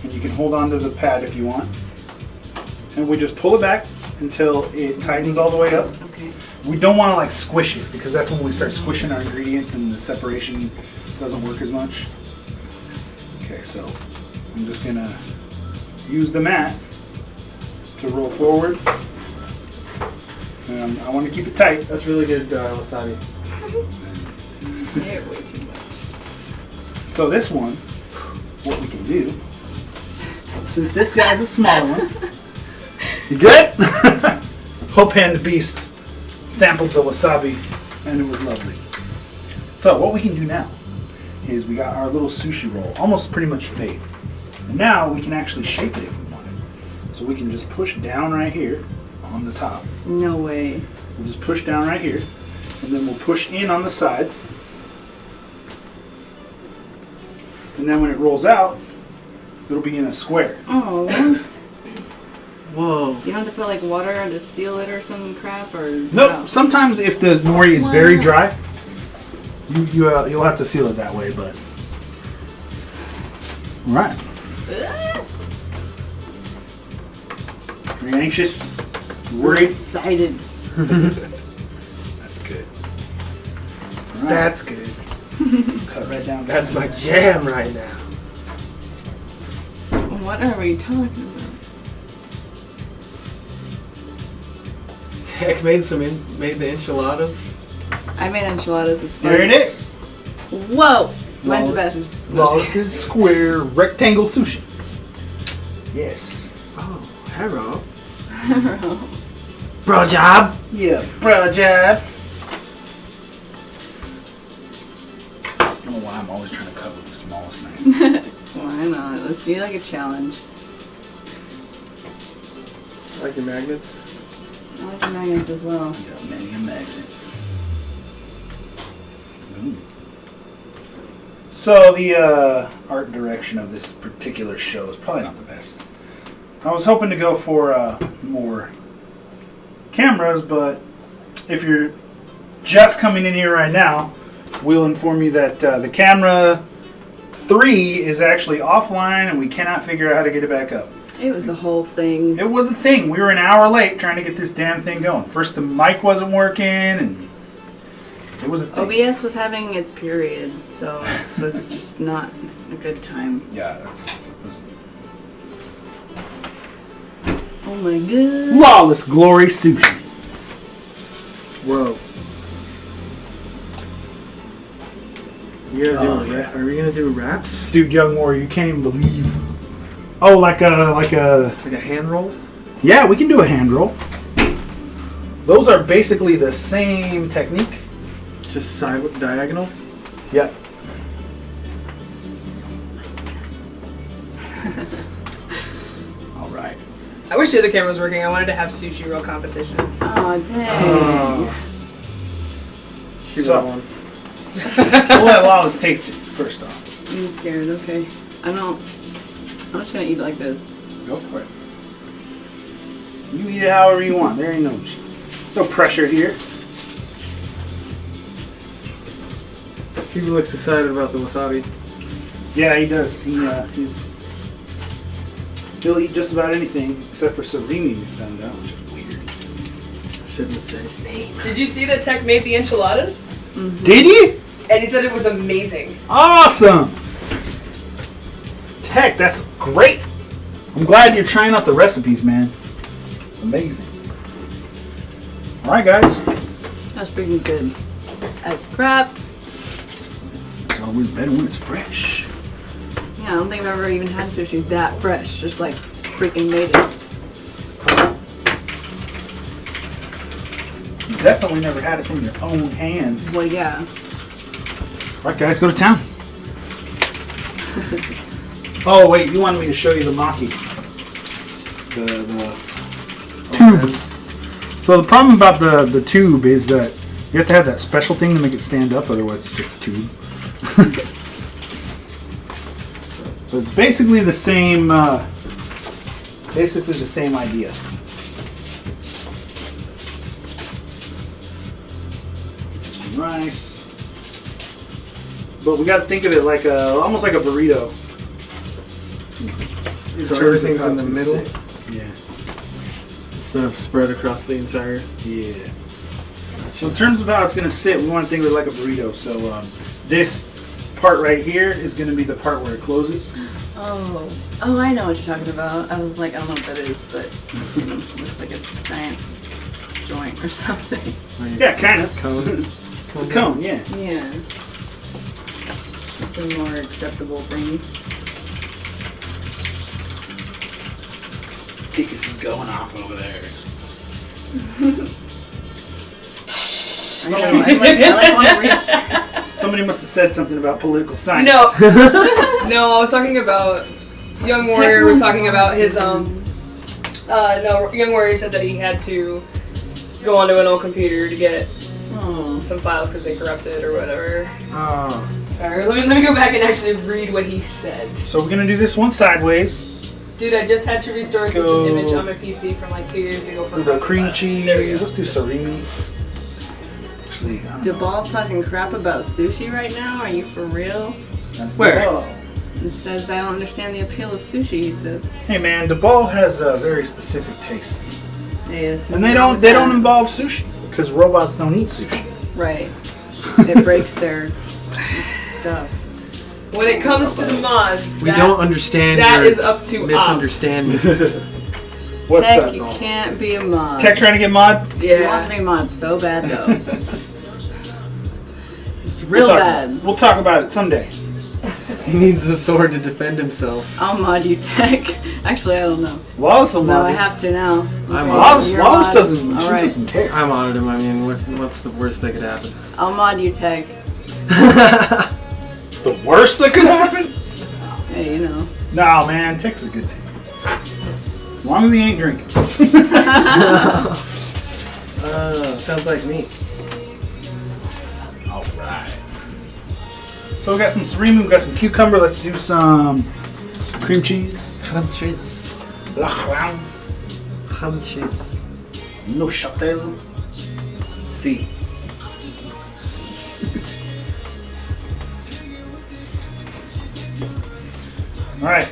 Speaker 1: And you can hold on to the pad if you want. And we just pull it back until it tightens all the way up.
Speaker 2: Okay.
Speaker 1: We don't want to like squish it because that's when we start squishing our ingredients and the separation doesn't work as much. Okay, so I'm just going to use the mat to roll forward. And I want to keep it tight.
Speaker 3: That's really good wasabi.
Speaker 2: Yeah, way too much.
Speaker 1: So this one, what we can do, since this guy's a smaller one, you good? Hopan the Beast sampled the wasabi and it was lovely. So what we can do now is we got our little sushi roll, almost pretty much made. And now we can actually shape it if we want it. So we can just push down right here on the top.
Speaker 2: No way.
Speaker 1: We'll just push down right here, and then we'll push in on the sides. And then when it rolls out, it'll be in a square.
Speaker 2: Oh.
Speaker 3: Whoa.
Speaker 2: You don't have to put like water to seal it or some crap or
Speaker 1: Nope.
Speaker 2: no?
Speaker 1: Sometimes if the nori is very dry, you'll have to seal it that way. But all right. Are you anxious? Worried?
Speaker 2: Excited.
Speaker 1: That's good. All right.
Speaker 3: That's good.
Speaker 1: Cut right down.
Speaker 3: That's my jam right now.
Speaker 2: What are we talking about?
Speaker 3: Tech made the enchiladas.
Speaker 2: I made enchiladas. It's fun.
Speaker 1: There it is.
Speaker 2: Whoa! Mine's the best.
Speaker 1: Lawless's square rectangle sushi. Yes.
Speaker 3: Oh, hello. Bro job.
Speaker 1: Yeah, bro, Jab. I don't know why I'm always trying to cut with the smallest knife.
Speaker 2: Why not? Let's do like a challenge.
Speaker 3: Like your magnets.
Speaker 2: I like the magnets as well.
Speaker 1: Yeah, many a magnet. Ooh. So the art direction of this particular show is probably not the best. I was hoping to go for more cameras, but if you're just coming in here right now, we'll inform you that the camera 3 is actually offline and we cannot figure out how to get it back up.
Speaker 2: It was a whole thing.
Speaker 1: It was a thing. We were an hour late trying to get this damn thing going. First the mic wasn't working and it was a thing.
Speaker 2: OBS was having its period, so this was just not a good time.
Speaker 1: Yeah, that's
Speaker 2: Oh my god.
Speaker 1: Lawless Glory Sushi.
Speaker 3: Whoa. You guys
Speaker 1: Oh,
Speaker 3: doing
Speaker 1: yeah.
Speaker 3: Are we gonna do wraps?
Speaker 1: Dude, Young Warrior, you can't even believe. Oh, like a
Speaker 3: Like a hand roll?
Speaker 1: yeah, we can do a hand roll. Those are basically the same technique.
Speaker 3: Just diagonal?
Speaker 1: Yep. All right.
Speaker 7: I wish the other camera was working. I wanted to have sushi roll competition.
Speaker 2: Oh dang.
Speaker 3: She
Speaker 1: So-
Speaker 3: won.
Speaker 1: We'll let Lawless taste it first off.
Speaker 2: I'm scared, okay. I'm just gonna eat it like this.
Speaker 1: Go for it. You eat it however you want. There ain't no pressure here.
Speaker 3: He looks excited about the wasabi.
Speaker 1: Yeah, he does. He'll eat just about anything except for surimi, we found out, which is weird.
Speaker 3: Shouldn't have said his name.
Speaker 7: Did you see that Tech made the enchiladas?
Speaker 1: Did he?
Speaker 7: And he said it was amazing.
Speaker 1: Awesome! Tech, that's great. I'm glad you're trying out the recipes, man. Amazing. All right, guys.
Speaker 2: That's freaking good. That's crap.
Speaker 1: It's always better when it's fresh.
Speaker 2: Yeah, I don't think I've ever even had sushi that fresh. Just like freaking made it.
Speaker 1: You definitely never had it from your own hands.
Speaker 2: Well, yeah.
Speaker 1: All right, guys, go to town. Oh, wait, you wanted me to show you the maki. The tube. So the problem about the tube is that You have to have that special thing to make it stand up, otherwise it's just a tube. So it's basically the same. Basically the same idea. Some rice, but we got to think of it like almost like a burrito.
Speaker 3: So everything's in the middle
Speaker 1: Yeah.
Speaker 3: instead of spread across the entire.
Speaker 1: Yeah. So in terms of how it's going to sit, we want to think of it like a burrito. So this part right here is going to be the part where it closes.
Speaker 5: Oh, I know what you're talking about. I was like, I don't know what that is, but it looks like a giant joint or something.
Speaker 1: Yeah, kind of.
Speaker 3: Cone.
Speaker 1: It's a cone, yeah.
Speaker 5: Yeah. It's a more acceptable thing.
Speaker 1: Tikus is going off over there.
Speaker 5: I know, I like want to reach.
Speaker 1: Somebody must have said something about political science.
Speaker 7: No. No, I was talking about Young Warrior was talking about his no, Young Warrior said that he had to go onto an old computer to get some files because they corrupted or whatever.
Speaker 3: Oh.
Speaker 7: Alright, let me go back and actually read what he said.
Speaker 1: So we're gonna do this one sideways.
Speaker 7: Dude, I just had to restore
Speaker 1: Let's
Speaker 7: this
Speaker 1: go.
Speaker 7: image on my PC from like 2 years ago for
Speaker 1: We'll go cream
Speaker 7: There we
Speaker 1: cheese.
Speaker 7: go.
Speaker 1: Let's do surimi. Actually, I don't know.
Speaker 5: DeBall's talking crap about sushi right now? Are you for real?
Speaker 1: That's
Speaker 3: Where?
Speaker 1: DeBall.
Speaker 5: It says I don't understand the appeal of sushi, he says.
Speaker 1: Hey man, DeBall has very specific tastes,
Speaker 5: Hey,
Speaker 1: and they don't involve sushi because robots don't eat sushi.
Speaker 5: Right. It breaks their stuff.
Speaker 7: When it comes to the mods,
Speaker 3: We don't understand
Speaker 7: that
Speaker 3: your
Speaker 7: is up to Op.
Speaker 3: misunderstanding.
Speaker 1: What's
Speaker 5: Tech,
Speaker 1: that?
Speaker 5: you
Speaker 1: Noel?
Speaker 5: can't be a mod.
Speaker 1: Tech trying to get mod?
Speaker 5: You want
Speaker 7: Yeah.
Speaker 5: to be a mod so bad though. It's
Speaker 1: We'll
Speaker 5: real
Speaker 1: talk-
Speaker 5: bad.
Speaker 1: We'll talk about it someday.
Speaker 3: He needs the sword to defend himself.
Speaker 5: I'll mod you, Tech. Actually, I don't know.
Speaker 1: Wallace will
Speaker 5: No,
Speaker 1: mod
Speaker 5: I
Speaker 1: you.
Speaker 5: have to now.
Speaker 3: I'm
Speaker 1: Wallace,
Speaker 5: You're a
Speaker 1: Wallace
Speaker 5: mod.
Speaker 1: doesn't.
Speaker 5: All
Speaker 1: She
Speaker 5: right.
Speaker 1: doesn't care.
Speaker 3: I modded him. I mean, what's the worst that could happen?
Speaker 5: I'll mod you, Tech.
Speaker 1: The worst that could happen?
Speaker 5: Hey, you know.
Speaker 1: No, man, Tech's a good thing. As long as he ain't drinking.
Speaker 3: Sounds like me.
Speaker 1: All right. So we got some surimi, we got some cucumber. Let's do some cream cheese.
Speaker 3: Ham cheese.
Speaker 1: Lachlan.
Speaker 3: Ham cheese.
Speaker 1: No châtel.
Speaker 3: See.
Speaker 1: All right.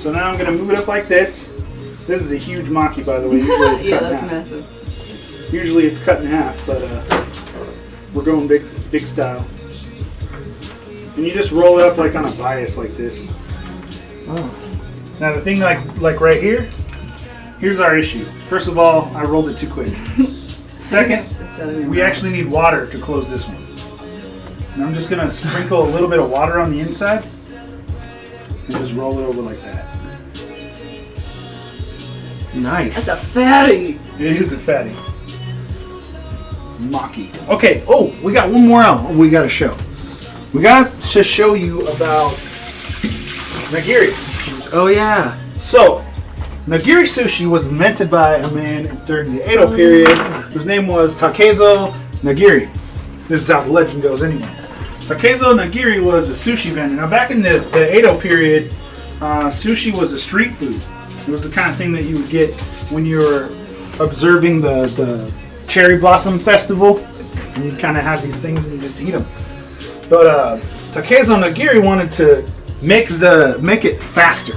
Speaker 1: So now I'm gonna move it up like this. This is a huge maki, by the way. Usually it's
Speaker 5: Yeah,
Speaker 1: cut in
Speaker 5: that's
Speaker 1: half.
Speaker 5: massive.
Speaker 1: Usually it's cut in half, but we're going big style. And you just roll it up like on a bias like this.
Speaker 3: Oh.
Speaker 1: Now the thing like right here, here's our issue. First of all, I rolled it too quick. Second, we actually need water to close this one. And I'm just gonna sprinkle a little bit of water on the inside and just roll it over like that.
Speaker 3: Nice.
Speaker 5: That's a fatty.
Speaker 1: It is a fatty. Maki. Okay, oh, we got one more element we gotta show. We got to show you about nigiri.
Speaker 3: Oh yeah.
Speaker 1: So, nigiri sushi was invented by a man during the Edo period whose name was Takezo Nagiri. This is how the legend goes anyway. Takezo Nagiri was a sushi vendor. Now back in the Edo period, sushi was a street food. It was the kind of thing that you would get when you were observing the cherry blossom festival. And you kind of have these things and you just eat them. But Takezo Nagiri wanted to make it faster.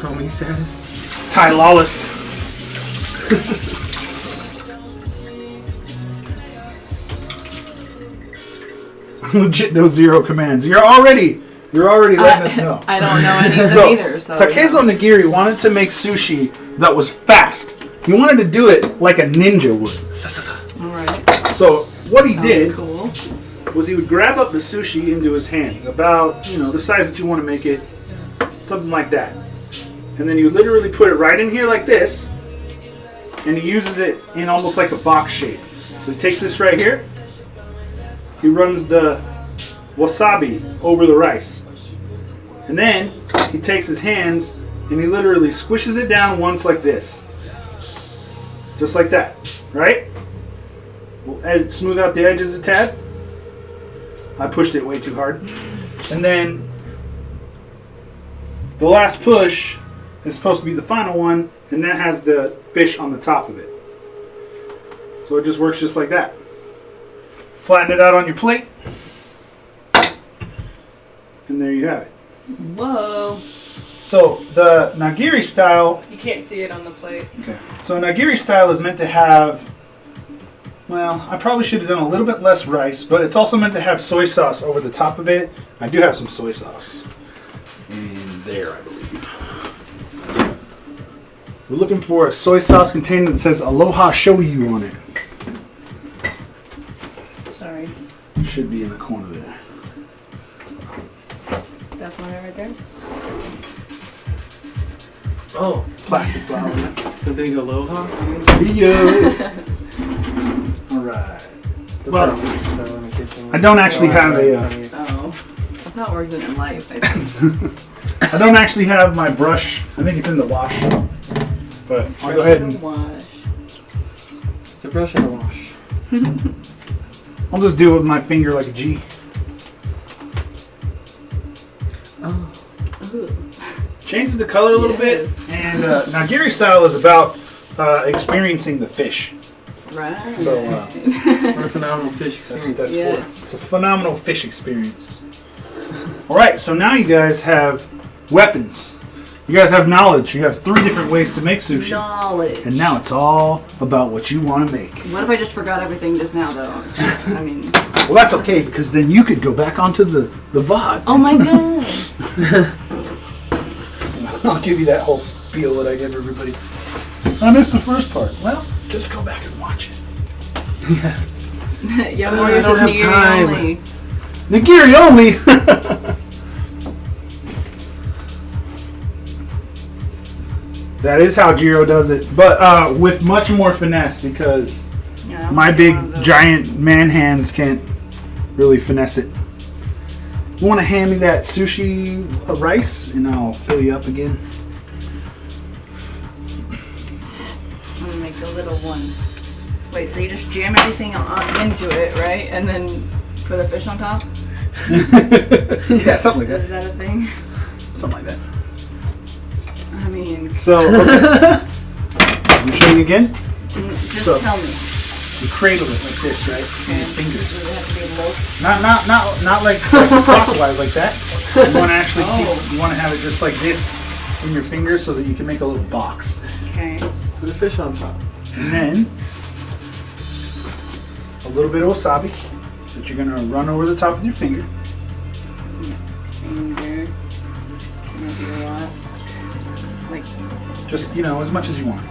Speaker 3: Homie status.
Speaker 1: Ty Lawless. Legit no zero commands. You're already letting us know.
Speaker 5: I don't know any of them
Speaker 1: So,
Speaker 5: either. So
Speaker 1: Takezo Nagiri wanted to make sushi that was fast. He wanted to do it like a ninja would.
Speaker 5: Alright.
Speaker 1: So what he
Speaker 5: Sounds
Speaker 1: did
Speaker 5: cool.
Speaker 1: was he would grab up the sushi into his hand, about the size that you want to make it, something like that. And then you literally put it right in here like this, and he uses it in almost like a box shape. So he takes this right here, he runs the wasabi over the rice, and then he takes his hands and he literally squishes it down once like this. Just like that, right? We'll smooth out the edges a tad. I pushed it way too hard. And then the last push is supposed to be the final one, and that has the fish on the top of it. So it just works just like that. Flatten it out on your plate. And there you have it.
Speaker 5: Whoa.
Speaker 1: So the nigiri style,
Speaker 7: You can't see it on the plate.
Speaker 1: okay. So nigiri style is meant to have, well, I probably should have done a little bit less rice, but it's also meant to have soy sauce over the top of it. I do have some soy sauce in there, I believe. We're looking for a soy sauce container that says Aloha Shoyu on it.
Speaker 5: Sorry.
Speaker 1: Should be in the corner there.
Speaker 5: That's one right there.
Speaker 3: Oh,
Speaker 1: Plastic bottle.
Speaker 3: the big aloha.
Speaker 1: Yeah. All right.
Speaker 3: That's
Speaker 1: Well,
Speaker 3: how we style in the kitchen.
Speaker 1: I don't actually have a.
Speaker 5: Oh. That's not working in life, I think.
Speaker 1: I don't actually have my brush. I think it's in the wash. But I'll go ahead and
Speaker 5: Wash.
Speaker 3: It's a brush and a wash.
Speaker 1: I'll just do it with my finger like a G.
Speaker 3: Oh.
Speaker 5: Ooh.
Speaker 1: Changes the color a little
Speaker 5: Yes.
Speaker 1: bit. And nigiri style is about experiencing the fish.
Speaker 5: Right.
Speaker 1: So
Speaker 3: What a phenomenal fish
Speaker 1: that's
Speaker 3: experience.
Speaker 1: what that's
Speaker 5: Yes.
Speaker 1: for. It's a phenomenal fish experience. All right, so now you guys have weapons. You guys have knowledge. You have 3 different ways to make sushi.
Speaker 5: Knowledge.
Speaker 1: And now it's all about what you want to make.
Speaker 5: What if I just forgot everything just now, though? I mean.
Speaker 1: Well, that's okay, because then you could go back onto the VOD.
Speaker 5: Oh my god.
Speaker 1: I'll give you that whole spiel that I give everybody. I missed the first part. Well, just go back and watch it.
Speaker 5: Yeah,
Speaker 3: I
Speaker 5: Warrior
Speaker 3: don't
Speaker 5: says
Speaker 3: have
Speaker 5: nigiri
Speaker 3: time.
Speaker 5: only.
Speaker 1: Nigiri only! That is how Jiro does it, but with much more finesse, because
Speaker 5: Yeah, I
Speaker 1: my
Speaker 5: wanna see
Speaker 1: big
Speaker 5: one of those.
Speaker 1: giant man hands can't really finesse it. You want to hand me that sushi rice, and I'll fill you up again.
Speaker 5: I'm gonna make a little one. Wait, so you just jam everything into it, right? And then put a fish on top?
Speaker 1: Yeah, something like
Speaker 5: Is
Speaker 1: that.
Speaker 5: that a thing?
Speaker 1: Something like that.
Speaker 5: I mean,
Speaker 1: So, okay. You show you again?
Speaker 5: just
Speaker 1: So-
Speaker 5: tell me.
Speaker 1: You cradle it like this, right? In your fingers.
Speaker 5: Does it have to be low?
Speaker 1: Not like crosswise like that. You want to actually keep, you want to have it just like this in your fingers so that you can make a little box.
Speaker 5: Okay.
Speaker 3: Put a fish on top.
Speaker 1: And then a little bit of wasabi that you're gonna run over the top of your finger.
Speaker 5: Finger. Maybe a lot. Like,
Speaker 1: Just, as much as you want.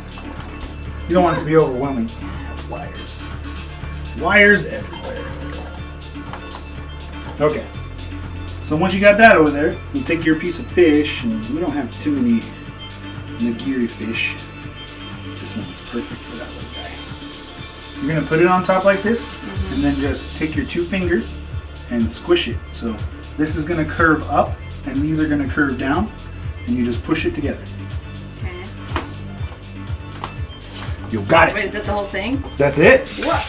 Speaker 1: You don't want it to be overwhelming. Wires. Wires everywhere. Okay. So once you got that over there, you take your piece of fish, and we don't have too many nigiri fish. This one's perfect for that little guy. You're gonna put it on top like this, and then just take your 2 fingers and squish it. So this is gonna curve up, and these are gonna curve down, and you just push it together.
Speaker 5: okay.
Speaker 1: You got
Speaker 5: Wait,
Speaker 1: it.
Speaker 5: is that the whole thing?
Speaker 1: That's it.
Speaker 5: What?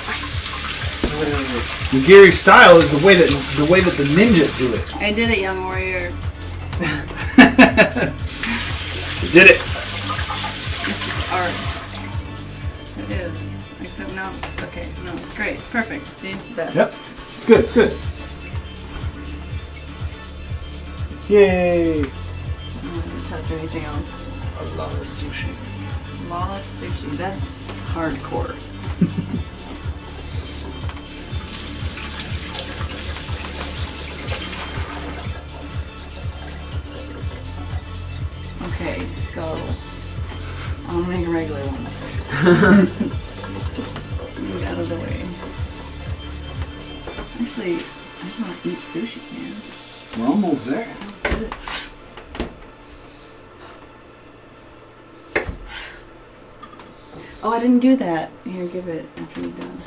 Speaker 1: Nigiri style is the way that the ninjas do it.
Speaker 5: I did it, young warrior.
Speaker 1: You did it.
Speaker 5: Art. It is. Except now it's okay. No, it's great. Perfect. See? Best.
Speaker 1: Yep. It's good. It's good. Yay.
Speaker 5: I don't want to touch anything else.
Speaker 1: A lot of sushi.
Speaker 5: Lawless sushi. That's hardcore. Okay, so I'll make a regular one. Move out of the way. Actually, I just want to eat sushi, man.
Speaker 1: We're almost there.
Speaker 5: So good. Oh, I didn't do that. Here, give it after you're done.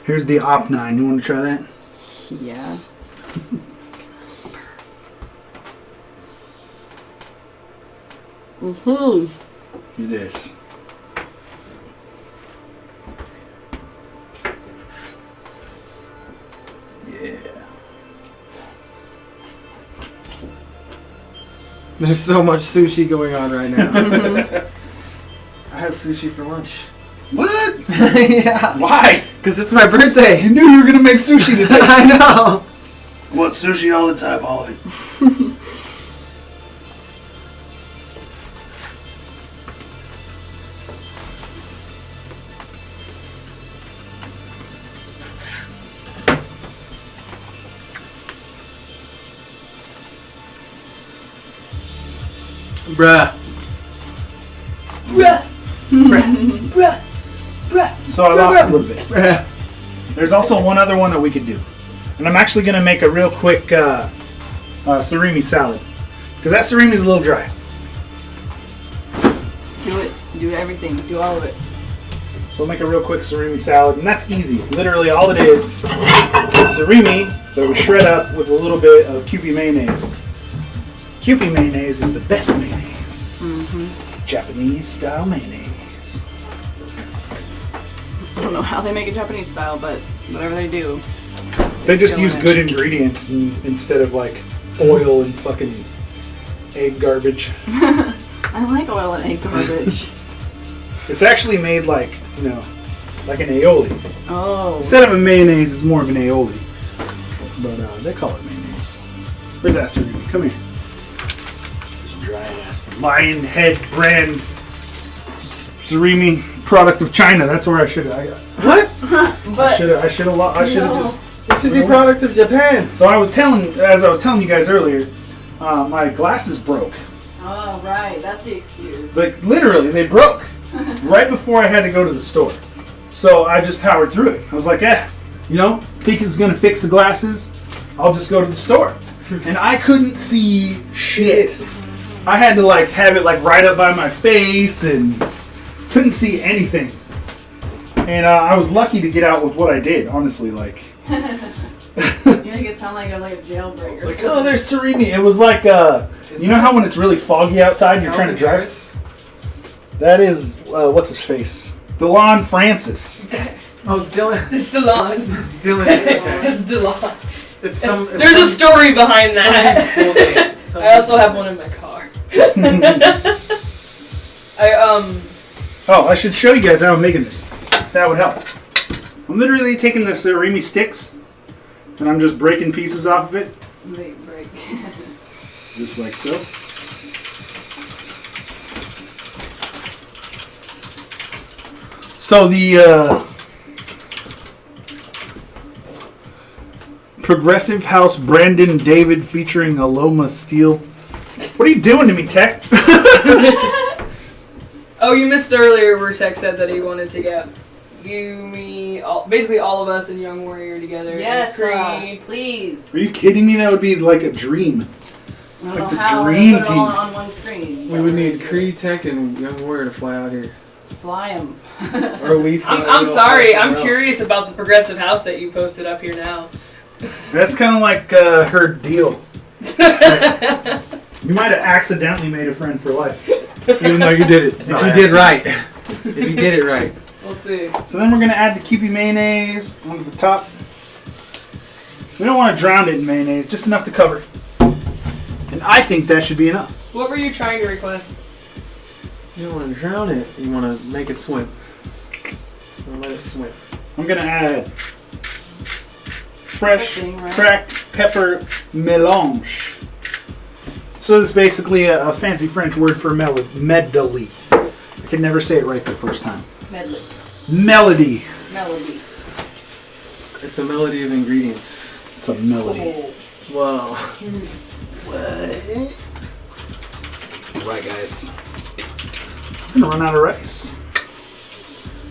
Speaker 1: Here's the Op9. You want to try that?
Speaker 5: Yeah.
Speaker 1: Do this.
Speaker 3: There's so much sushi going on right now. I had sushi for lunch.
Speaker 1: What?
Speaker 3: Yeah.
Speaker 1: Why?
Speaker 3: Because it's my birthday.
Speaker 1: You knew you were gonna make sushi today.
Speaker 3: I know.
Speaker 1: I want sushi all the time, all of it.
Speaker 3: Bruh.
Speaker 1: So I lost a little bit.
Speaker 3: Bruh.
Speaker 1: There's also one other one that we could do. And I'm actually going to make a real quick surimi salad. Because that surimi is a little dry.
Speaker 5: Do it. Do everything. Do all of it.
Speaker 1: So we'll make a real quick surimi salad. And that's easy. Literally all it is surimi that we shred up with a little bit of Kewpie mayonnaise. Kewpie mayonnaise is the best mayonnaise.
Speaker 5: Mm-hmm.
Speaker 1: Japanese style mayonnaise.
Speaker 5: I don't know how they make it Japanese style, but whatever they do.
Speaker 1: They just
Speaker 5: Killing
Speaker 1: use
Speaker 5: it.
Speaker 1: good ingredients instead of like oil and fucking egg garbage.
Speaker 5: I like oil and egg garbage.
Speaker 1: It's actually made like, you know, like an aioli.
Speaker 5: Oh.
Speaker 1: Instead of a mayonnaise, it's more of an aioli. But they call it mayonnaise. Where's that surimi? Come here. This dry ass lion head brand surimi product of China. That's where I should have.
Speaker 3: What?
Speaker 1: I should have just.
Speaker 3: It should be product of Japan.
Speaker 1: So as I was telling you guys earlier, my glasses broke.
Speaker 5: Oh, right. That's the excuse.
Speaker 1: Like literally, they broke right before I had to go to the store. So I just powered through it. I was like, think is gonna fix the glasses. I'll just go to the store. And I couldn't see shit. I had to have it right up by my face and couldn't see anything. And I was lucky to get out with what I did, honestly.
Speaker 5: You make it sound like it was like a jailbreak or something.
Speaker 1: Oh, there's surimi. It was like, you know how when it's really foggy outside and you're trying to drive? That is, what's his face? Delon Francis.
Speaker 3: Oh, Dylan.
Speaker 7: It's Delon.
Speaker 3: Dylan.
Speaker 7: It's Delon.
Speaker 3: It's some.
Speaker 7: There's a story behind that.
Speaker 3: Full name.
Speaker 7: I also have one in my car.
Speaker 1: Oh, I should show you guys how I'm making this. That would help. I'm literally taking the surimi sticks and I'm just breaking pieces off of it.
Speaker 5: Break.
Speaker 1: Just like so. So the Progressive House Brandon David featuring Aloma Steel. What are you doing to me, Tech?
Speaker 7: Oh, you missed earlier where Tech said that he wanted to get you, me, basically all of us in Young Warrior together.
Speaker 5: Yes,
Speaker 7: Creed.
Speaker 5: please.
Speaker 1: Are you kidding me? That would be like a dream.
Speaker 5: I don't know
Speaker 1: the
Speaker 5: how.
Speaker 1: dream
Speaker 5: Put it all
Speaker 1: team.
Speaker 5: on one screen.
Speaker 3: We would need Cree Tech and Young Warrior to fly out here.
Speaker 5: Fly them.
Speaker 3: Or we fly
Speaker 7: I'm sorry. I'm
Speaker 3: somewhere else.
Speaker 7: curious about the Progressive House that you posted up here now.
Speaker 1: That's kind of like her deal. You might have accidentally made a friend for life, even though you did it.
Speaker 3: If you did right. If you did it right.
Speaker 7: We'll see.
Speaker 1: So then we're going to add the Kewpie mayonnaise onto the top. We don't want to drown it in mayonnaise, just enough to cover. And I think that should be enough.
Speaker 7: What were you trying to request?
Speaker 3: You don't want to drown it. You want to make it swim. You want to let it swim.
Speaker 1: I'm going to add fresh
Speaker 5: Thing, right?
Speaker 1: cracked pepper mélange. So this is basically a fancy French word for medley. I can never say it right the first time.
Speaker 5: Medley.
Speaker 1: Melody.
Speaker 5: Melody.
Speaker 3: It's a melody of ingredients.
Speaker 1: It's a melody.
Speaker 3: Whoa.
Speaker 1: Alright, guys. I'm gonna run out of rice.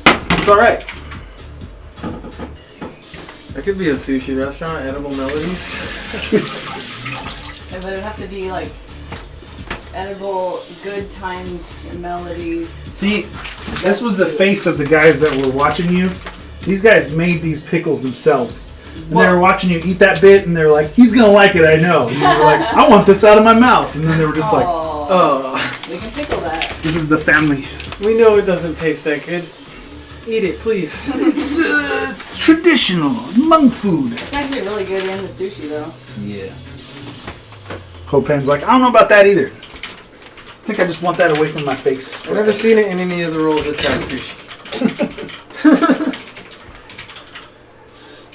Speaker 1: It's alright.
Speaker 3: That could be a sushi restaurant, Edible Melodies.
Speaker 5: Yeah, but it would have to be like edible, good times, melodies.
Speaker 1: See, this was the face of the guys that were watching you. These guys made these pickles themselves. And they were watching you eat that bit, and they're like, he's gonna like it, I know. And you were like, I want this out of my mouth. And then they were just like,
Speaker 3: Oh,
Speaker 5: We can pickle that.
Speaker 1: this is the family.
Speaker 3: we know it doesn't taste that good. Eat it, please.
Speaker 1: It's traditional monk food.
Speaker 5: It's actually really good in the sushi though.
Speaker 1: Yeah. Hopan's like, I don't know about that either. think I just want that away from my face.
Speaker 3: I've never seen it in any of the rolls at Track Sushi.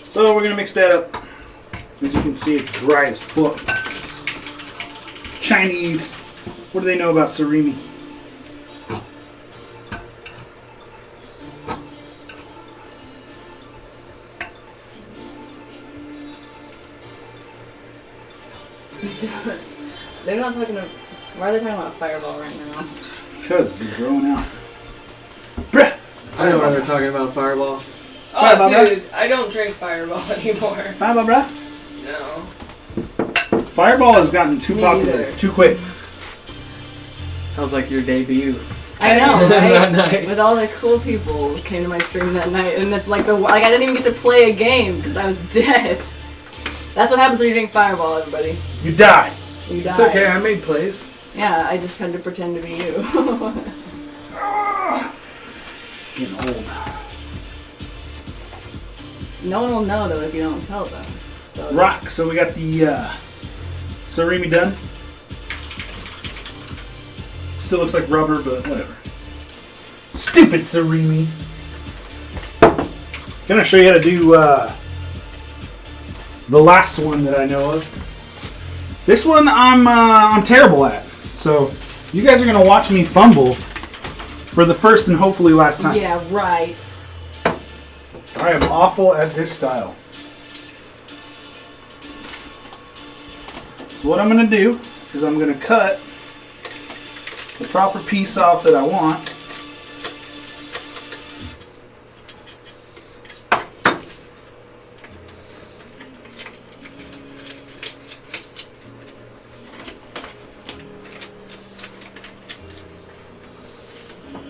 Speaker 1: So we're gonna mix that up. As you can see, it's dry as fuck. Chinese. What do they know about surimi?
Speaker 2: They're not talking about. Why are they talking about Fireball right now?
Speaker 1: Because it's growing out. Bruh!
Speaker 3: I know why they're talking about Fireball.
Speaker 7: Oh,
Speaker 1: Fireball,
Speaker 7: dude, I don't drink Fireball anymore.
Speaker 1: Fireball, bruh.
Speaker 7: No.
Speaker 1: Fireball has gotten too
Speaker 2: Me
Speaker 1: popular
Speaker 2: neither.
Speaker 1: too quick.
Speaker 3: Sounds like your debut.
Speaker 2: I know,
Speaker 3: That
Speaker 2: right?
Speaker 3: night.
Speaker 2: With all the cool people who came to my stream that night, and it's like I didn't even get to play a game because I was dead. That's what happens when you drink Fireball, everybody.
Speaker 1: You die.
Speaker 2: You die.
Speaker 3: It's okay, I made plays.
Speaker 2: Yeah, I just had to pretend to be you.
Speaker 1: Getting old.
Speaker 2: No one will know though if you don't tell them. So
Speaker 1: Rock. So we got the surimi done. Still looks like rubber, but whatever. Stupid surimi. Gonna show you how to do the last one that I know of. This one I'm terrible at. So you guys are gonna watch me fumble for the first and hopefully last time.
Speaker 2: Yeah, right.
Speaker 1: I am awful at this style. So what I'm going to do is I'm going to cut the proper piece off that I want.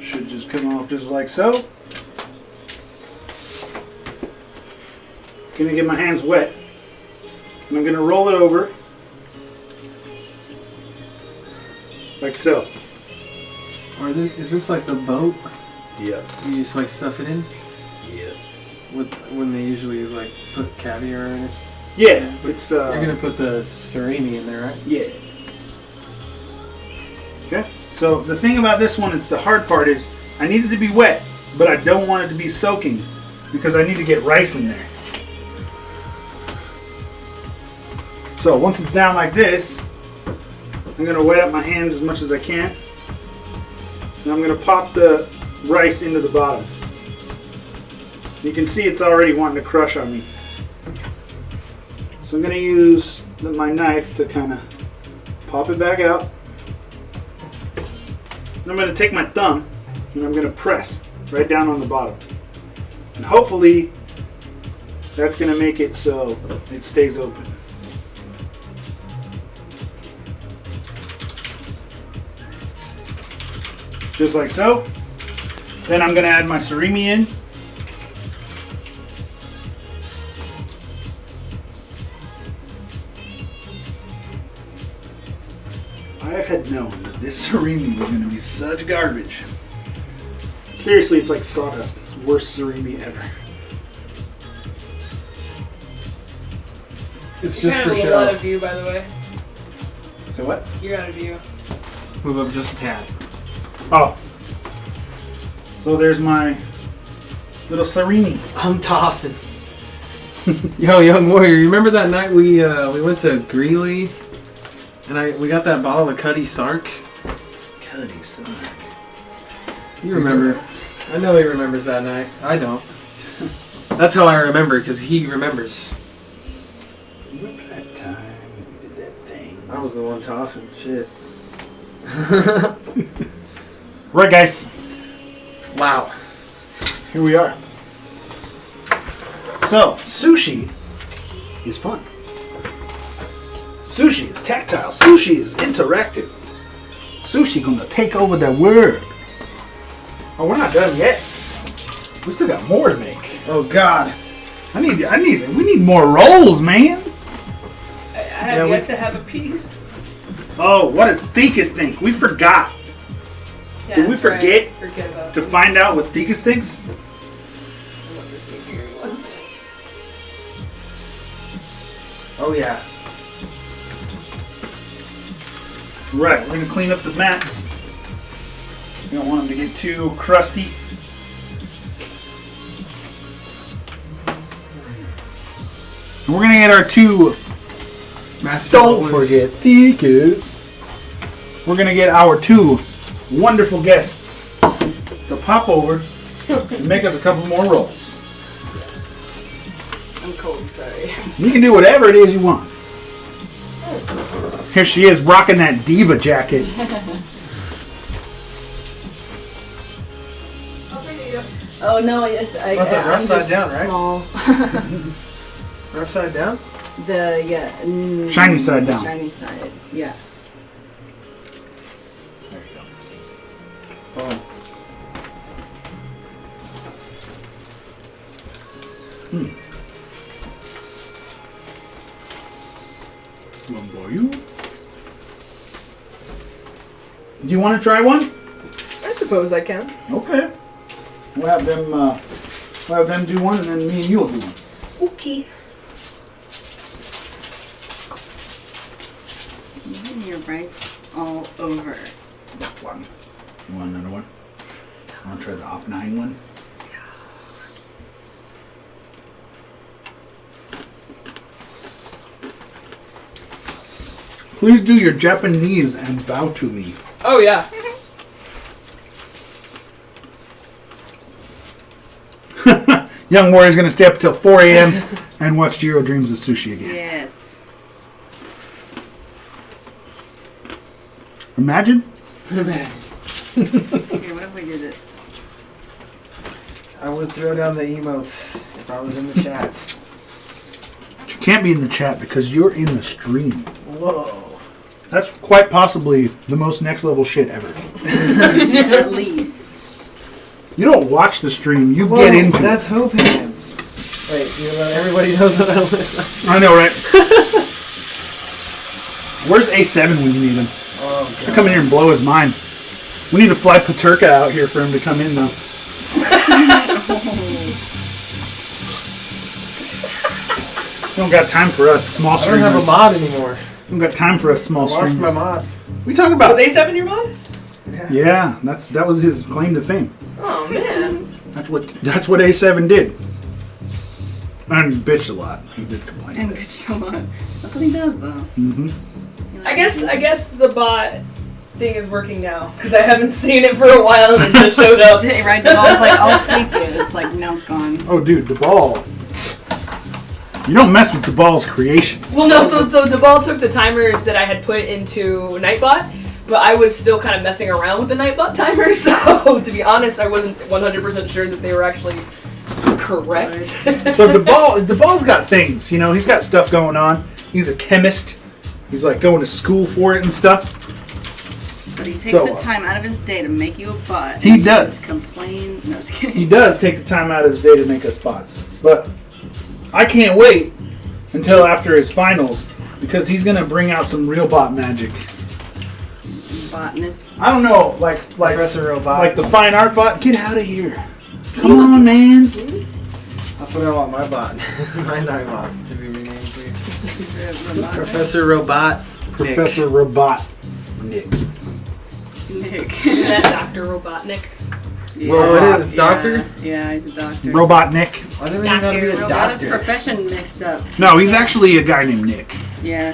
Speaker 1: Should just come off just like so. Gonna get my hands wet, and I'm gonna roll it over like so.
Speaker 3: Or is this like the boat?
Speaker 1: Yep.
Speaker 3: You just like stuff it in?
Speaker 1: Yep.
Speaker 3: When they usually is like put caviar in it?
Speaker 1: Yeah, it's
Speaker 3: You're gonna put the surimi in there, right?
Speaker 1: yeah. Okay. So the thing about this one, it's the hard part is I need it to be wet, but I don't want it to be soaking because I need to get rice in there. So once it's down like this, I'm going to wet up my hands as much as I can. And I'm going to pop the rice into the bottom. You can see it's already wanting to crush on me. So I'm going to use my knife to kind of pop it back out. And I'm going to take my thumb and I'm going to press right down on the bottom. And hopefully that's going to make it so it stays open. Just like so. Then I'm going to add my surimi in. I had known that this surimi was going to be such garbage. Seriously, it's like sawdust. It's the worst surimi ever.
Speaker 3: It's
Speaker 7: You're
Speaker 3: just
Speaker 7: kind
Speaker 3: for
Speaker 7: of a little out
Speaker 3: show.
Speaker 7: of view, by the way.
Speaker 1: So what?
Speaker 7: You're out of view.
Speaker 3: Move up just a tad.
Speaker 1: Oh. So there's my little surimi.
Speaker 3: I'm tossing. Yo, young warrior, you remember that night we went to Greeley and we got that bottle of Cuddy Sark?
Speaker 1: Cuddy Sark.
Speaker 3: You remember? I know he remembers that night. I don't. That's how I remember, because he remembers.
Speaker 1: Remember that time we did that thing?
Speaker 3: I was the one tossing shit.
Speaker 1: Right, guys.
Speaker 3: Wow.
Speaker 1: Here we are. So, sushi is fun. Sushi is tactile. Sushi is interactive. Sushi gonna take over the world. Oh, we're not done yet. We still got more to make.
Speaker 3: Oh God.
Speaker 1: We need more rolls, man.
Speaker 7: I have
Speaker 3: Yeah,
Speaker 7: yet to have a piece.
Speaker 1: Oh, what does Thekus think? We forgot
Speaker 7: Yeah,
Speaker 1: Did we
Speaker 7: that's right.
Speaker 1: forget
Speaker 7: Forget about
Speaker 1: to
Speaker 7: it.
Speaker 1: find out what Thekus thinks.
Speaker 7: I want this sneaky one.
Speaker 3: Oh yeah.
Speaker 1: Right, we're gonna clean up the mats. We don't want them to get too crusty. And we're gonna get our two. Don't forget, because we're gonna get our two wonderful guests to pop over and make us a couple more rolls.
Speaker 2: I'm cold, sorry.
Speaker 1: You can do whatever it is you want. Here she is, rocking that diva jacket.
Speaker 2: Oh no, it's
Speaker 3: But the
Speaker 2: I'm
Speaker 3: rough side
Speaker 2: just
Speaker 3: down, right?
Speaker 2: small.
Speaker 3: Rough side down?
Speaker 1: Shiny side down.
Speaker 2: Shiny side, yeah.
Speaker 3: There you go. Oh.
Speaker 1: One for you. Do you want to try one?
Speaker 7: I suppose I can.
Speaker 1: Okay. We'll have them do one, and then me and you will do one.
Speaker 7: Okay.
Speaker 5: Your rice all over.
Speaker 1: One. You want another one? I want to try the Op9 one. Please do your Japanese and bow to me.
Speaker 7: Oh yeah.
Speaker 1: Young Warrior's going to stay up till 4 a.m. and watch Jiro Dreams of Sushi again.
Speaker 5: Yes.
Speaker 1: Imagine?
Speaker 5: Okay, what if we do this?
Speaker 3: I would throw down the emotes if I was in the chat.
Speaker 1: But you can't be in the chat because you're in the stream.
Speaker 3: Whoa.
Speaker 1: That's quite possibly the most next level shit ever.
Speaker 5: At least.
Speaker 1: You don't watch the stream, you
Speaker 3: Whoa,
Speaker 1: get into
Speaker 3: that's
Speaker 1: it.
Speaker 3: Hopan. Wait, everybody knows what I live.
Speaker 1: I know, right? Where's A7 when you need him?
Speaker 3: Oh,
Speaker 1: He'll come in here and blow his mind. We need to fly Paterka out here for him to come in, though. You don't got time for us small
Speaker 3: I don't
Speaker 1: streamers.
Speaker 3: have a mod anymore.
Speaker 1: You don't got time for us small
Speaker 3: I lost
Speaker 1: streamers.
Speaker 3: my mod.
Speaker 1: We talking about?
Speaker 7: Was A7 your mod?
Speaker 1: Yeah, that was his claim to fame.
Speaker 7: Oh man.
Speaker 1: That's what A7 did. And bitched a lot. He did complain.
Speaker 5: And bitch a lot. That's what he does, though.
Speaker 1: Mm-hmm.
Speaker 7: I guess the bot thing is working now because I haven't seen it for a while and it just showed up.
Speaker 5: Right, the ball's like, I'll tweak it. It's like, now it's gone.
Speaker 1: Oh, dude, DeBall. You don't mess with DeBall's creations.
Speaker 7: Well, no. So Debal took the timers that I had put into Nightbot, but I was still kind of messing around with the Nightbot timers. So to be honest, I wasn't 100% sure that they were actually correct.
Speaker 1: So DeBall's got things, you know, he's got stuff going on. He's a chemist. He's like going to school for it and stuff.
Speaker 5: But he takes
Speaker 1: So,
Speaker 5: the time out of his day to make you a bot.
Speaker 1: He
Speaker 5: and
Speaker 1: does.
Speaker 5: just complain. No, just kidding.
Speaker 1: He does take the time out of his day to make us bots. But I can't wait until after his finals because he's going to bring out some real bot magic.
Speaker 5: Botanist.
Speaker 1: I don't know, like
Speaker 3: Professor Robot.
Speaker 1: like the fine art bot. Get out of here. Come on, man.
Speaker 3: That's what I want my bot. My Nightbot to be renamed to. Professor Robot.
Speaker 1: Professor Robot Nick.
Speaker 5: Nick.
Speaker 7: That Dr. Robotnik.
Speaker 5: Yeah.
Speaker 3: Well, it is, doctor?
Speaker 5: Yeah, he's a doctor.
Speaker 1: Robot Nick.
Speaker 3: Why do we gotta be a
Speaker 5: Got his
Speaker 3: doctor?
Speaker 5: profession mixed up.
Speaker 1: No, he's actually a guy named Nick.
Speaker 5: Yeah.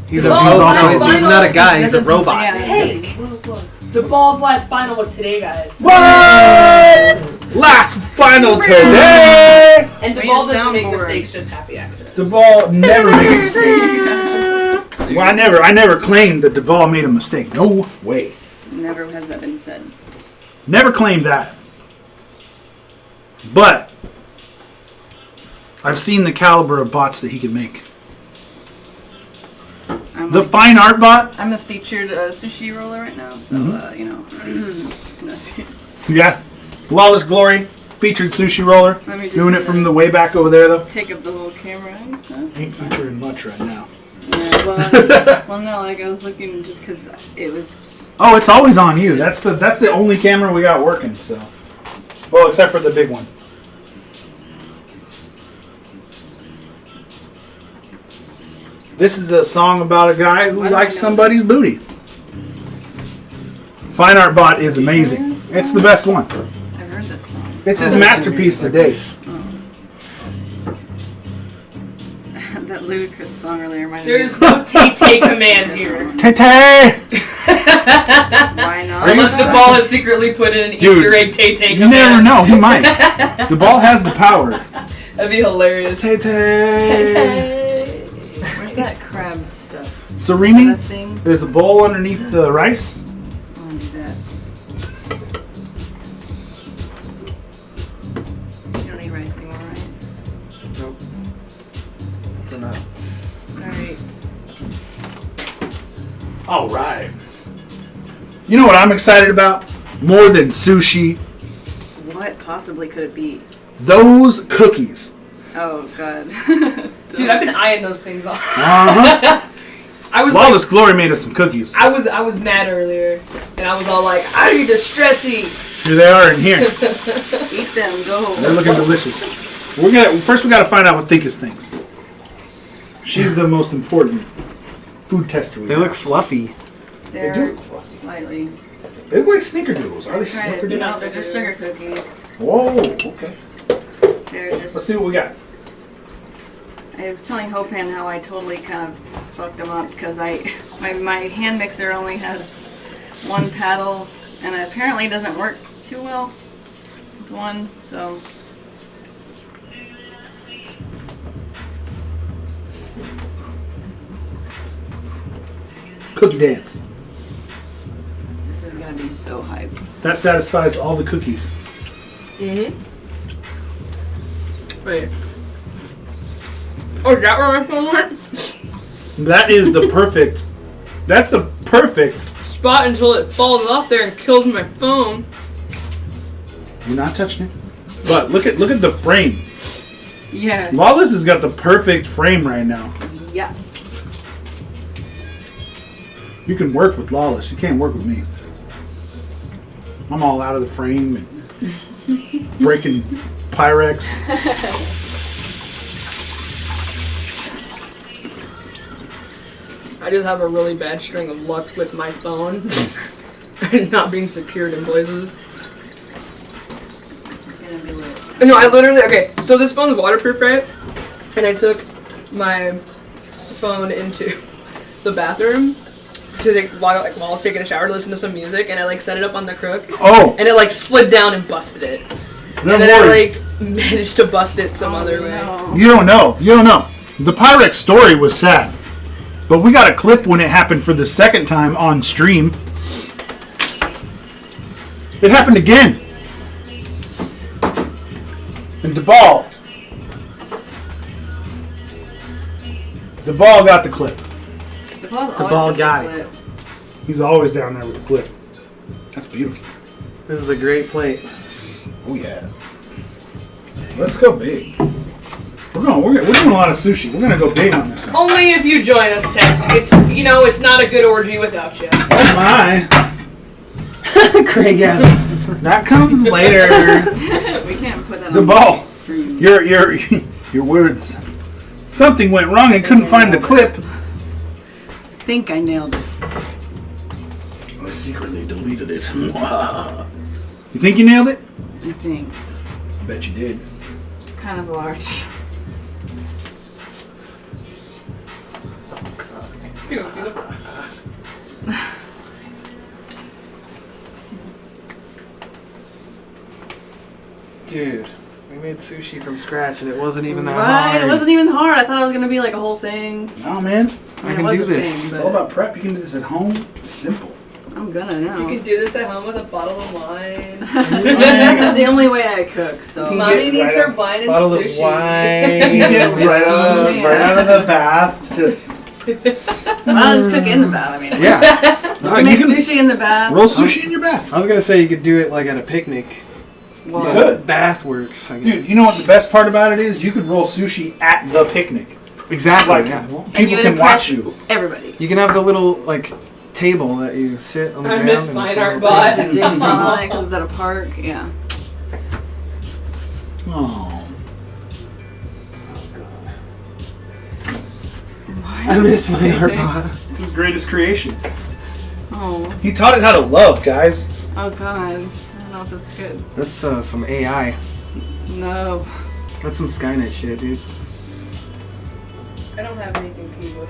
Speaker 1: He's
Speaker 7: Oh,
Speaker 1: also
Speaker 7: that's
Speaker 3: he's not a guy, he's a
Speaker 5: This is-
Speaker 3: robot.
Speaker 5: yeah,
Speaker 7: Hey,
Speaker 5: this is-
Speaker 7: Debal's last final was today, guys.
Speaker 1: What? Last final today.
Speaker 7: And
Speaker 5: We
Speaker 7: Debal
Speaker 5: need a
Speaker 7: doesn't make
Speaker 5: soundboard.
Speaker 7: mistakes, just happy accidents.
Speaker 1: DeBall never makes mistakes. Well, I never claimed that DeBall made a mistake. No way.
Speaker 5: Never has that been said.
Speaker 1: Never claimed that. But I've seen the caliber of bots that he can make. The fine art bot.
Speaker 5: I'm a featured sushi roller right now, so you know. No, just kidding.
Speaker 1: Yeah. Flawless Glory. Featured sushi roller.
Speaker 5: Let me just,
Speaker 1: Doing it from the way back over there, though.
Speaker 5: Take up the whole camera and stuff.
Speaker 1: Ain't featuring much right now.
Speaker 5: Yeah, well, no, like I was looking just because it was.
Speaker 1: Oh, it's always on you. That's the only camera we got working. So, well, except for the big one. This is a song about a guy who
Speaker 5: Why do I
Speaker 1: likes
Speaker 5: know
Speaker 1: somebody's
Speaker 5: this?
Speaker 1: booty. Fine Art Bot is amazing. It's the best one.
Speaker 5: I've heard this song.
Speaker 1: It's his masterpiece to date.
Speaker 5: That ludicrous song earlier reminded
Speaker 7: There's
Speaker 5: me.
Speaker 7: no Tay command here.
Speaker 1: Tay-Tay!
Speaker 5: Why not?
Speaker 1: Are you
Speaker 7: Unless the ball has secretly put in an
Speaker 1: Dude,
Speaker 7: Easter egg Tay
Speaker 1: You
Speaker 7: command.
Speaker 1: never know. He might. The ball has the power.
Speaker 7: That'd be hilarious.
Speaker 1: Tay-Tay!
Speaker 5: Where's that crab stuff?
Speaker 1: Serene,
Speaker 5: That thing?
Speaker 1: there's a bowl underneath the rice.
Speaker 5: Oh, that. You don't need rice anymore, right?
Speaker 3: Nope. We're not.
Speaker 5: Alright.
Speaker 1: All right. You know what I'm excited about? More than sushi?
Speaker 5: What possibly could it be?
Speaker 1: Those cookies.
Speaker 5: Oh, God.
Speaker 7: Dude, I've been eyeing those things off.
Speaker 1: Uh-huh.
Speaker 7: I was
Speaker 1: Lawless Glory made us some cookies.
Speaker 7: I was mad earlier, and I was all like, I need a stressy.
Speaker 1: Here they are in here.
Speaker 5: Eat them, go.
Speaker 1: They're looking delicious. We gotta find out what Thinkus thinks. She's the most important food tester.
Speaker 3: They look fluffy.
Speaker 1: They
Speaker 5: They're
Speaker 1: do look fluffy.
Speaker 5: slightly.
Speaker 1: They look like snickerdoodles. Are they
Speaker 5: Try to,
Speaker 1: snickerdoodles?
Speaker 5: no, they're just sugar cookies.
Speaker 1: Whoa. Okay.
Speaker 5: They're just.
Speaker 1: Let's see what we got.
Speaker 5: I was telling Hopan how I totally kind of fucked them up because my hand mixer only had one paddle and it apparently doesn't work too well with one, so.
Speaker 1: Cookie dance.
Speaker 5: This is gonna be so hype.
Speaker 1: That satisfies all the cookies.
Speaker 7: Mm-hmm. Wait. Oh, is that where my phone went?
Speaker 1: That is the perfect. That's the perfect.
Speaker 7: Spot until it falls off there and kills my phone.
Speaker 1: You're not touching it. But look at the frame.
Speaker 5: Yeah.
Speaker 1: Lawless has got the perfect frame right now.
Speaker 5: Yeah.
Speaker 1: You can work with Lawless. You can't work with me. I'm all out of the frame and breaking Pyrex.
Speaker 7: I just have a really bad string of luck with my phone and not being secured in places.
Speaker 5: This is gonna be lit.
Speaker 7: No, I literally, okay, so this phone's waterproof, right? And I took my phone into the bathroom to take, while I was taking a shower to listen to some music, and I set it up on the crook,
Speaker 1: Oh,
Speaker 7: and it slid down and busted it.
Speaker 1: no
Speaker 7: And then
Speaker 1: worries.
Speaker 7: I managed to bust it some other way.
Speaker 5: No.
Speaker 1: You don't know. The Pyrex story was sad. But we got a clip when it happened for the second time on stream. It happened again. And the ball got the clip.
Speaker 5: The ball's
Speaker 3: The
Speaker 5: always
Speaker 3: ball
Speaker 5: gonna be
Speaker 3: guy.
Speaker 5: lit.
Speaker 1: He's always down there with the clip. That's beautiful.
Speaker 3: This is a great plate.
Speaker 1: Oh yeah. Let's go big. We're doing a lot of sushi. We're gonna go big on this one.
Speaker 7: Only if you join us, Tech. It's not a good orgy without you.
Speaker 1: Oh my.
Speaker 3: Craig has
Speaker 1: That comes later.
Speaker 5: We can't put that
Speaker 1: The
Speaker 5: on
Speaker 1: ball.
Speaker 5: the stream.
Speaker 1: Your words. Something went wrong and couldn't find the clip.
Speaker 5: I think I nailed it.
Speaker 1: I secretly deleted it. You think you nailed it?
Speaker 5: I think.
Speaker 1: Bet you did.
Speaker 5: It's kind of large.
Speaker 3: Dude, we made sushi from scratch and it wasn't even that
Speaker 5: Right,
Speaker 3: hard.
Speaker 5: it wasn't even hard. I thought it was gonna be a whole thing.
Speaker 1: No, man.
Speaker 3: I
Speaker 5: It
Speaker 3: can
Speaker 5: was
Speaker 3: do
Speaker 5: a
Speaker 3: this.
Speaker 5: thing,
Speaker 1: It's all about prep. You can do this at home. It's simple.
Speaker 5: I'm gonna now.
Speaker 7: You can do this at home with a bottle of wine.
Speaker 5: It's the only way I cook, so.
Speaker 1: You
Speaker 7: Mommy
Speaker 1: get
Speaker 7: needs
Speaker 1: right
Speaker 7: her wine and
Speaker 3: Bottle of
Speaker 7: sushi.
Speaker 3: wine.
Speaker 1: You get
Speaker 3: whiskey.
Speaker 1: right out of the bath. Just
Speaker 5: I'll just cook in the bath. I mean,
Speaker 3: Yeah.
Speaker 5: you can make sushi in the bath.
Speaker 1: roll sushi in your bath.
Speaker 3: I was gonna say you could do it at a picnic.
Speaker 5: Well,
Speaker 1: You could.
Speaker 3: Bath works, I guess.
Speaker 1: Dude, you know what the best part about it is? You could roll sushi at the picnic.
Speaker 3: Exactly.
Speaker 1: Like,
Speaker 3: yeah.
Speaker 5: and you
Speaker 1: people
Speaker 5: would
Speaker 1: can
Speaker 5: impress
Speaker 1: watch you.
Speaker 5: everybody.
Speaker 3: You can have the little table that you sit on the
Speaker 7: I
Speaker 3: ground.
Speaker 7: miss
Speaker 3: and
Speaker 7: Fine
Speaker 3: it's a
Speaker 7: Art
Speaker 3: little
Speaker 7: Bot.
Speaker 3: table.
Speaker 5: Dicks on it because it's at a park. Yeah.
Speaker 1: Oh.
Speaker 3: I miss Fine Art Bot.
Speaker 1: It's his greatest creation.
Speaker 5: Oh Oh.
Speaker 1: He taught it how to love, guys.
Speaker 5: Oh God. I don't know if that's good.
Speaker 3: That's some AI.
Speaker 5: No.
Speaker 3: That's some Skynet shit, dude.
Speaker 7: I don't have anything evil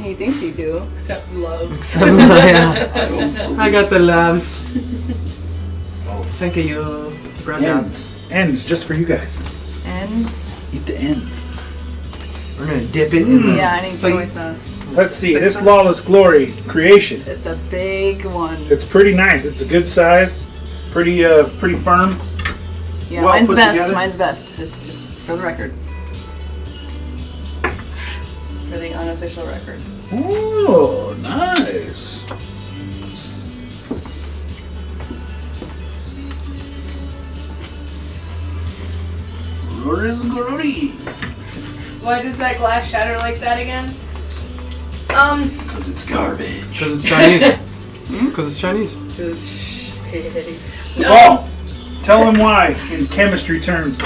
Speaker 5: He thinks you do.
Speaker 7: except love.
Speaker 3: I got the loves. Thank you, brother.
Speaker 1: Ends just for you guys.
Speaker 5: Ends.
Speaker 1: Eat the ends.
Speaker 3: We're gonna dip it in the
Speaker 5: Yeah, I need soy
Speaker 3: sweet-
Speaker 5: sauce.
Speaker 1: Let's see. This Lawless Glory creation.
Speaker 5: It's a big one.
Speaker 1: It's pretty nice. It's a good size. Pretty firm.
Speaker 5: Yeah,
Speaker 1: well
Speaker 5: mine's
Speaker 1: put
Speaker 5: best.
Speaker 1: together.
Speaker 5: Mine's best. Just for the record. For the unofficial record.
Speaker 1: Oh, nice. Lawless Glory.
Speaker 7: Why does that glass shatter like that again?
Speaker 1: Because it's garbage.
Speaker 3: Because it's Chinese. Because it's Chinese.
Speaker 7: No.
Speaker 1: Paul, tell them why in chemistry terms.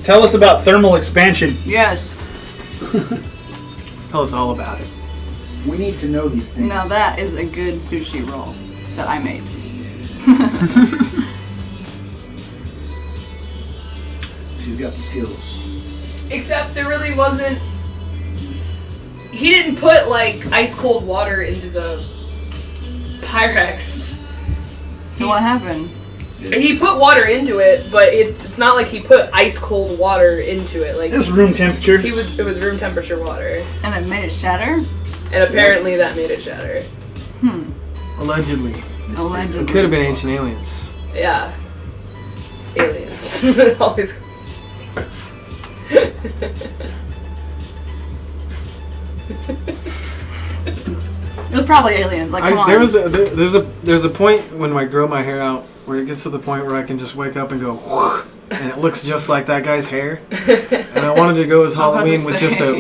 Speaker 1: Tell us about thermal expansion.
Speaker 5: Yes.
Speaker 3: Tell us all about it.
Speaker 1: We need to know these things.
Speaker 5: Now that is a good sushi roll that I made.
Speaker 1: She's got the skills.
Speaker 7: Except there really wasn't. He didn't put like ice cold water into the Pyrex.
Speaker 5: So what happened?
Speaker 7: He put water into it, but it's not like he put ice cold water into it. Like
Speaker 1: It was room temperature.
Speaker 7: it was room temperature water,
Speaker 5: And it made it shatter?
Speaker 7: and apparently that made it shatter.
Speaker 3: Allegedly.
Speaker 5: Allegedly.
Speaker 3: It could have been ancient aliens.
Speaker 7: Yeah, aliens. Always.
Speaker 5: It was probably aliens. Like, come on.
Speaker 3: There's a point when I grow my hair out where it gets to the point where I can just wake up and go, whoosh, and it looks just like that guy's hair. And I wanted to go as
Speaker 5: I was about to
Speaker 3: Halloween with just
Speaker 5: say.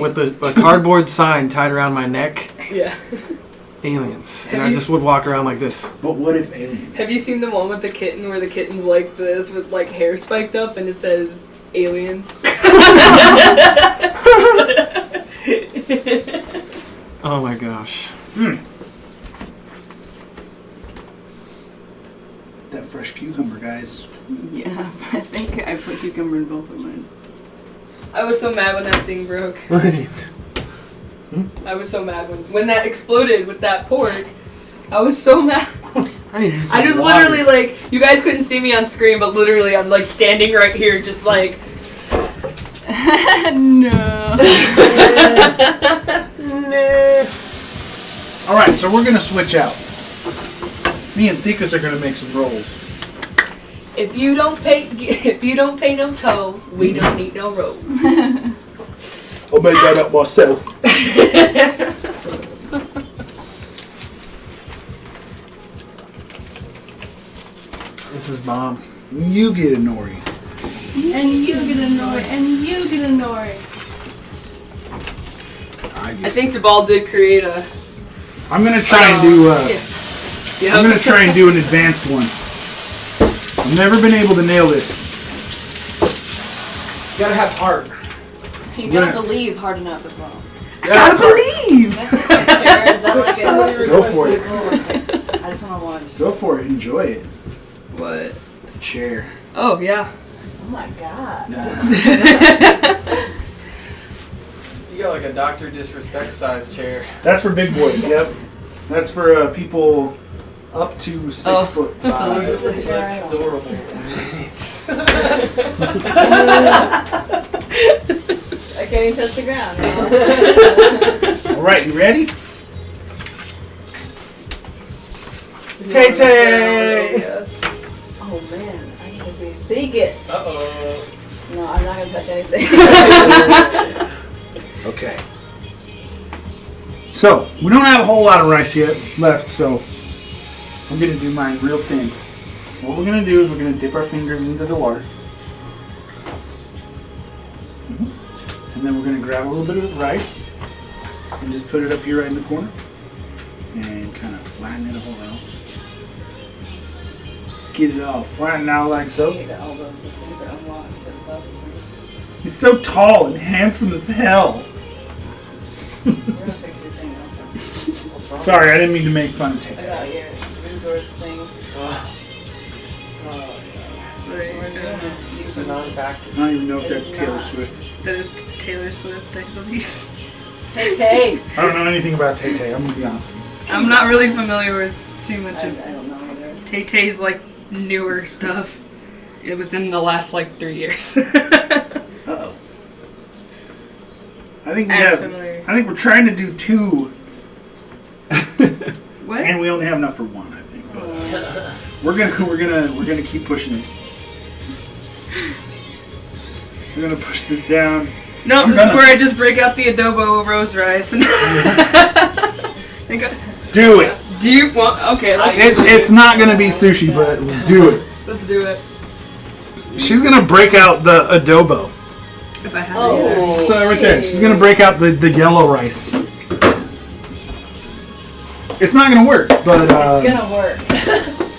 Speaker 3: a cardboard sign tied around my neck.
Speaker 7: Yeah.
Speaker 3: Aliens. And
Speaker 7: Have
Speaker 3: I
Speaker 7: you
Speaker 3: just would walk around like this.
Speaker 1: But what if aliens?
Speaker 7: Have you seen the one with the kitten where the kitten's like this with like hair spiked up and it says aliens?
Speaker 3: Oh my gosh.
Speaker 1: That fresh cucumber, guys.
Speaker 5: Yeah, I think I put cucumber in both of mine.
Speaker 7: I was so mad when that thing broke. I was so mad when that exploded with that pork. I was so mad. I just literally like, you guys couldn't see me on screen, but literally I'm like standing right here just like.
Speaker 5: No.
Speaker 1: Alright, so we're gonna switch out. Me and Thikas are gonna make some rolls.
Speaker 7: If you don't pay no toll, we don't need no road.
Speaker 1: I'll make that up myself.
Speaker 3: This is Mom.
Speaker 1: You get a nori.
Speaker 5: And you get annoyed. And you get annoyed.
Speaker 7: I think Duvall did create a.
Speaker 1: I'm gonna try and do.
Speaker 7: Yeah.
Speaker 1: I'm gonna try and do an advanced one. I've never been able to nail this.
Speaker 3: You gotta have heart.
Speaker 5: You gotta believe hard enough as well.
Speaker 1: Gotta believe.
Speaker 5: Can I sit in the chair? Is that like
Speaker 1: Go for it.
Speaker 5: I just wanna watch.
Speaker 1: Go for it. Enjoy it.
Speaker 7: What?
Speaker 1: Chair.
Speaker 7: Oh yeah.
Speaker 5: Oh my god.
Speaker 3: You got like a Dr. Disrespect size chair.
Speaker 1: That's for big boys. Yep. That's for people up to 6'5".
Speaker 5: This is the chair I want.
Speaker 3: Adorable.
Speaker 5: I can't even touch the ground.
Speaker 1: All right, you ready?
Speaker 3: Tay Tay!
Speaker 5: Oh man, I need to be biggest.
Speaker 3: Uh-oh.
Speaker 5: No, I'm not gonna touch anything.
Speaker 1: Okay. So we don't have a whole lot of rice yet left, so I'm gonna do mine real thin. What we're gonna do is we're gonna dip our fingers into the water, and then we're gonna grab a little bit of the rice and just put it up here right in the corner, and kind of flatten it all out. Get it all flattened out like so.
Speaker 5: All those things are unlocked.
Speaker 1: He's so tall and handsome as hell.
Speaker 5: We're gonna fix your thing also.
Speaker 1: Sorry, I didn't mean to make fun of Tay.
Speaker 5: I got you.
Speaker 3: It's a non-factor.
Speaker 1: I don't even know if that's Taylor Swift.
Speaker 7: That is Taylor Swift, I believe.
Speaker 2: Tay.
Speaker 1: I don't know anything about Tay Tay. I'm gonna be honest with you.
Speaker 7: I'm not really familiar with too much
Speaker 2: I
Speaker 7: of
Speaker 2: don't know either.
Speaker 7: Tay Tay's like newer stuff within the last like 3 years.
Speaker 1: Uh-oh. I think
Speaker 7: Familiar.
Speaker 1: I think we're trying to do 2.
Speaker 7: What?
Speaker 1: And we only have enough for 1, I think. But, we're gonna keep pushing it. We're gonna push this down.
Speaker 7: No, this is where I just break out the adobo rose rice. And
Speaker 1: Do it.
Speaker 7: do you want? Okay, let's
Speaker 1: It's not gonna be sushi, but do it.
Speaker 7: let's do it.
Speaker 1: She's gonna break out the adobo.
Speaker 7: If I have
Speaker 2: Oh.
Speaker 7: it.
Speaker 1: So right there, she's gonna break out the yellow rice. It's not gonna work, but
Speaker 2: It's gonna work.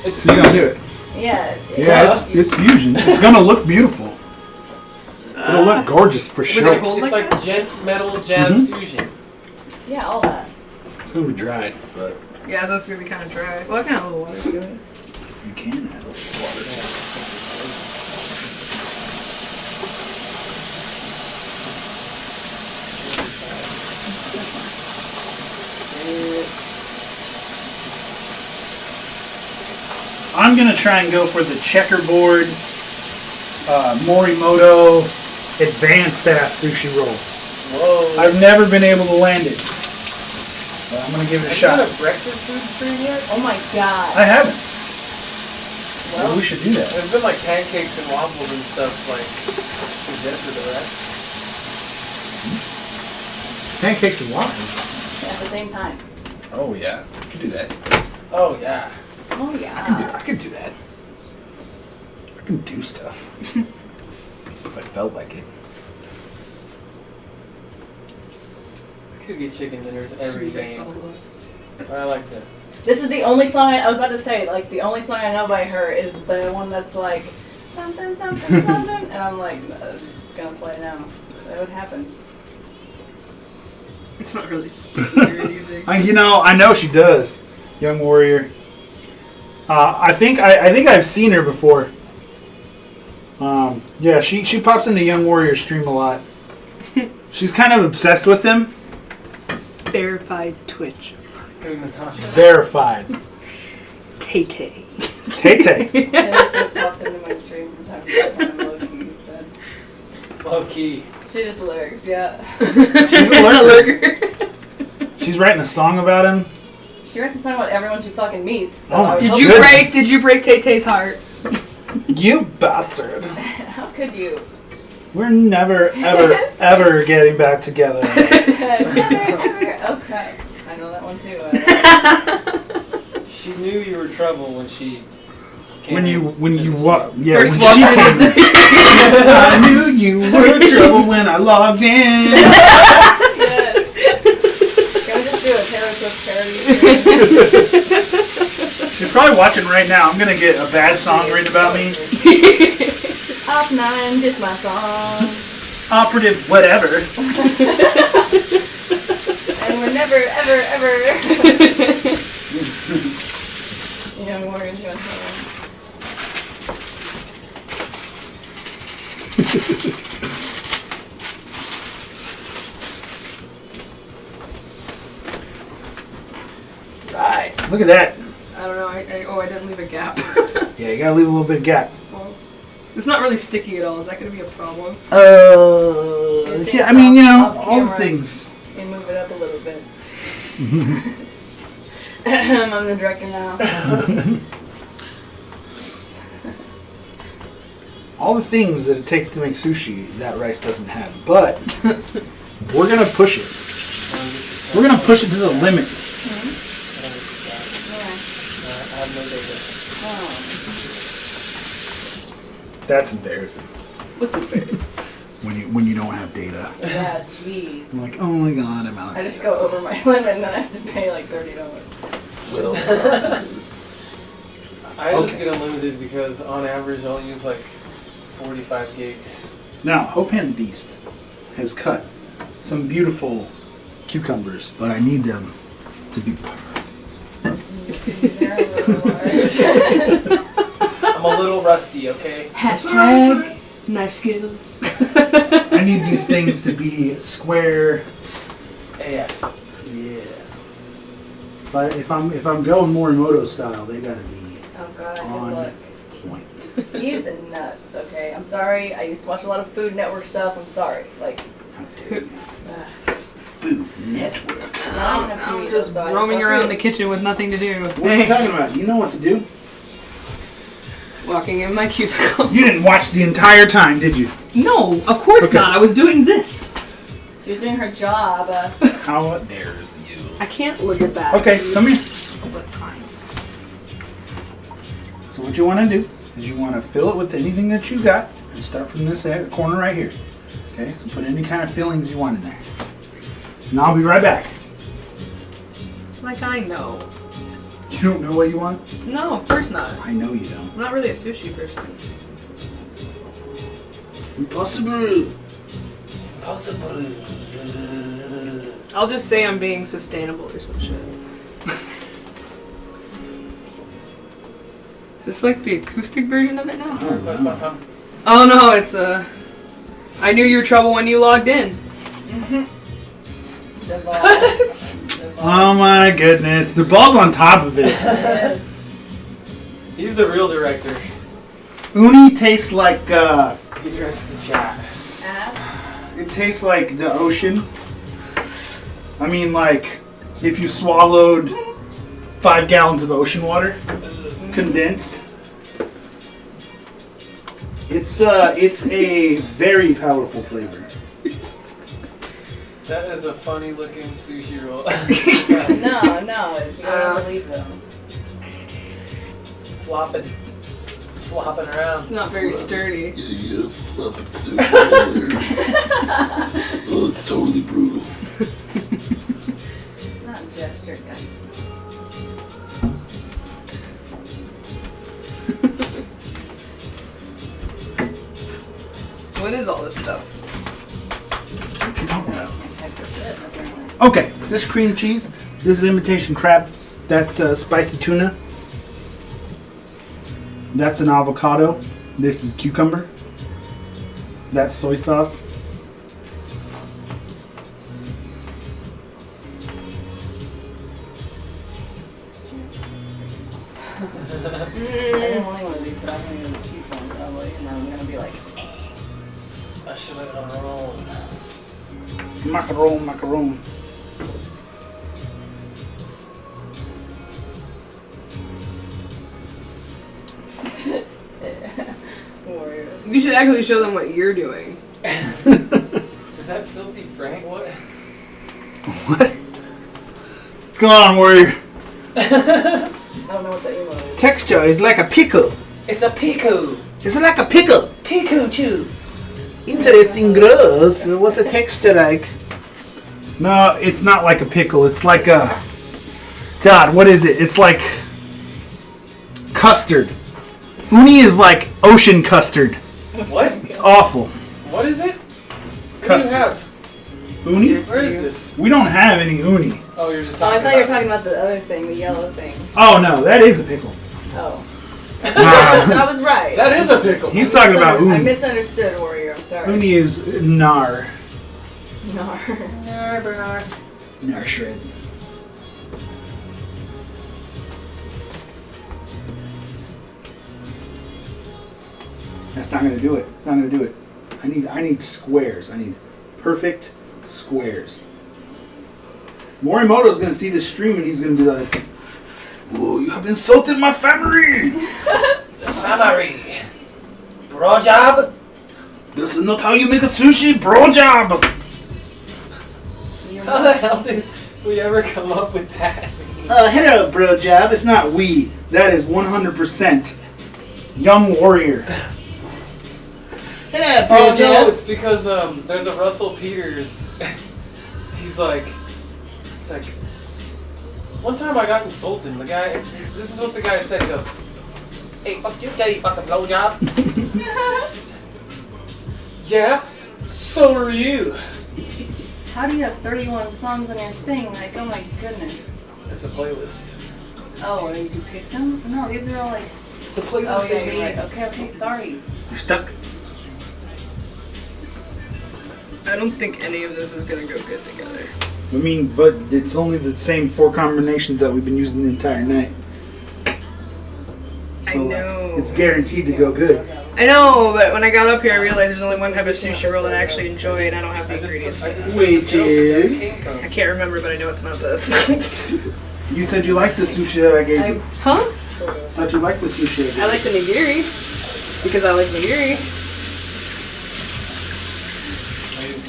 Speaker 3: It's
Speaker 1: she's gonna do it.
Speaker 2: Yeah.
Speaker 1: Yeah, it's fusion. It's gonna look beautiful. It'll look gorgeous for
Speaker 7: it
Speaker 1: sure.
Speaker 7: cold?
Speaker 3: It's like gent metal jazz fusion.
Speaker 2: Yeah, all that.
Speaker 1: It's gonna be dried, but
Speaker 7: Yeah, so it's gonna be kind of dry. Well, I can add a little water to it.
Speaker 1: you can add a little water. I'm gonna try and go for the checkerboard Morimoto advanced ass sushi roll.
Speaker 3: Whoa.
Speaker 1: I've never been able to land it, but I'm gonna give it a
Speaker 3: Have you
Speaker 1: shot.
Speaker 3: done a breakfast food stream yet?
Speaker 2: Oh my god.
Speaker 1: I haven't.
Speaker 2: Well,
Speaker 1: Well, we should do that.
Speaker 3: There's been like pancakes and waffles and stuff like suggested though, right?
Speaker 1: Pancakes and waffles.
Speaker 2: at the same time.
Speaker 1: Oh yeah, I could do that.
Speaker 3: Oh yeah.
Speaker 2: Oh
Speaker 1: I
Speaker 2: yeah.
Speaker 1: can do that. I can do stuff. If I felt like it.
Speaker 3: I could get chicken dinners every day. I like to.
Speaker 2: This is the only song I was about to say. Like the only song I know by her is the one that's like something, something, something, and I'm like, it's gonna play now. That would happen.
Speaker 7: It's not really sticky or anything.
Speaker 1: I know she does. Young Warrior. I think I've seen her before. Yeah, she pops into Young Warrior stream a lot. She's kind of obsessed with him.
Speaker 7: Verified Twitch.
Speaker 3: Who, Natasha?
Speaker 1: Verified.
Speaker 7: Tay-Tay.
Speaker 1: Tay-Tay.
Speaker 2: Taylor Swift pops into my stream from time to time. Low key, he said.
Speaker 3: Low key.
Speaker 2: She just lurks, yeah.
Speaker 1: She's a lurker. She's writing a song about him.
Speaker 2: She writes a song about everyone she fucking meets. So
Speaker 1: Oh,
Speaker 2: I would
Speaker 7: Did
Speaker 2: hope-
Speaker 7: you
Speaker 1: Goodness.
Speaker 7: break Tay-Tay's heart?
Speaker 1: You bastard.
Speaker 2: How could you?
Speaker 1: We're never, ever,
Speaker 2: Yes.
Speaker 1: ever getting back together.
Speaker 2: Okay. I know that one too.
Speaker 3: She knew you were trouble when she came
Speaker 1: When you
Speaker 3: to the
Speaker 1: walk, yeah,
Speaker 7: First
Speaker 1: when she
Speaker 7: walk
Speaker 1: came
Speaker 7: in the
Speaker 1: in. I knew you were in trouble when I logged in.
Speaker 2: Yes. Can we just do a Taylor Swift parody?
Speaker 1: She's probably watching right now. I'm gonna get a bad song written about me.
Speaker 2: Op9, just my song.
Speaker 1: Operative whatever.
Speaker 2: And we're never, ever, ever. Young Warriors going home.
Speaker 1: Right. Look at that.
Speaker 7: I don't know. I didn't leave a gap.
Speaker 1: Yeah, you gotta leave a little bit of gap.
Speaker 7: Well, it's not really sticky at all. Is that going to be a problem?
Speaker 1: Yeah, I mean,
Speaker 2: Off
Speaker 1: all the
Speaker 2: camera.
Speaker 1: things.
Speaker 2: You move it up a little bit. I'm the director now.
Speaker 1: All the things that it takes to make sushi that rice doesn't have. But we're gonna push it. We're gonna push it to the limit.
Speaker 3: I have no data.
Speaker 1: That's embarrassing.
Speaker 7: What's up, face?
Speaker 1: When you don't have data.
Speaker 2: Yeah, jeez.
Speaker 1: I'm like, oh my god, I'm out of
Speaker 2: I just go over my limit and then I have to pay like $30.
Speaker 1: will.
Speaker 3: I just get unlimited because on average I'll use like 45 gigs.
Speaker 1: Now, Hopan Beast has cut some beautiful cucumbers, but I need them to be
Speaker 2: They're a little large.
Speaker 3: rusty, okay?
Speaker 7: Hashtag knife skills.
Speaker 1: I need these things to be square.
Speaker 3: AF.
Speaker 1: Yeah. But if I'm going Morimoto style, they gotta be
Speaker 5: Oh god,
Speaker 1: on
Speaker 5: good luck.
Speaker 1: point.
Speaker 5: He's nuts, okay? I'm sorry. I used to watch a lot of Food Network stuff. I'm sorry. Like,
Speaker 1: How dare you. Food Network.
Speaker 7: I'm just roaming around the kitchen with nothing to do.
Speaker 1: What are you talking about? You know what to do?
Speaker 7: Walking in my cubicle.
Speaker 1: You didn't watch the entire time, did you?
Speaker 7: No, of course not. I was doing this.
Speaker 5: She was doing her job.
Speaker 1: How dares you?
Speaker 7: I can't look at that.
Speaker 1: Okay, come here.
Speaker 7: All the time.
Speaker 1: So what you want to do is you want to fill it with anything that you got and start from this corner right here. Okay, so put any kind of fillings you want in there. And I'll be right back.
Speaker 7: Like I know.
Speaker 1: You don't know what you want?
Speaker 7: No, of course not.
Speaker 1: I know you don't.
Speaker 7: I'm not really a sushi person.
Speaker 1: Impossible.
Speaker 7: I'll just say I'm being sustainable or some shit. Is this like the acoustic version of it now? Oh no, it's I knew you were trouble when you logged in.
Speaker 5: The ball.
Speaker 1: Oh my goodness. The ball's on top of it.
Speaker 5: Yes.
Speaker 3: He's the real director.
Speaker 1: Uni tastes like,
Speaker 3: He directs the chat.
Speaker 1: it tastes like the ocean. I mean, like, if you swallowed 5 gallons of ocean water, condensed. It's a very powerful flavor.
Speaker 3: That is a funny looking sushi roll.
Speaker 5: No, it's you don't believe them.
Speaker 3: Flopping. It's flopping around.
Speaker 7: It's not very sturdy.
Speaker 8: Yeah, you gotta flop it super earlier. Oh, it's totally brutal.
Speaker 5: Not gesture, guy.
Speaker 7: What is all this stuff?
Speaker 1: What you talking about? Okay, this cream cheese, this is imitation crab, that's spicy tuna, that's an avocado, this is cucumber, that's soy sauce.
Speaker 5: I didn't want one of these, but I'm going to get the cheap one probably, and then I'm going to be like,
Speaker 3: I should have done wrong.
Speaker 1: Macaron.
Speaker 5: warrior.
Speaker 7: You should actually show them what you're doing.
Speaker 3: Is that Filthy Frank? What?
Speaker 1: What? What's going on, warrior?
Speaker 5: I don't know what the emo is.
Speaker 1: Texture is like a pickle.
Speaker 3: It's a piku.
Speaker 1: It's like a pickle.
Speaker 3: Piku too.
Speaker 1: Interesting gross. What's a texture like? No, it's not like a pickle. It's like a... God, what is it? It's like... custard. Uni is like ocean custard.
Speaker 3: What?
Speaker 1: It's awful.
Speaker 3: What is it? What
Speaker 1: Custard.
Speaker 3: do you have?
Speaker 1: Uni?
Speaker 3: Where is this?
Speaker 1: We don't have any uni.
Speaker 3: Oh, you're just
Speaker 5: Oh, I
Speaker 3: talking
Speaker 5: thought you were
Speaker 3: about
Speaker 5: talking about the other thing, the yellow thing.
Speaker 1: Oh, no, that is a pickle.
Speaker 5: Oh.
Speaker 1: Nah,
Speaker 5: I was right.
Speaker 3: That is a pickle.
Speaker 1: he's talking about
Speaker 5: I
Speaker 1: uni.
Speaker 5: misunderstood, warrior. I'm sorry.
Speaker 1: Uni is nar.
Speaker 5: No.
Speaker 1: Nar shred. That's not gonna do it. It's not gonna do it. I need squares. I need perfect squares. Morimoto's gonna see this stream and he's gonna be like, "Oh, you have insulted my family!
Speaker 3: Family. Bro job.
Speaker 1: This is not how you make a sushi, bro job!"
Speaker 3: How the hell did we ever come up with that?
Speaker 1: Hello, bro job. It's not we. That is 100% Young Warrior. Hello, bro
Speaker 3: Oh no,
Speaker 1: job.
Speaker 3: it's because there's a Russell Peters. he's like, one time I got insulted. The guy, this is what the guy said. He goes, "Hey, fuck you, gay fucking blowjob." Yeah, so are you.
Speaker 5: How do you have 31 songs on your thing? Like, oh my goodness.
Speaker 3: It's a playlist.
Speaker 5: Oh, and you picked them? No, these are all like.
Speaker 3: It's a playlist
Speaker 2: Oh, yeah,
Speaker 3: they
Speaker 2: you're
Speaker 3: made.
Speaker 2: right. Okay, sorry.
Speaker 1: You're stuck.
Speaker 7: I don't think any of this is gonna go good together.
Speaker 1: I mean, but it's only the same 4 combinations that we've been using the entire night.
Speaker 7: I
Speaker 1: So
Speaker 7: know.
Speaker 1: it's guaranteed to go good.
Speaker 7: I know, but when I got up here, I realized there's only one type of sushi roll that I actually enjoy, and I don't have the ingredients.
Speaker 1: Which is...
Speaker 7: I can't remember, but I know it's not this.
Speaker 1: You said you liked the sushi that I gave you.
Speaker 7: Huh?
Speaker 1: Thought you liked the sushi I
Speaker 7: I like the nigiri because I like nigiri.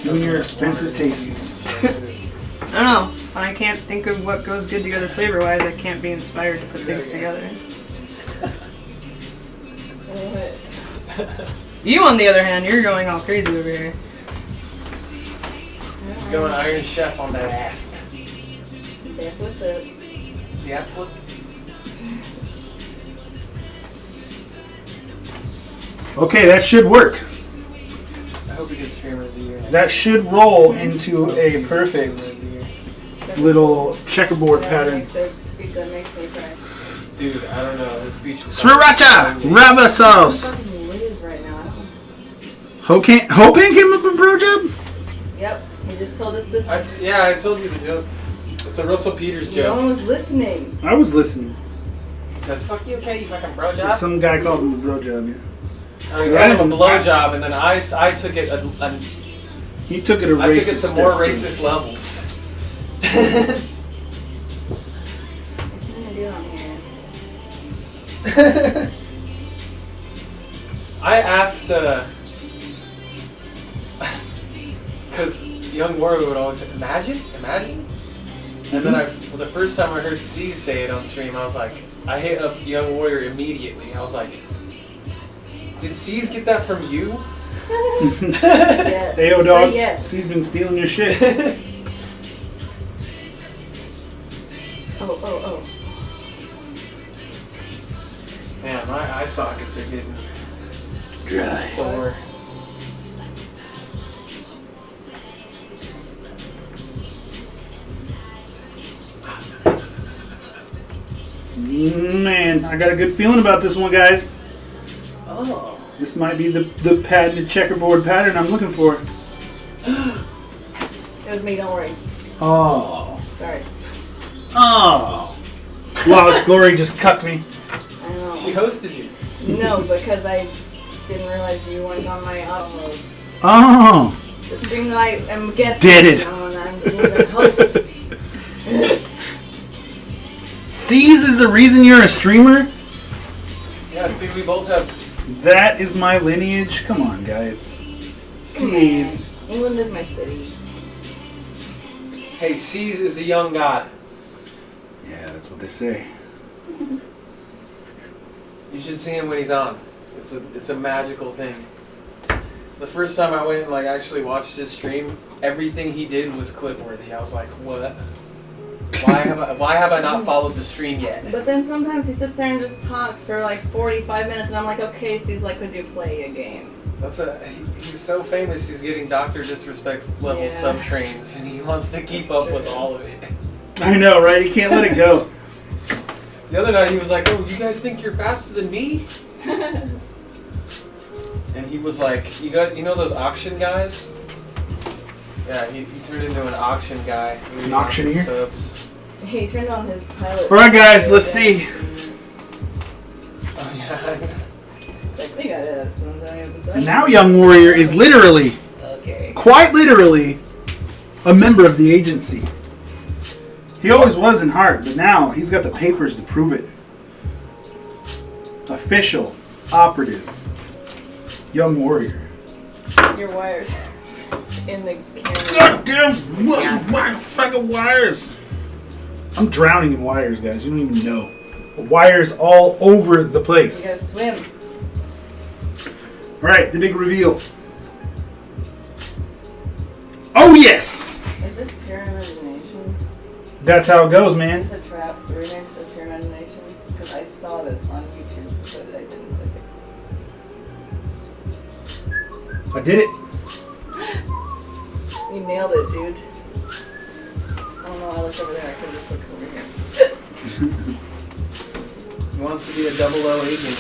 Speaker 1: gave you. Your expensive tastes.
Speaker 7: I don't know. When I can't think of what goes good together flavor-wise, I can't be inspired to put things together. You, on the other hand, you're going all crazy over here.
Speaker 3: He's going Iron Chef on that ass.
Speaker 2: That's what's up.
Speaker 3: The ass flip?
Speaker 1: Okay, that should work.
Speaker 3: I hope we get streamer of the year.
Speaker 1: That should roll into a perfect little checkerboard pattern.
Speaker 2: Pizza makes me cry.
Speaker 3: Dude, I don't know. This speech was
Speaker 1: Sriracha! Rava sauce!
Speaker 2: Fucking live right now.
Speaker 1: Hopan came up with bro job?
Speaker 2: Yep, he just told us this.
Speaker 3: Yeah, I told you the joke. It's a Russell Peters
Speaker 2: No
Speaker 3: joke.
Speaker 2: one was listening.
Speaker 1: I was listening.
Speaker 3: He says, "Fuck you, okay, you fucking bro
Speaker 1: So
Speaker 3: job."
Speaker 1: some guy called him a bro job, yeah.
Speaker 3: I mean, kind of a blow job, and then I took it.
Speaker 1: He took it a
Speaker 3: I took
Speaker 1: racist
Speaker 3: it to more
Speaker 1: step.
Speaker 3: racist levels.
Speaker 2: What are you doing here?
Speaker 3: I asked, because Young Warrior would always say, imagine? And then the first time I heard C say it on stream, I was like, I hit up Young Warrior immediately. I was like, did C's get that from you?
Speaker 2: Yes.
Speaker 1: Hey, yo,
Speaker 2: Say
Speaker 1: dog.
Speaker 2: yes.
Speaker 1: He's been stealing your shit.
Speaker 2: Oh.
Speaker 3: Man, my eye sockets are getting
Speaker 1: Dry.
Speaker 3: sore.
Speaker 1: Man, I got a good feeling about this one, guys.
Speaker 3: Oh.
Speaker 1: This might be the patented checkerboard pattern I'm looking for.
Speaker 2: It was me, don't worry.
Speaker 1: Oh.
Speaker 2: Sorry.
Speaker 1: Oh. Flawless Glory just cucked me.
Speaker 2: I know.
Speaker 3: She hosted you.
Speaker 2: No, because I didn't realize you weren't on my auto.
Speaker 1: Oh.
Speaker 2: The stream that I am guessing.
Speaker 1: Did it.
Speaker 2: And I'm the host.
Speaker 1: C's is the reason you're a streamer?
Speaker 3: Yeah, see, we both have.
Speaker 1: That is my lineage. Come on, guys. C's.
Speaker 2: England is my city.
Speaker 3: Hey, C's is a young god.
Speaker 1: Yeah, that's what they say.
Speaker 3: You should see him when he's on. It's a magical thing. The first time I went and actually watched his stream, everything he did was clip worthy. I was like, what? Why have I not followed the stream yet?
Speaker 2: But then sometimes he sits there and just talks for 45 minutes, and I'm like, okay, so he's like, could you play a game?
Speaker 3: He's so famous. He's getting Dr. Disrespect level sub trains, and he wants to keep up with all of it.
Speaker 1: I know, right? You can't let it go.
Speaker 3: The other night he was like, "Oh, you guys think you're faster than me?" And he was like, "You know those auction guys?" Yeah, he turned into an auction guy.
Speaker 1: An auctioneer?
Speaker 3: Subs.
Speaker 2: He turned on his pilot.
Speaker 1: Alright, guys, let's see.
Speaker 3: Oh yeah.
Speaker 2: Like, we gotta have some time of the
Speaker 1: And now Young Warrior is literally,
Speaker 2: Okay.
Speaker 1: quite literally, a member of the agency. He always was in heart, but now he's got the papers to prove it. Official, operative, Young Warrior.
Speaker 2: Your wires in the camera.
Speaker 1: Goddamn fucking wires! I'm drowning in wires, guys. You don't even know. Wires all over the
Speaker 2: You
Speaker 1: place.
Speaker 2: gotta swim.
Speaker 1: Alright, the big reveal. Oh yes!
Speaker 2: Is this pure imagination?
Speaker 1: That's how it goes, man.
Speaker 2: Is this a trap remix of pure imagination? Because I saw this on YouTube, but I didn't click it.
Speaker 1: I did it.
Speaker 2: You nailed it, dude. I don't know, I looked over there, I could just look over here.
Speaker 3: He wants to be a 00 agent.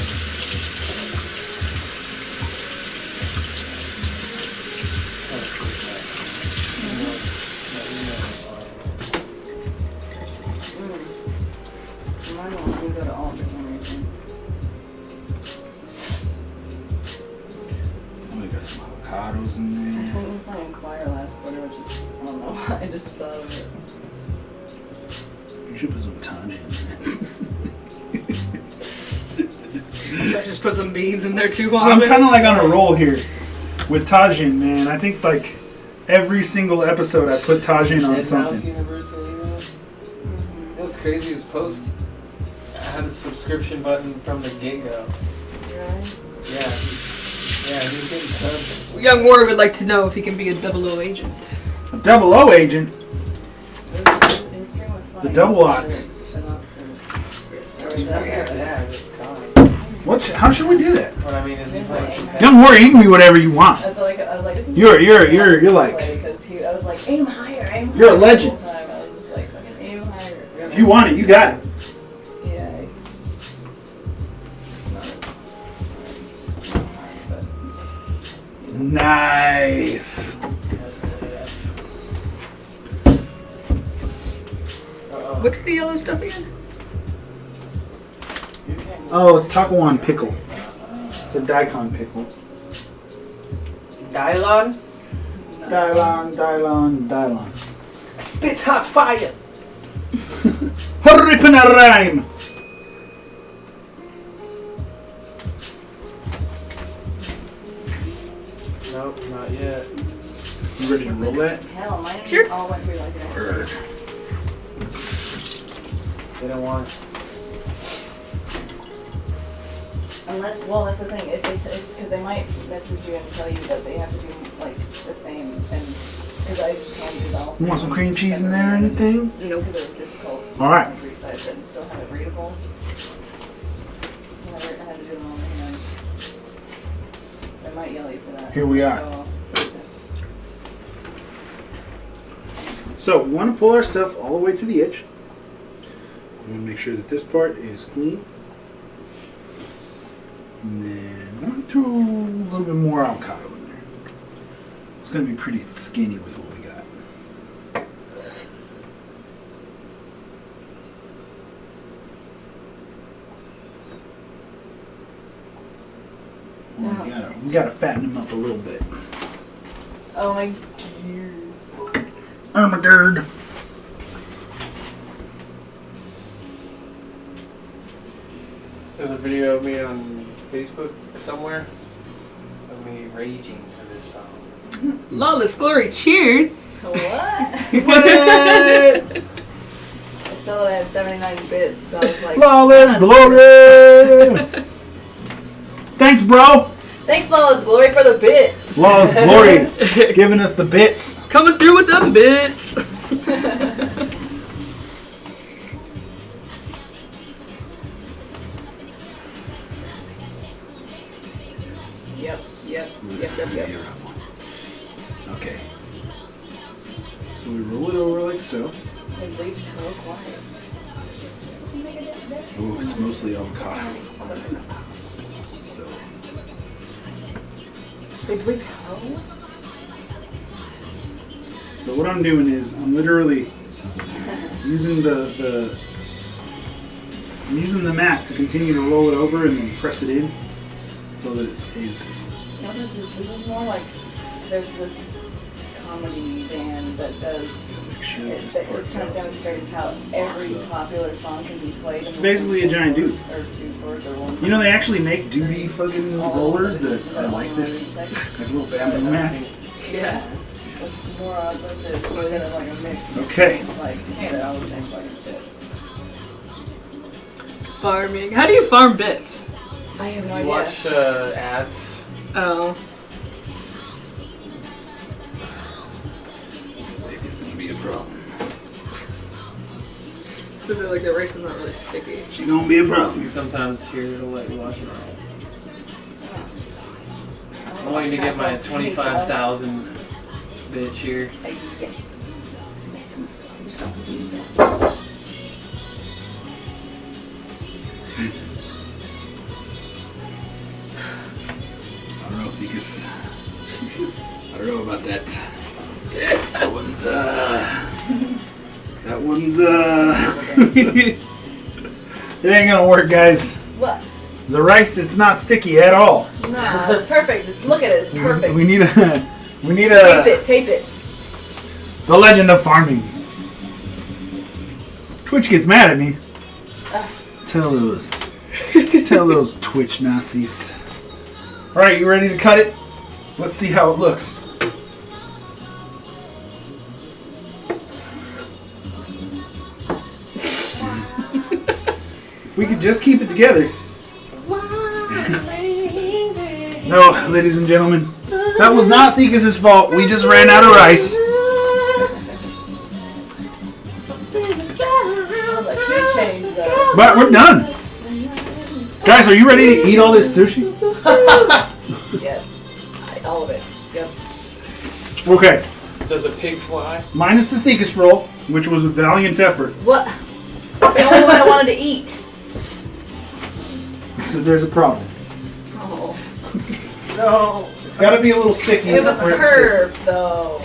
Speaker 2: in choir last quarter, which is, I don't know why, I just thought of it.
Speaker 1: You should put some Tajin in
Speaker 7: I just put some beans in there too.
Speaker 1: I'm kind of like on a roll here with Tajin, man. I think like every single episode I put Tajin on
Speaker 3: Dead Mouse
Speaker 1: something.
Speaker 3: Universal, you know? What's crazy is Post had a subscription button from the get-go.
Speaker 2: Right?
Speaker 3: Yeah, he's getting subs.
Speaker 7: Young Warrior would like to know if he can be a 00 agent.
Speaker 1: A 00 agent.
Speaker 2: The stream was funny.
Speaker 1: The double odds.
Speaker 3: Yeah, God.
Speaker 1: How should we do that?
Speaker 3: What I mean is he playing
Speaker 1: Young Warrior, you can be whatever you want.
Speaker 2: I was like, this is
Speaker 1: You're like,
Speaker 2: because I was like, aim higher, aim higher.
Speaker 1: You're a legend.
Speaker 2: The whole time. I was just like, fucking aim higher.
Speaker 1: if you want it, you got it.
Speaker 2: Yeah. It's not as hard, but
Speaker 1: Nice.
Speaker 7: What's the yellow stuff again?
Speaker 1: Oh, Takuan pickle. It's a daikon pickle.
Speaker 3: Dylon?
Speaker 1: Dylon.
Speaker 3: Spit hot fire!
Speaker 1: Hurry a rhyme.
Speaker 3: Nope, not yet.
Speaker 1: You ready to roll that?
Speaker 2: hell, mine
Speaker 7: Sure.
Speaker 2: all went through like an
Speaker 1: Word.
Speaker 3: They don't want it.
Speaker 2: Unless, well, that's the thing. If they, because they might message you and tell you that they have to do like the same, and because I just handed it off.
Speaker 1: You want some cream cheese in there or anything?
Speaker 2: No, because it was difficult.
Speaker 1: All right.
Speaker 2: To resize it and still have it readable. I had to do it on hand. They might yell at you for that.
Speaker 1: Here we are.
Speaker 2: So,
Speaker 1: So we want to pull our stuff all the way to the edge. We want to make sure that this part is clean. And then I want to throw a little bit more avocado in there. It's going to be pretty skinny with what we got. Well, we gotta fatten them up a little bit.
Speaker 2: oh my.
Speaker 1: Armagerd.
Speaker 3: There's a video of me on Facebook somewhere of me raging to this song.
Speaker 7: Lawless Glory cheered.
Speaker 2: What?
Speaker 1: What?
Speaker 2: I still had 79 bits, so I was like.
Speaker 1: Lawless Glory! Thanks, bro!
Speaker 2: Thanks, Lawless Glory, for the bits.
Speaker 1: Lawless Glory giving us the bits.
Speaker 7: Coming through with them bits.
Speaker 2: Yep.
Speaker 1: This is gonna be a rough one. Okay. So we roll it over like so.
Speaker 2: They bleep so quiet.
Speaker 1: Ooh, it's mostly avocado. So.
Speaker 2: They bleep so?
Speaker 1: So what I'm doing is I'm literally using I'm using the mat to continue to roll it over and then press it in so that it stays.
Speaker 2: You know, this is more like there's this comedy band that does
Speaker 1: Make sure
Speaker 2: it,
Speaker 1: this
Speaker 2: that
Speaker 1: part
Speaker 2: kind of
Speaker 1: sounds-
Speaker 2: demonstrates how every
Speaker 1: So.
Speaker 2: popular song can be played.
Speaker 1: It's basically a giant dude.
Speaker 2: Or two chords or one.
Speaker 1: You know they actually make doobie fucking rollers that are like this, like little bamboo mats.
Speaker 7: Yeah.
Speaker 2: It's more of this is instead of like a mix.
Speaker 1: Okay.
Speaker 2: It's like, hey, they're all the same fucking shit.
Speaker 7: Farming. How do you farm bits?
Speaker 2: I have no
Speaker 3: You
Speaker 2: idea.
Speaker 3: watch ads.
Speaker 7: Oh.
Speaker 1: Maybe it's gonna be a problem.
Speaker 7: Because like the race is not really sticky.
Speaker 1: She gonna be a problem.
Speaker 3: Sometimes here it'll let you watch it.
Speaker 2: I
Speaker 3: I'm waiting to get my 25,000 bit cheer.
Speaker 1: I don't know if you can. I don't know about that. That one's That one's It ain't gonna work, guys.
Speaker 2: What?
Speaker 1: The rice, it's not sticky at all.
Speaker 2: Nah, it's perfect. Look at it. It's perfect.
Speaker 1: We need a We need
Speaker 2: Tape it.
Speaker 1: the legend of farming. Twitch gets mad at me. Tell those Twitch Nazis. All right, you ready to cut it? Let's see how it looks. If we could just keep it together. No, ladies and gentlemen, that was not Thekis' fault. We just ran out of rice. But we're done. Guys, are you ready to eat all this sushi?
Speaker 2: Yes. All of it. Yep.
Speaker 1: Okay.
Speaker 3: Does a pig fly?
Speaker 1: Minus the Thekis roll, which was a valiant effort.
Speaker 2: What? It's the only one I wanted to eat.
Speaker 1: So there's a problem.
Speaker 2: Oh.
Speaker 3: No.
Speaker 1: It's got to be a little sticky.
Speaker 2: It was curved, though.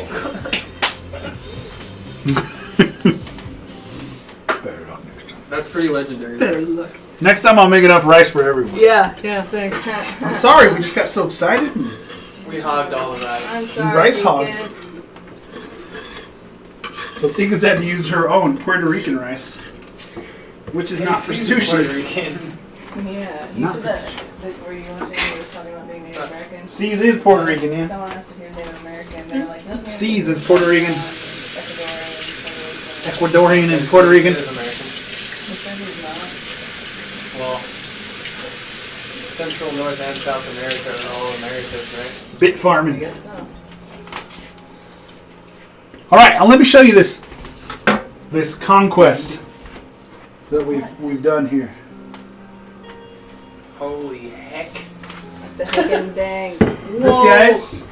Speaker 1: Better luck next time.
Speaker 3: That's pretty legendary.
Speaker 7: Better look.
Speaker 1: Next time I'll make enough rice for everyone.
Speaker 7: Yeah, thanks.
Speaker 1: I'm sorry, we just got so excited.
Speaker 3: We hogged all of
Speaker 2: I'm
Speaker 3: rice.
Speaker 2: sorry.
Speaker 1: Rice hog.
Speaker 2: Thekis.
Speaker 1: So Thekis had to use her own Puerto Rican rice, which is not for
Speaker 3: Puerto
Speaker 1: sushi.
Speaker 3: Rican.
Speaker 2: Yeah. You
Speaker 1: Not
Speaker 2: said
Speaker 1: for
Speaker 2: that. Were you watching? He was talking about being Native American.
Speaker 1: C's is Puerto Rican, yeah.
Speaker 2: Someone asked if he was Native American. They're like, nope,
Speaker 1: C's is Puerto Rican,
Speaker 2: Ecuadorian.
Speaker 1: Ecuadorian, and Puerto Rican.
Speaker 3: He is American.
Speaker 2: He said he's not.
Speaker 3: Well, Central, North, and South America are all Americas, right?
Speaker 1: Bit
Speaker 2: I
Speaker 1: farming.
Speaker 2: guess so.
Speaker 1: All right, let me show you this conquest that we've done here.
Speaker 3: Holy heck.
Speaker 2: The heckin' dang.
Speaker 1: This, guys, is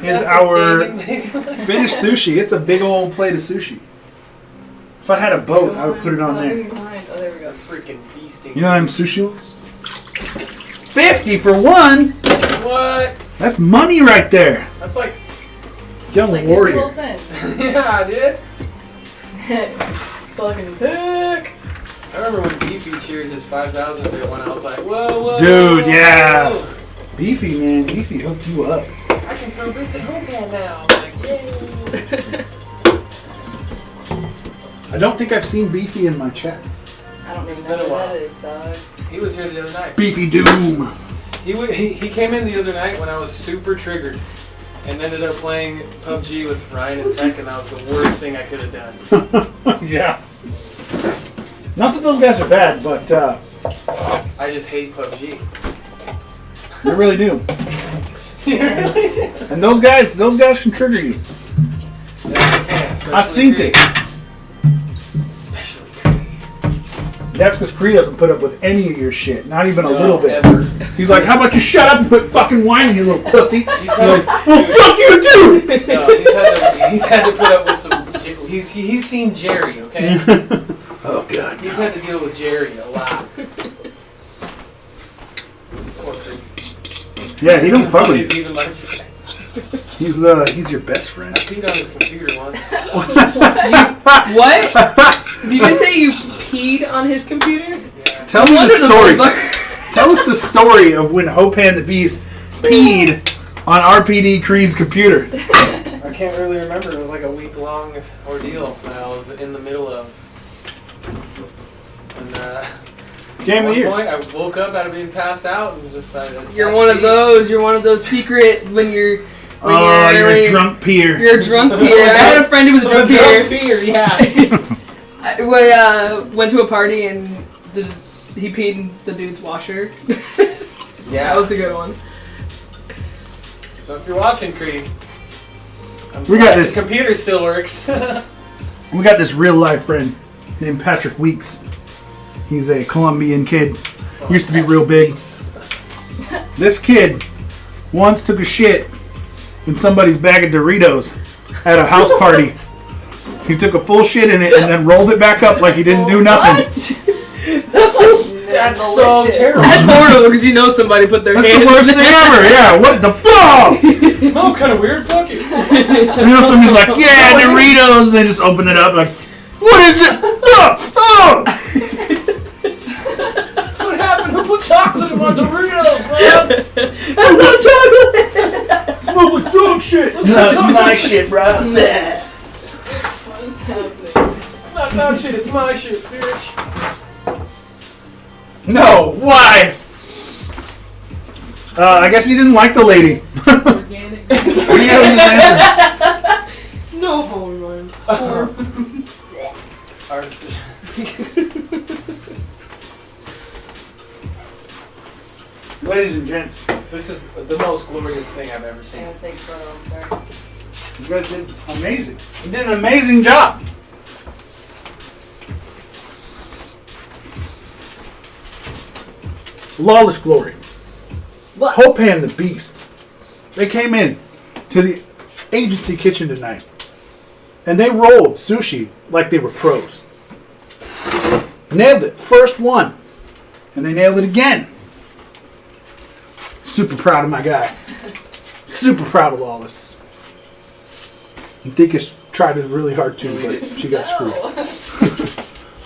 Speaker 3: That's
Speaker 1: our
Speaker 3: a big-
Speaker 1: finished sushi. It's a big old plate of sushi. If I had a boat, I would put it on there.
Speaker 2: Oh, there we go.
Speaker 3: freaking feasting.
Speaker 1: You know how I'm sushi rolls? 50 for one?
Speaker 3: What?
Speaker 1: That's money right there.
Speaker 3: That's like,
Speaker 1: Young
Speaker 2: Like
Speaker 1: warrior.
Speaker 2: 50 cents.
Speaker 3: yeah, dude.
Speaker 2: Fucking sick.
Speaker 3: I remember when Beefy cheered his 5,000 bit when I was like, whoa, whoa.
Speaker 1: Dude,
Speaker 3: whoa,
Speaker 1: yeah.
Speaker 3: whoa.
Speaker 1: Beefy, man. Beefy hooked you up.
Speaker 3: I can throw bits at Hopan now. I'm like, yay.
Speaker 1: I don't think I've seen Beefy in my chat.
Speaker 2: I don't
Speaker 3: It's
Speaker 2: even know
Speaker 3: been a
Speaker 2: what
Speaker 3: while.
Speaker 2: that is, dog.
Speaker 3: He was here the other night.
Speaker 1: Beefy Doom.
Speaker 3: He came in the other night when I was super triggered and ended up playing PUBG with Ryan and Tech, and that was the worst thing I could have done.
Speaker 1: Yeah. Not that those guys are bad, but
Speaker 3: I just hate PUBG.
Speaker 1: they really do. And those guys can trigger you.
Speaker 3: Yeah, they can,
Speaker 1: I've seen
Speaker 3: especially
Speaker 1: it.
Speaker 3: Especially Creed.
Speaker 1: That's because Cree doesn't put up with any of your shit. Not even a little bit.
Speaker 3: Ever.
Speaker 1: He's like, how about you shut up and quit fucking whining, you little pussy?
Speaker 3: He's
Speaker 1: You're
Speaker 3: had,
Speaker 1: like, well, fuck you too!
Speaker 3: no, he's had to put up with some. He's seen Jerry, okay?
Speaker 1: Oh, God.
Speaker 3: He's had to deal with Jerry a lot. Poor Creed.
Speaker 1: Yeah, he don't fuck with
Speaker 3: He's
Speaker 1: you.
Speaker 3: even my friend.
Speaker 1: He's your best friend.
Speaker 3: I peed on his computer once.
Speaker 7: What? Did you just say you peed on his computer?
Speaker 3: Yeah.
Speaker 1: Tell me the
Speaker 7: Wonder
Speaker 1: story.
Speaker 7: motherfucker-
Speaker 1: Tell us the story of when Hopan the Beast peed on RPD Cree's computer.
Speaker 3: I can't really remember. It was like a week-long ordeal that I was in the middle of. And
Speaker 1: Game
Speaker 3: at
Speaker 1: of the
Speaker 3: one
Speaker 1: year.
Speaker 3: point, I woke up out of being passed out and just I
Speaker 7: You're
Speaker 3: had
Speaker 7: one
Speaker 3: to
Speaker 7: of
Speaker 3: pee.
Speaker 7: those. You're one of those secret when you're. When
Speaker 1: Oh, you're
Speaker 7: when
Speaker 1: a drunk peer.
Speaker 7: You're a drunk peer. I had a friend who was a
Speaker 3: I'm a
Speaker 7: drunk
Speaker 3: drunk
Speaker 7: peer.
Speaker 3: peer, yeah.
Speaker 7: I went to a party and he peed in the dude's washer.
Speaker 3: Yeah.
Speaker 7: That was a good one.
Speaker 3: So if you're watching, Creed,
Speaker 1: We got this.
Speaker 3: The computer still works.
Speaker 1: We got this real life friend named Patrick Weeks. He's a Colombian kid. Used to be real big. This kid once took a shit in somebody's bag of Doritos at a house party. He took a full shit in it and then rolled it back up like he didn't do nothing.
Speaker 3: That's so terrible.
Speaker 7: That's horrible because you know somebody put their
Speaker 1: That's
Speaker 7: hand
Speaker 1: the worst
Speaker 7: in
Speaker 1: thing
Speaker 7: there.
Speaker 1: ever. Yeah, what the fuck?
Speaker 3: It smells kind of weird. Fuck it.
Speaker 1: You know, somebody's like, yeah, Doritos. And they just open it up like, what is it? Oh!
Speaker 3: What happened? Who put chocolate in my Doritos, man?
Speaker 7: That's not chocolate.
Speaker 1: Smells like dog
Speaker 3: shit.
Speaker 1: No, it's my shit, bro. Nah.
Speaker 2: What's happening?
Speaker 3: It's not dog shit, it's my shit, bitch.
Speaker 1: No, why? I guess you didn't like the lady.
Speaker 7: Organic.
Speaker 1: What do you have in this answer?
Speaker 7: No hormones.
Speaker 3: Artificial.
Speaker 1: Ladies and gents,
Speaker 3: This is the most glorious thing I've ever
Speaker 2: I'm
Speaker 3: seen.
Speaker 2: gonna take a photo. Sorry.
Speaker 1: you guys did amazing. You did an amazing job. Lawless Glory.
Speaker 2: What?
Speaker 1: Hopan the Beast. They came in to the agency kitchen tonight and they rolled sushi like they were pros. Nailed it. First one. And they nailed it again. Super proud of my guy. Super proud of Lawless. I think it's tried it really hard too, but she got screwed.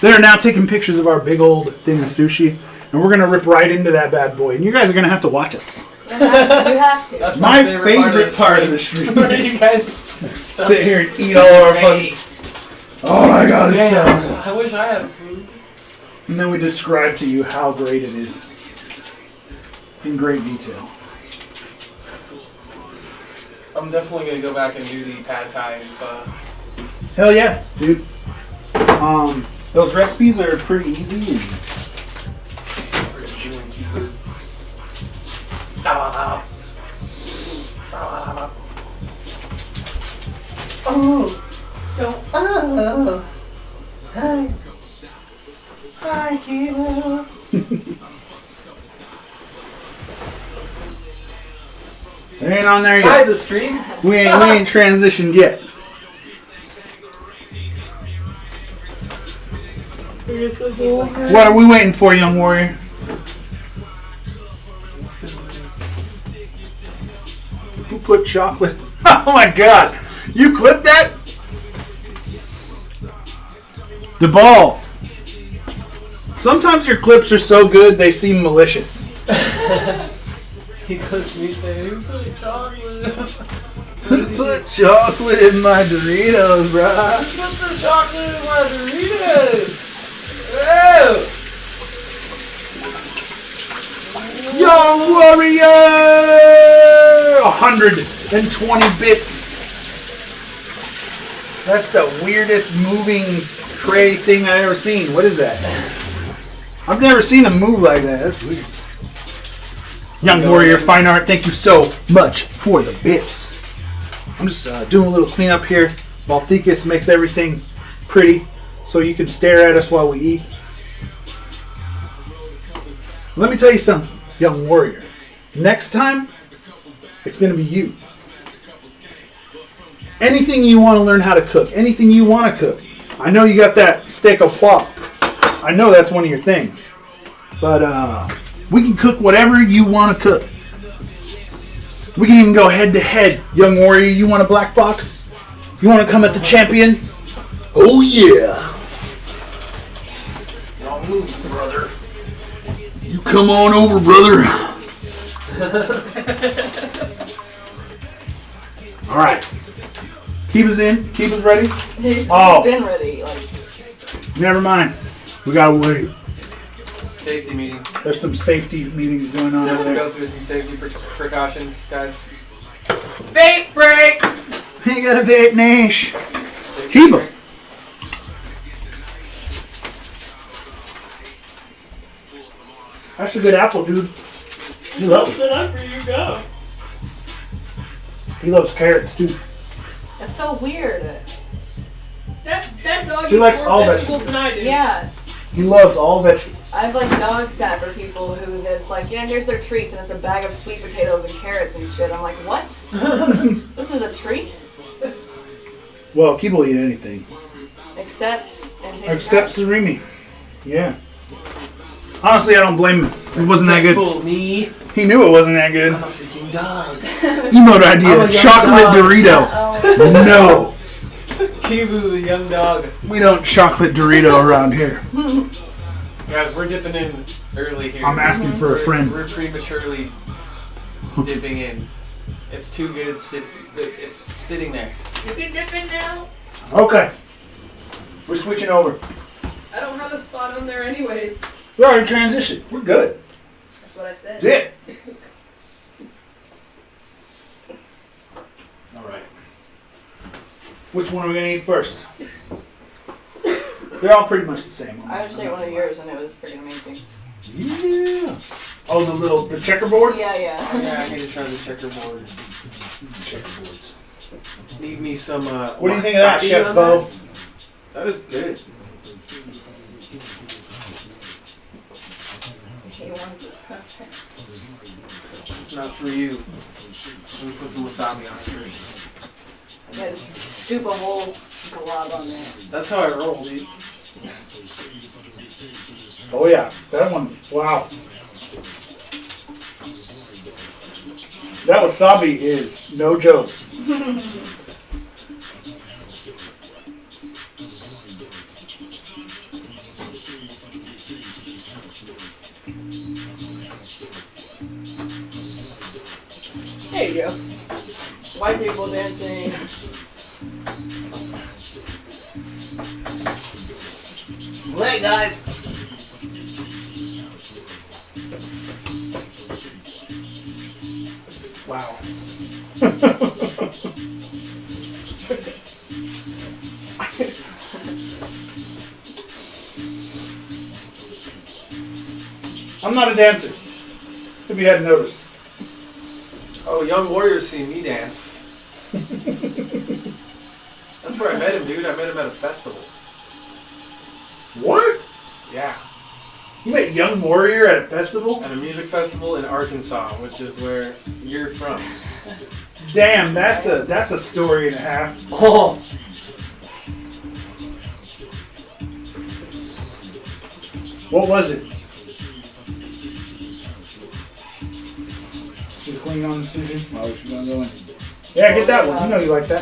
Speaker 1: They're now taking pictures of our big old thing of sushi, and we're gonna rip right into that bad boy. And you guys are gonna have to watch us.
Speaker 2: You have to.
Speaker 3: That's
Speaker 1: My favorite part of the stream.
Speaker 3: Where you guys
Speaker 1: Sit here and eat all our
Speaker 3: face.
Speaker 1: Oh my god, it's so
Speaker 3: Damn,
Speaker 1: good.
Speaker 3: I wish I had food.
Speaker 1: And then we describe to you how great it is. In great detail.
Speaker 3: I'm definitely gonna go back and do the pad thai and pho.
Speaker 1: Hell yeah, dude. Those recipes are pretty easy and
Speaker 3: Hi, Kilo.
Speaker 1: it ain't on there
Speaker 3: Hi,
Speaker 1: yet.
Speaker 3: the stream.
Speaker 1: We ain't transitioned yet. What are we waiting for, young warrior? Who put chocolate? Oh my god! You clipped that? The ball. Sometimes your clips are so good they seem malicious.
Speaker 3: He clips me saying, "Who put chocolate?
Speaker 1: Put chocolate in my Doritos, bruh.
Speaker 3: Put the chocolate in my Doritos." Oh.
Speaker 1: Young warrior! 120 bits. That's the weirdest moving tray thing I've ever seen. What is that? I've never seen a move like that. That's weird. Young warrior fine art, thank you so much for the bits. I'm just doing a little cleanup here. Balthicus makes everything pretty so you can stare at us while we eat. Let me tell you something, young warrior. Next time, it's going to be you. Anything you want to learn how to cook, anything you want to cook. I know you got that steak au poivre. I know that's one of your things. But we can cook whatever you want to cook. We can even go head to head, young warrior. You want a black box? You want to come at the champion? Oh yeah.
Speaker 3: Don't move, brother.
Speaker 1: You come on over, brother. All right. Keep us in. Keep us ready.
Speaker 2: He's
Speaker 1: Oh.
Speaker 2: been ready. Like,
Speaker 1: Never mind. We gotta wait.
Speaker 3: Safety meeting.
Speaker 1: There's some safety meetings going
Speaker 3: We
Speaker 1: on
Speaker 3: have
Speaker 1: over
Speaker 3: to
Speaker 1: there.
Speaker 3: go through some safety precautions, guys.
Speaker 7: Bait break!
Speaker 1: You got a bit, Nash. Keep 'em. That's a good apple, dude. He loves it.
Speaker 7: Up for you, go.
Speaker 1: He loves carrots too.
Speaker 2: that's so weird.
Speaker 7: That dog
Speaker 1: He
Speaker 7: eats
Speaker 1: likes
Speaker 7: more
Speaker 1: all
Speaker 7: vegetables than I do.
Speaker 2: Yeah.
Speaker 1: He loves all vegetables.
Speaker 2: I have like dog sat for people who it's like, yeah, here's their treats, and it's a bag of sweet potatoes and carrots and shit. I'm like, what? This is a treat?
Speaker 1: Well, Keith will eat anything
Speaker 2: Except and take
Speaker 1: except surimi. Yeah. Honestly, I don't blame him. It wasn't that good.
Speaker 3: Fool me.
Speaker 1: He knew it wasn't that good.
Speaker 3: I'm a freaking dog.
Speaker 1: Emote
Speaker 3: I'm
Speaker 1: idea.
Speaker 3: a young
Speaker 1: Chocolate
Speaker 3: dog.
Speaker 1: Dorito.
Speaker 2: Oh,
Speaker 1: No.
Speaker 3: Kibu, the young dog.
Speaker 1: We don't chocolate Dorito around here.
Speaker 3: Guys, we're dipping in early here.
Speaker 1: I'm asking for a friend.
Speaker 3: We're prematurely dipping in. It's too good It's sitting there.
Speaker 7: You can dip in now.
Speaker 1: Okay. We're switching over.
Speaker 7: I don't have a spot on there anyways.
Speaker 1: We already transitioned. We're good.
Speaker 7: That's what I said.
Speaker 1: Dip. All right. Which one are we gonna eat first? They're all pretty much the same.
Speaker 5: I just ate one of yours and it was freaking amazing.
Speaker 1: Yeah. Oh, the checkerboard?
Speaker 5: Yeah, yeah.
Speaker 3: Oh, yeah, I need to try the checkerboard.
Speaker 1: Checkerboards.
Speaker 3: Need me some.
Speaker 1: What do you think of that,
Speaker 3: wasabi
Speaker 1: Chef
Speaker 3: on
Speaker 1: Bo?
Speaker 3: That is good.
Speaker 5: He wants it something.
Speaker 3: It's not for you. Let me put some wasabi on it first.
Speaker 5: Yeah, just scoop a whole glob on there.
Speaker 3: That's how I roll, dude.
Speaker 1: Oh yeah, that one. Wow. That wasabi is no joke.
Speaker 7: There you go.
Speaker 5: White people dancing.
Speaker 1: Hey guys. Wow. I'm not a dancer, if you hadn't noticed.
Speaker 3: Oh, Young Warrior's seen me dance. That's where I met him, dude. I met him at a festival.
Speaker 1: What?
Speaker 3: Yeah.
Speaker 1: You met Young Warrior at a festival?
Speaker 3: At a music festival in Arkansas, which is where you're from.
Speaker 1: Damn, that's a story and a half.
Speaker 3: Oh.
Speaker 1: What was it? She's clean on the sushi? Oh, she's gonna go in. Yeah, get that one. You know you like that.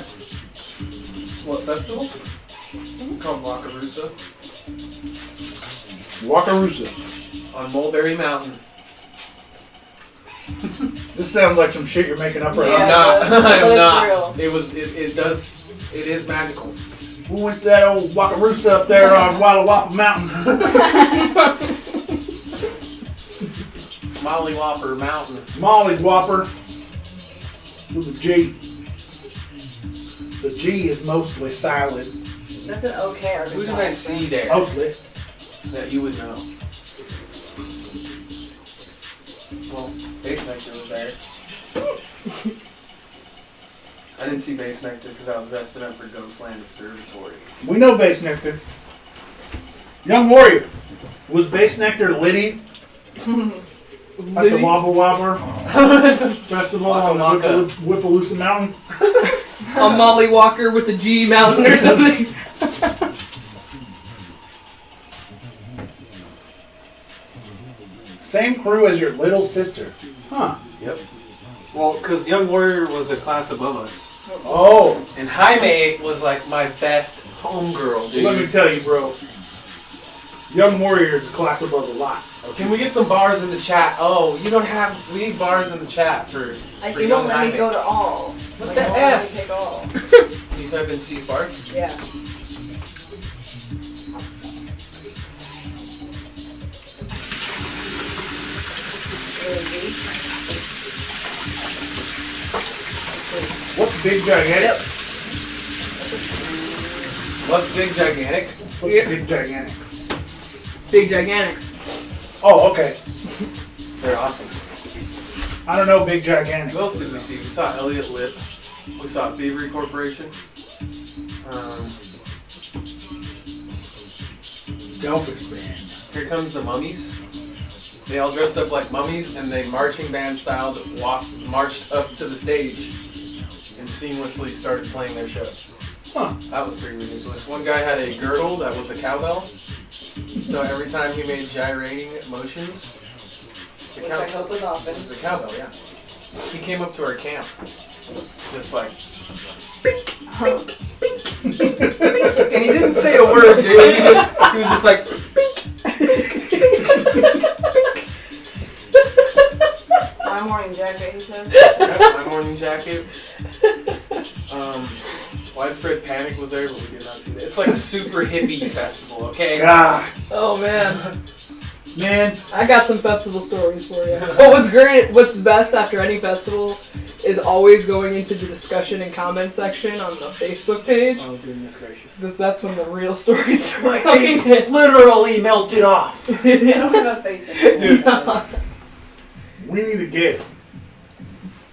Speaker 3: What festival? It's called Wakarusa.
Speaker 1: Wakarusa.
Speaker 3: On Mulberry Mountain.
Speaker 1: This sounds like some shit you're making up right
Speaker 5: Yeah.
Speaker 3: I'm not.
Speaker 5: but
Speaker 3: I'm
Speaker 5: it's
Speaker 3: not.
Speaker 5: real.
Speaker 3: It is magical.
Speaker 1: We went to that old Wakarusa up there on Walla Wappa Mountain.
Speaker 3: Molly Whopper Mountain.
Speaker 1: Molly Whopper. With a G. The G is mostly silent.
Speaker 5: That's an okay Arkansas.
Speaker 3: Who did I see there
Speaker 1: Mostly.
Speaker 3: that you would know? Well, Base Nectar was there. I didn't see Base Nectar because I was resting up for Ghostland Observatory.
Speaker 1: We know Base Nectar. Young Warrior. Was Base Nectar Liddy at the Wabba Wabba Festival on the
Speaker 3: Waka
Speaker 1: Whippaloosa Mountain?
Speaker 7: A Molly Walker with a G mountain or something.
Speaker 1: Same crew as your little sister. Huh.
Speaker 3: Yep. Well, because Young Warrior was a class above us.
Speaker 1: Oh.
Speaker 3: And Jaime was like my best homegirl, dude.
Speaker 1: Let me tell you, bro. Young Warrior is a class above a lot.
Speaker 3: Can we get some bars in the chat? Oh, you don't have. We need bars in the chat for.
Speaker 5: Like,
Speaker 3: for
Speaker 5: you
Speaker 3: young
Speaker 5: don't let me
Speaker 3: Jaime.
Speaker 5: go to all.
Speaker 3: What
Speaker 5: Like,
Speaker 3: the
Speaker 5: I won't
Speaker 3: F?
Speaker 5: let me take all.
Speaker 3: You type in C's bars.
Speaker 5: Yeah.
Speaker 1: What's big gigantic?
Speaker 3: What's big gigantic?
Speaker 1: What's big gigantic?
Speaker 7: Big gigantic.
Speaker 1: Oh, okay.
Speaker 3: They're awesome.
Speaker 1: I don't know big gigantic.
Speaker 3: Who else did we see? We saw Elliot Lip. We saw Thievery Corporation.
Speaker 1: Dope expand.
Speaker 3: Here comes the Mummies. They all dressed up like mummies, and they marching band style marched up to the stage and seamlessly started playing their show.
Speaker 1: Huh.
Speaker 3: That was pretty ridiculous. One guy had a girdle that was a cowbell, so every time he made gyrating motions, the
Speaker 5: Which I hope is
Speaker 3: it
Speaker 5: often.
Speaker 3: was a cowbell, yeah. He came up to our camp, just like, and he didn't say a word, dude. He was just like,
Speaker 5: My morning jacket, he said.
Speaker 3: "Yep, my morning jacket. Widespread Panic was there, but we did not see that. It's like a super hippie festival, okay?
Speaker 1: God,
Speaker 7: Oh man,
Speaker 1: man.
Speaker 7: I got some festival stories for you. What's great, what's best after any festival is always going into the discussion and comment section on the Facebook page.
Speaker 3: Oh, goodness gracious.
Speaker 7: That's when the real stories start
Speaker 3: My
Speaker 7: coming
Speaker 3: face
Speaker 7: in.
Speaker 3: literally melted off.
Speaker 2: I don't have a face anymore.
Speaker 1: We need to get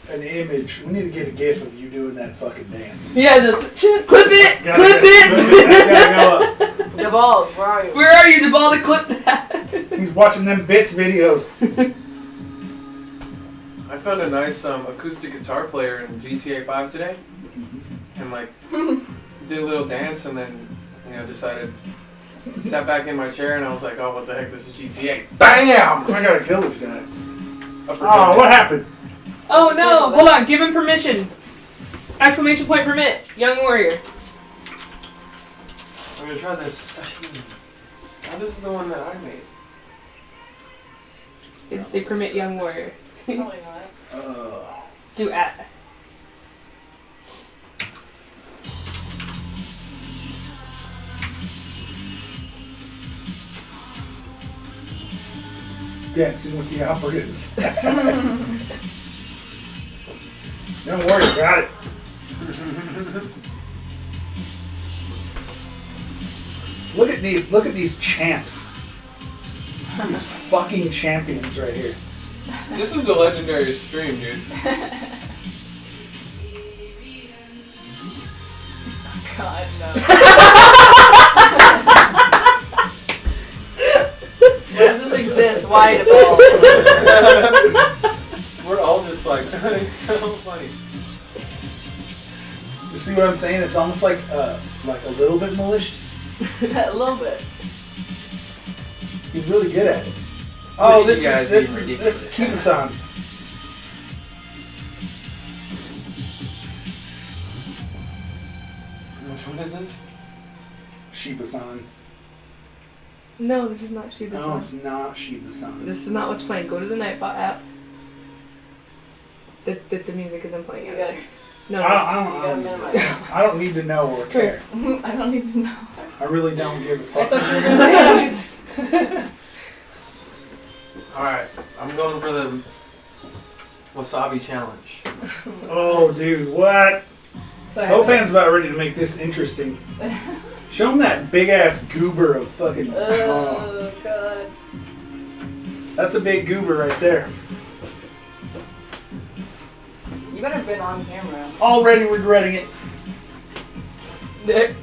Speaker 1: an image. We need to get a gif of you doing that fucking dance.
Speaker 7: Yeah, just clip it,
Speaker 1: That's
Speaker 7: clip it.
Speaker 1: That's gotta go up.
Speaker 2: The balls, where are you?
Speaker 7: Where are you, Jabal, to clip that?
Speaker 1: He's watching them Bits videos.
Speaker 3: I found a nice acoustic guitar player in GTA 5 today, and like did a little dance, and then sat back in my chair, and I was like, oh, what the heck? This is GTA. BAM!
Speaker 1: I gotta kill this guy.
Speaker 3: Upper
Speaker 1: Oh,
Speaker 3: jump.
Speaker 1: what happened?
Speaker 7: Oh no, hold on, give him permission. Exclamation point permit, young warrior.
Speaker 3: I'm gonna try this sashimi. Oh, this is the one that I made.
Speaker 7: It's a permit, young warrior.
Speaker 2: Probably not.
Speaker 7: Do at.
Speaker 1: Dancing with the operatives. Don't worry about it. Look at these champs. These fucking champions right here.
Speaker 3: This is a legendary stream, dude.
Speaker 2: God, no. Does this exist? Why the balls?
Speaker 3: We're all just like, it's so funny.
Speaker 1: You see what I'm saying? It's almost like a little bit malicious.
Speaker 2: A little bit.
Speaker 1: He's really good at it. Oh,
Speaker 3: Look at you guys
Speaker 1: this
Speaker 3: being
Speaker 1: is
Speaker 3: ridiculous.
Speaker 1: Kiba-san.
Speaker 3: Which one is this?
Speaker 1: Shiba-san.
Speaker 7: No, this is not Shiba.
Speaker 1: No, it's not Shiba-san.
Speaker 7: This is not what's playing. Go to the Nightbot app. The music isn't playing.
Speaker 2: You
Speaker 7: out
Speaker 2: gotta,
Speaker 7: there. No,
Speaker 1: I
Speaker 2: you
Speaker 1: don't
Speaker 2: gotta minimize.
Speaker 1: I don't need to know or care.
Speaker 2: I don't need to know.
Speaker 1: I really don't give a
Speaker 7: I
Speaker 1: fuck.
Speaker 7: thought you were gonna
Speaker 3: Alright, I'm going for the wasabi challenge.
Speaker 1: Oh, dude, what?
Speaker 2: So I
Speaker 1: Hopan's about ready to make this interesting. Show him that big ass goober of fucking.
Speaker 2: Oh, God.
Speaker 1: That's a big goober right there.
Speaker 2: You better have been on camera.
Speaker 1: Already regretting it.
Speaker 7: There.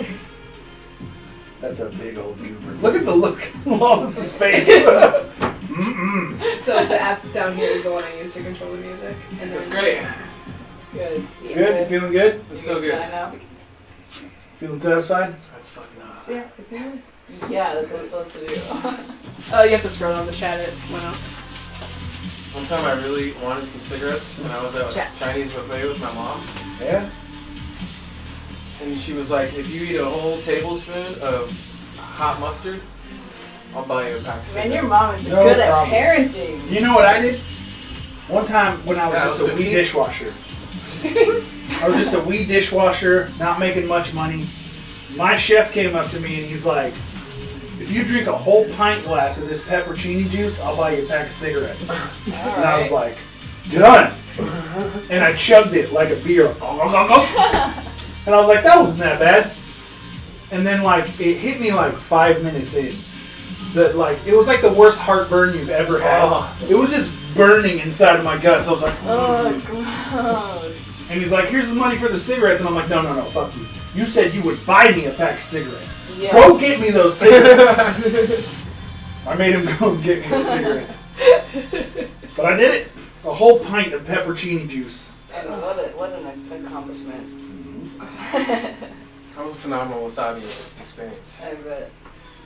Speaker 1: That's a big old goober. Look at the look on Lawless's face. Mm-mm.
Speaker 7: So the app down here is the one I use to control the music. And
Speaker 3: That's
Speaker 7: then
Speaker 3: great.
Speaker 2: It's good.
Speaker 1: It's good? You feeling good?
Speaker 3: It's so good.
Speaker 2: I know.
Speaker 1: Feeling satisfied?
Speaker 3: That's fucking awesome.
Speaker 7: Yeah, is it?
Speaker 2: Yeah, that's what it's supposed to do.
Speaker 7: You have to scroll down the chat. It went out.
Speaker 3: One time I really wanted some cigarettes, and I was at a
Speaker 7: Chat.
Speaker 3: Chinese buffet with my mom,
Speaker 1: Yeah?
Speaker 3: and she was like, if you eat a whole tablespoon of hot mustard, I'll buy you a pack of cigarettes.
Speaker 2: Man, your mom is
Speaker 1: No
Speaker 2: good
Speaker 1: problem.
Speaker 2: at parenting.
Speaker 1: You know what I did? One time when I was
Speaker 3: Yeah,
Speaker 1: just
Speaker 3: I was
Speaker 1: a wee
Speaker 3: 15.
Speaker 1: dishwasher. I was just a wee dishwasher, not making much money. My chef came up to me and he's like, if you drink a whole pint glass of this peppercini juice, I'll buy you a pack of cigarettes. And I was like, done. And I chugged it like a beer. And I was like, that wasn't that bad. And then like it hit me like 5 minutes in. That like it was like the worst heartburn you've ever had.
Speaker 3: Oh.
Speaker 1: It was just burning inside of my guts. I was like,
Speaker 2: Oh, gross.
Speaker 1: and he's like, here's the money for the cigarettes. And I'm like, no, fuck you. You said you would buy me a pack of cigarettes.
Speaker 2: Yeah.
Speaker 1: Go get me those cigarettes. I made him go and get me those cigarettes. But I did it. A whole pint of peppercini juice.
Speaker 2: And what an accomplishment.
Speaker 3: That was a phenomenal wasabi experience.
Speaker 2: I bet.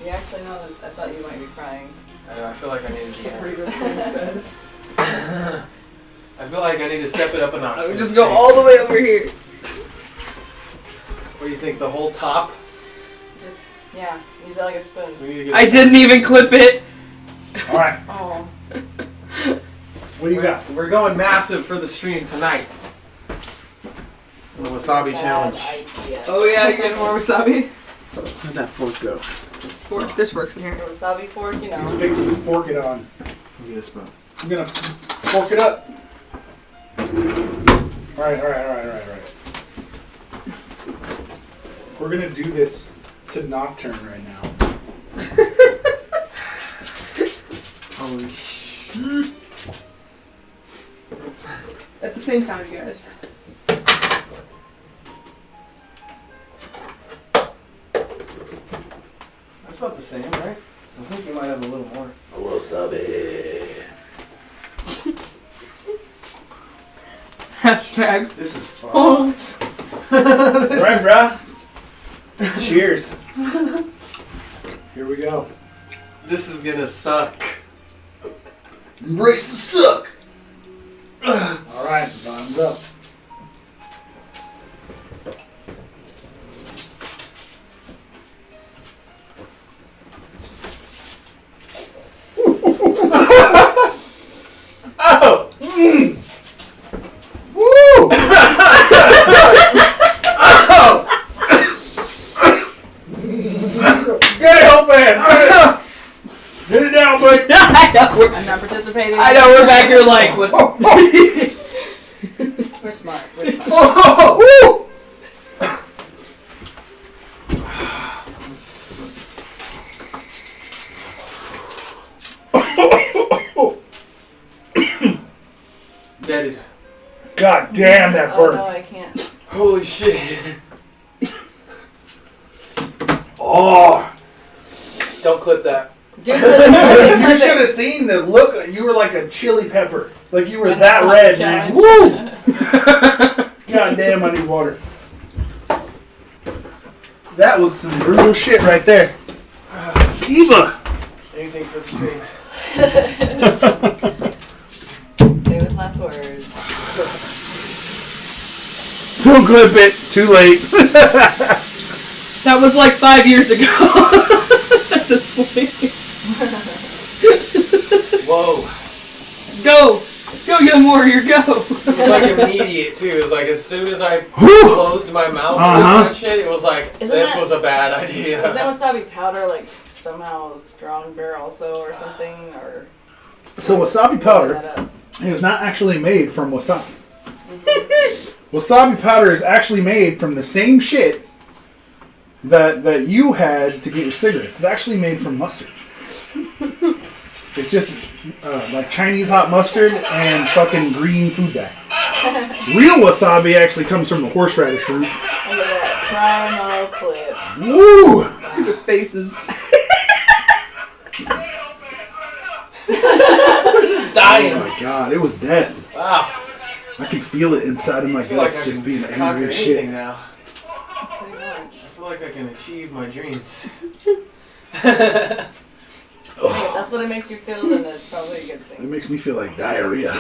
Speaker 2: You actually know this. I thought you might be crying.
Speaker 3: I feel like I need to
Speaker 7: Can't read
Speaker 3: do
Speaker 7: what Quinn said.
Speaker 3: that. I feel like I need to step it up a notch.
Speaker 7: I would just go all the way over here.
Speaker 3: What do you think? The whole top?
Speaker 2: Just, yeah, use it like a spoon.
Speaker 3: We need to get
Speaker 7: I didn't even clip it.
Speaker 1: All right.
Speaker 2: Oh.
Speaker 1: What do you got?
Speaker 3: We're going massive for the stream tonight. The wasabi challenge.
Speaker 7: Oh yeah, you get more wasabi.
Speaker 1: Where'd that fork go?
Speaker 7: Fork. This works in here.
Speaker 2: Wasabi fork, you
Speaker 1: He's
Speaker 2: know.
Speaker 1: fixing to fork it on.
Speaker 3: Give me a spoon.
Speaker 1: I'm gonna fork it up. Alright. We're gonna do this to Nocturne right now.
Speaker 3: Holy shit.
Speaker 7: At the same time, you guys.
Speaker 3: That's about the same, right? I think you might have a little more.
Speaker 1: Wasabi.
Speaker 7: Hashtag.
Speaker 3: This is fucked.
Speaker 1: Alright, bruh. Cheers. Here we go.
Speaker 3: This is gonna suck.
Speaker 8: Embrace the suck.
Speaker 1: Alright, bottoms up. Oh! Mmm! Woo! Oh! Get it, Hopan! Get it down, buddy!
Speaker 7: I know.
Speaker 2: I'm not participating.
Speaker 7: I know. We're back here like what?
Speaker 2: We're smart. We're smart.
Speaker 1: Oh! Woo!
Speaker 3: Deaded.
Speaker 1: God damn, that
Speaker 2: Oh no,
Speaker 1: burnt.
Speaker 2: I can't.
Speaker 3: Holy shit.
Speaker 1: Oh!
Speaker 3: Don't clip that.
Speaker 2: Dude,
Speaker 1: You should have seen the look. You were like a chili pepper. Like you were
Speaker 2: When
Speaker 1: that
Speaker 2: I saw
Speaker 1: red,
Speaker 2: the
Speaker 1: man.
Speaker 2: challenge.
Speaker 1: Woo! God damn, I need water. That was some brutal shit right there. Kiva!
Speaker 3: Anything for the stream.
Speaker 2: Famous last words.
Speaker 1: Don't clip it. Too late.
Speaker 7: That was like 5 years ago. At this point.
Speaker 3: Whoa.
Speaker 7: Go, young warrior, go.
Speaker 3: It was like immediate too. It was like as soon as I closed my mouth and that shit, it was like this was a bad idea.
Speaker 2: Is that wasabi powder like somehow stronger also or something? Or
Speaker 1: So wasabi powder
Speaker 2: that up?
Speaker 1: is not actually made from wasabi. Wasabi powder is actually made from the same shit that you had to get your cigarettes. It's actually made from mustard. It's just like Chinese hot mustard and fucking green food dye. Real wasabi actually comes from the horseradish root.
Speaker 2: Look at that promo clip.
Speaker 1: Woo!
Speaker 7: Your faces.
Speaker 3: We're just dying.
Speaker 1: Oh my god, it was death.
Speaker 3: Wow.
Speaker 1: I can feel it inside of my
Speaker 3: I feel like
Speaker 1: guts
Speaker 3: I
Speaker 1: just
Speaker 3: can
Speaker 1: being
Speaker 3: conquer
Speaker 1: angry as shit.
Speaker 3: anything now.
Speaker 2: Pretty much.
Speaker 3: I feel like I can achieve my dreams.
Speaker 2: Hey, if that's what it makes you feel, then it's probably a good
Speaker 1: It
Speaker 2: thing.
Speaker 1: makes me feel like diarrhea.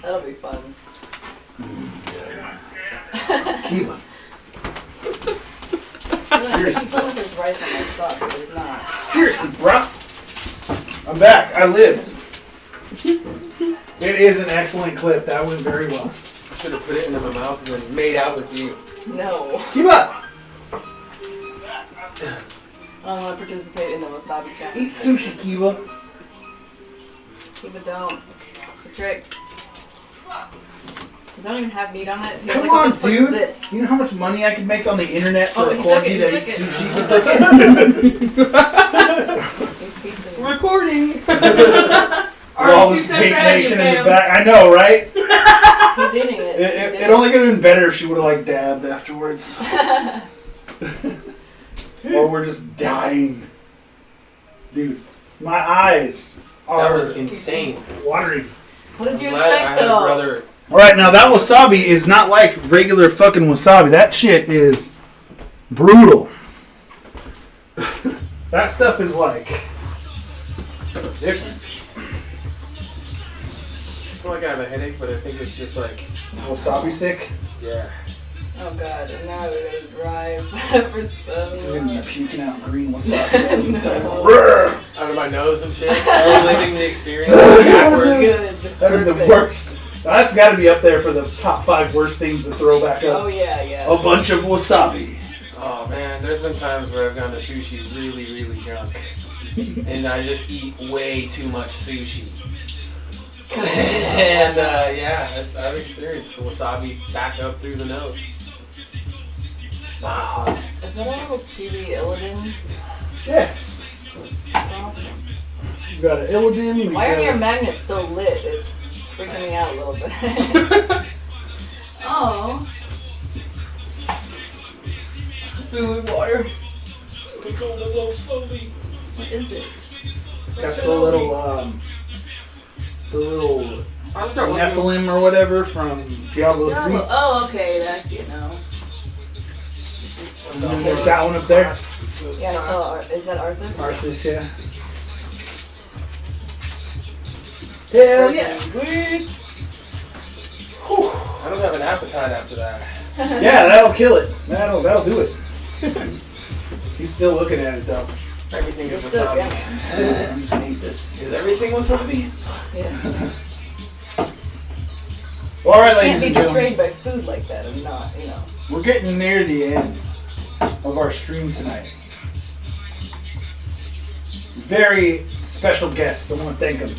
Speaker 2: That'll be fun.
Speaker 1: Kiva.
Speaker 2: Seriously. Fun with his rice on my sock, but it's not.
Speaker 1: Seriously, bro. I'm back. I lived. It is an excellent clip. That went very well.
Speaker 3: I should have put it into my mouth and then made out with you.
Speaker 2: No.
Speaker 1: Keep up.
Speaker 2: I don't want to participate in the wasabi challenge.
Speaker 1: Eat sushi, Kiva.
Speaker 2: Keep it down. It's a trick. Does that even have meat on it? He's
Speaker 1: Come
Speaker 2: like, what
Speaker 1: on,
Speaker 2: the fuck is
Speaker 1: dude.
Speaker 2: this?
Speaker 1: You know how much money I could make on the internet for
Speaker 2: Oh,
Speaker 1: a
Speaker 2: he took
Speaker 1: corgi
Speaker 2: it,
Speaker 1: that
Speaker 2: he
Speaker 1: eats
Speaker 2: took
Speaker 1: sushi?
Speaker 2: it. He took it. He's piecing it.
Speaker 7: Recording.
Speaker 1: With all this Vape Nation in the back. I know, right?
Speaker 2: He's eating it.
Speaker 1: It only could have been better if she would have like dabbed afterwards. Or we're just dying. Dude, my eyes
Speaker 3: That
Speaker 1: are
Speaker 3: was insane.
Speaker 1: watering.
Speaker 2: What did you
Speaker 3: I'm glad I
Speaker 2: expect,
Speaker 3: had a
Speaker 2: though?
Speaker 3: brother.
Speaker 1: Alright, now that wasabi is not like regular fucking wasabi. That shit is brutal. That stuff is like... It's different.
Speaker 3: I feel like I have a headache, but I think it's just like,
Speaker 1: Wasabi sick?
Speaker 3: yeah.
Speaker 2: Oh god, and now we gotta drive for
Speaker 1: He's gonna be
Speaker 2: stuff.
Speaker 1: puking out green wasabi.
Speaker 3: Out of my nose and shit. Reliving the experience backwards.
Speaker 2: Good.
Speaker 1: That is the
Speaker 2: Perfect.
Speaker 1: worst. That's got to be up there for the top 5 worst things to throw back
Speaker 2: Oh
Speaker 1: up.
Speaker 2: yeah, yeah.
Speaker 1: A bunch of wasabi.
Speaker 3: Oh man, there's been times where I've gone to sushi really, really drunk. And I just eat way too much sushi. And yeah, I've experienced the wasabi back up through the nose. Wow.
Speaker 2: Is that a little chewy Illidan?
Speaker 1: Yeah.
Speaker 2: That's awesome.
Speaker 1: You got an Illidan.
Speaker 2: Why are your magnets so lit? It's freaking me out a little bit. Oh.
Speaker 7: Food, water.
Speaker 3: Control the low slowly.
Speaker 2: What is it?
Speaker 1: That's the little Nephilim or whatever from Diablo 3.
Speaker 2: Oh, okay, that's it now.
Speaker 1: And then there's that one up there.
Speaker 2: Yeah, so is that Arthas?
Speaker 1: Arthas, yeah. Hell yeah.
Speaker 3: Sweet. Whew. I don't have an appetite after that.
Speaker 1: Yeah, that'll kill it. That'll do it. He's still looking at it though.
Speaker 3: Everything is
Speaker 2: It's so
Speaker 3: wasabi.
Speaker 1: I'm just gonna eat this.
Speaker 3: Is everything wasabi?
Speaker 2: Yes.
Speaker 1: All right,
Speaker 2: Can't
Speaker 1: ladies
Speaker 2: be
Speaker 1: and gentlemen,
Speaker 2: betrayed by food like that and not, you know.
Speaker 1: we're getting near the end of our stream tonight. Very special guests. I want to thank them.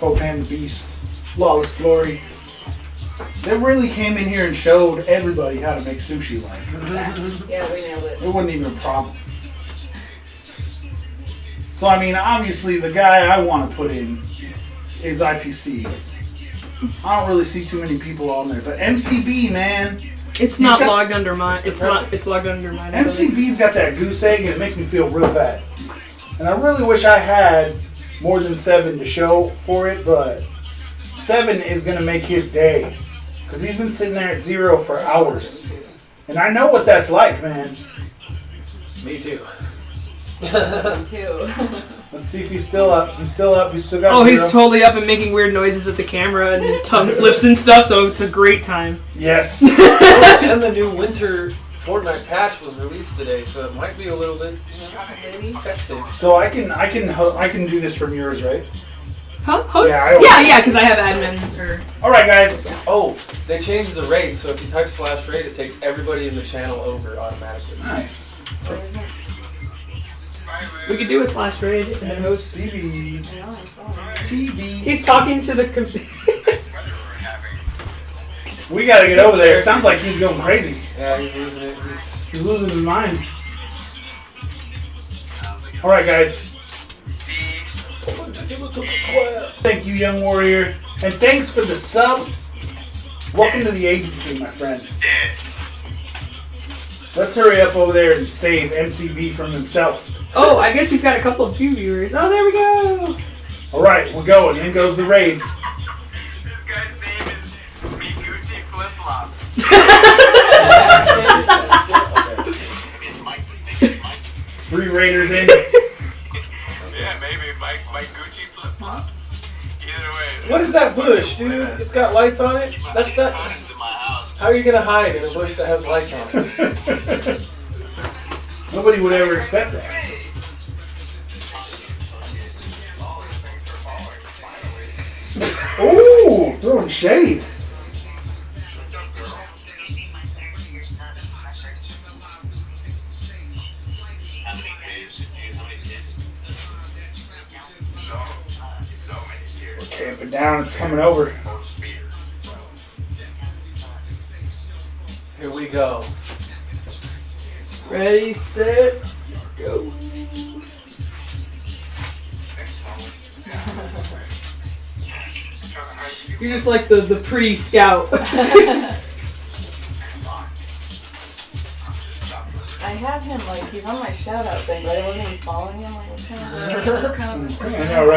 Speaker 1: Hopan the Beast, Flawless Glory. They really came in here and showed everybody how to make sushi like.
Speaker 2: Yeah, we nailed it.
Speaker 1: It wasn't even a problem. So, I mean, obviously the guy I want to put in is IPC. I don't really see too many people on there, but MCB, man.
Speaker 7: It's not logged under mine. It's not. It's logged under mine.
Speaker 1: MCB's got that goose egg and it makes me feel real bad. And I really wish I had more than 7 to show for it, but 7 is going to make his day. Because he's been sitting there at 0 for hours. And I know what that's like, man.
Speaker 3: Me too.
Speaker 2: Me too.
Speaker 1: Let's see if he's still up. He's still up. He's still got 0.
Speaker 7: He's totally up and making weird noises at the camera and tongue flips and stuff, so it's a great time.
Speaker 1: Yes.
Speaker 3: And the new winter Fortnite patch was released today, so it might be a little bit festive.
Speaker 1: So I can do this from yours, right?
Speaker 7: Huh? Host?
Speaker 1: Yeah,
Speaker 7: Yeah, because I have admin.
Speaker 1: All right, guys.
Speaker 3: Oh, they changed the raid, so if you type /raid, it takes everybody in the channel over automatically.
Speaker 1: Nice.
Speaker 7: We could do a /raid.
Speaker 1: NOCB TV.
Speaker 7: He's talking to the computer.
Speaker 1: We gotta get over there. It sounds like he's going crazy.
Speaker 3: Yeah, he's losing it.
Speaker 1: He's losing his mind. All right, guys. Thank you, Young Warrior, and thanks for the sub. Welcome to the agency, my friend. Let's hurry up over there and save MCB from himself.
Speaker 7: Oh, I guess he's got a couple of few viewers. Oh, there we go.
Speaker 1: All right, we're going. In goes the raid.
Speaker 9: This guy's name is Me Gucci Flip Flops.
Speaker 1: 3 raiders in.
Speaker 9: Yeah, maybe Mike Gucci Flip Flops. Either way.
Speaker 3: What is that bush, dude? It's got lights on it? That's not. How are you gonna hide in a bush that has lights on it?
Speaker 1: Nobody would ever expect that. Ooh, throwing shade. We're camping down. It's coming over.
Speaker 3: Here we go.
Speaker 7: Ready, set, go. You're just like the pre-scout.
Speaker 2: I have him, like, he's on my shout out thing, but I wasn't even following him. Like, what kind of
Speaker 1: I know, right?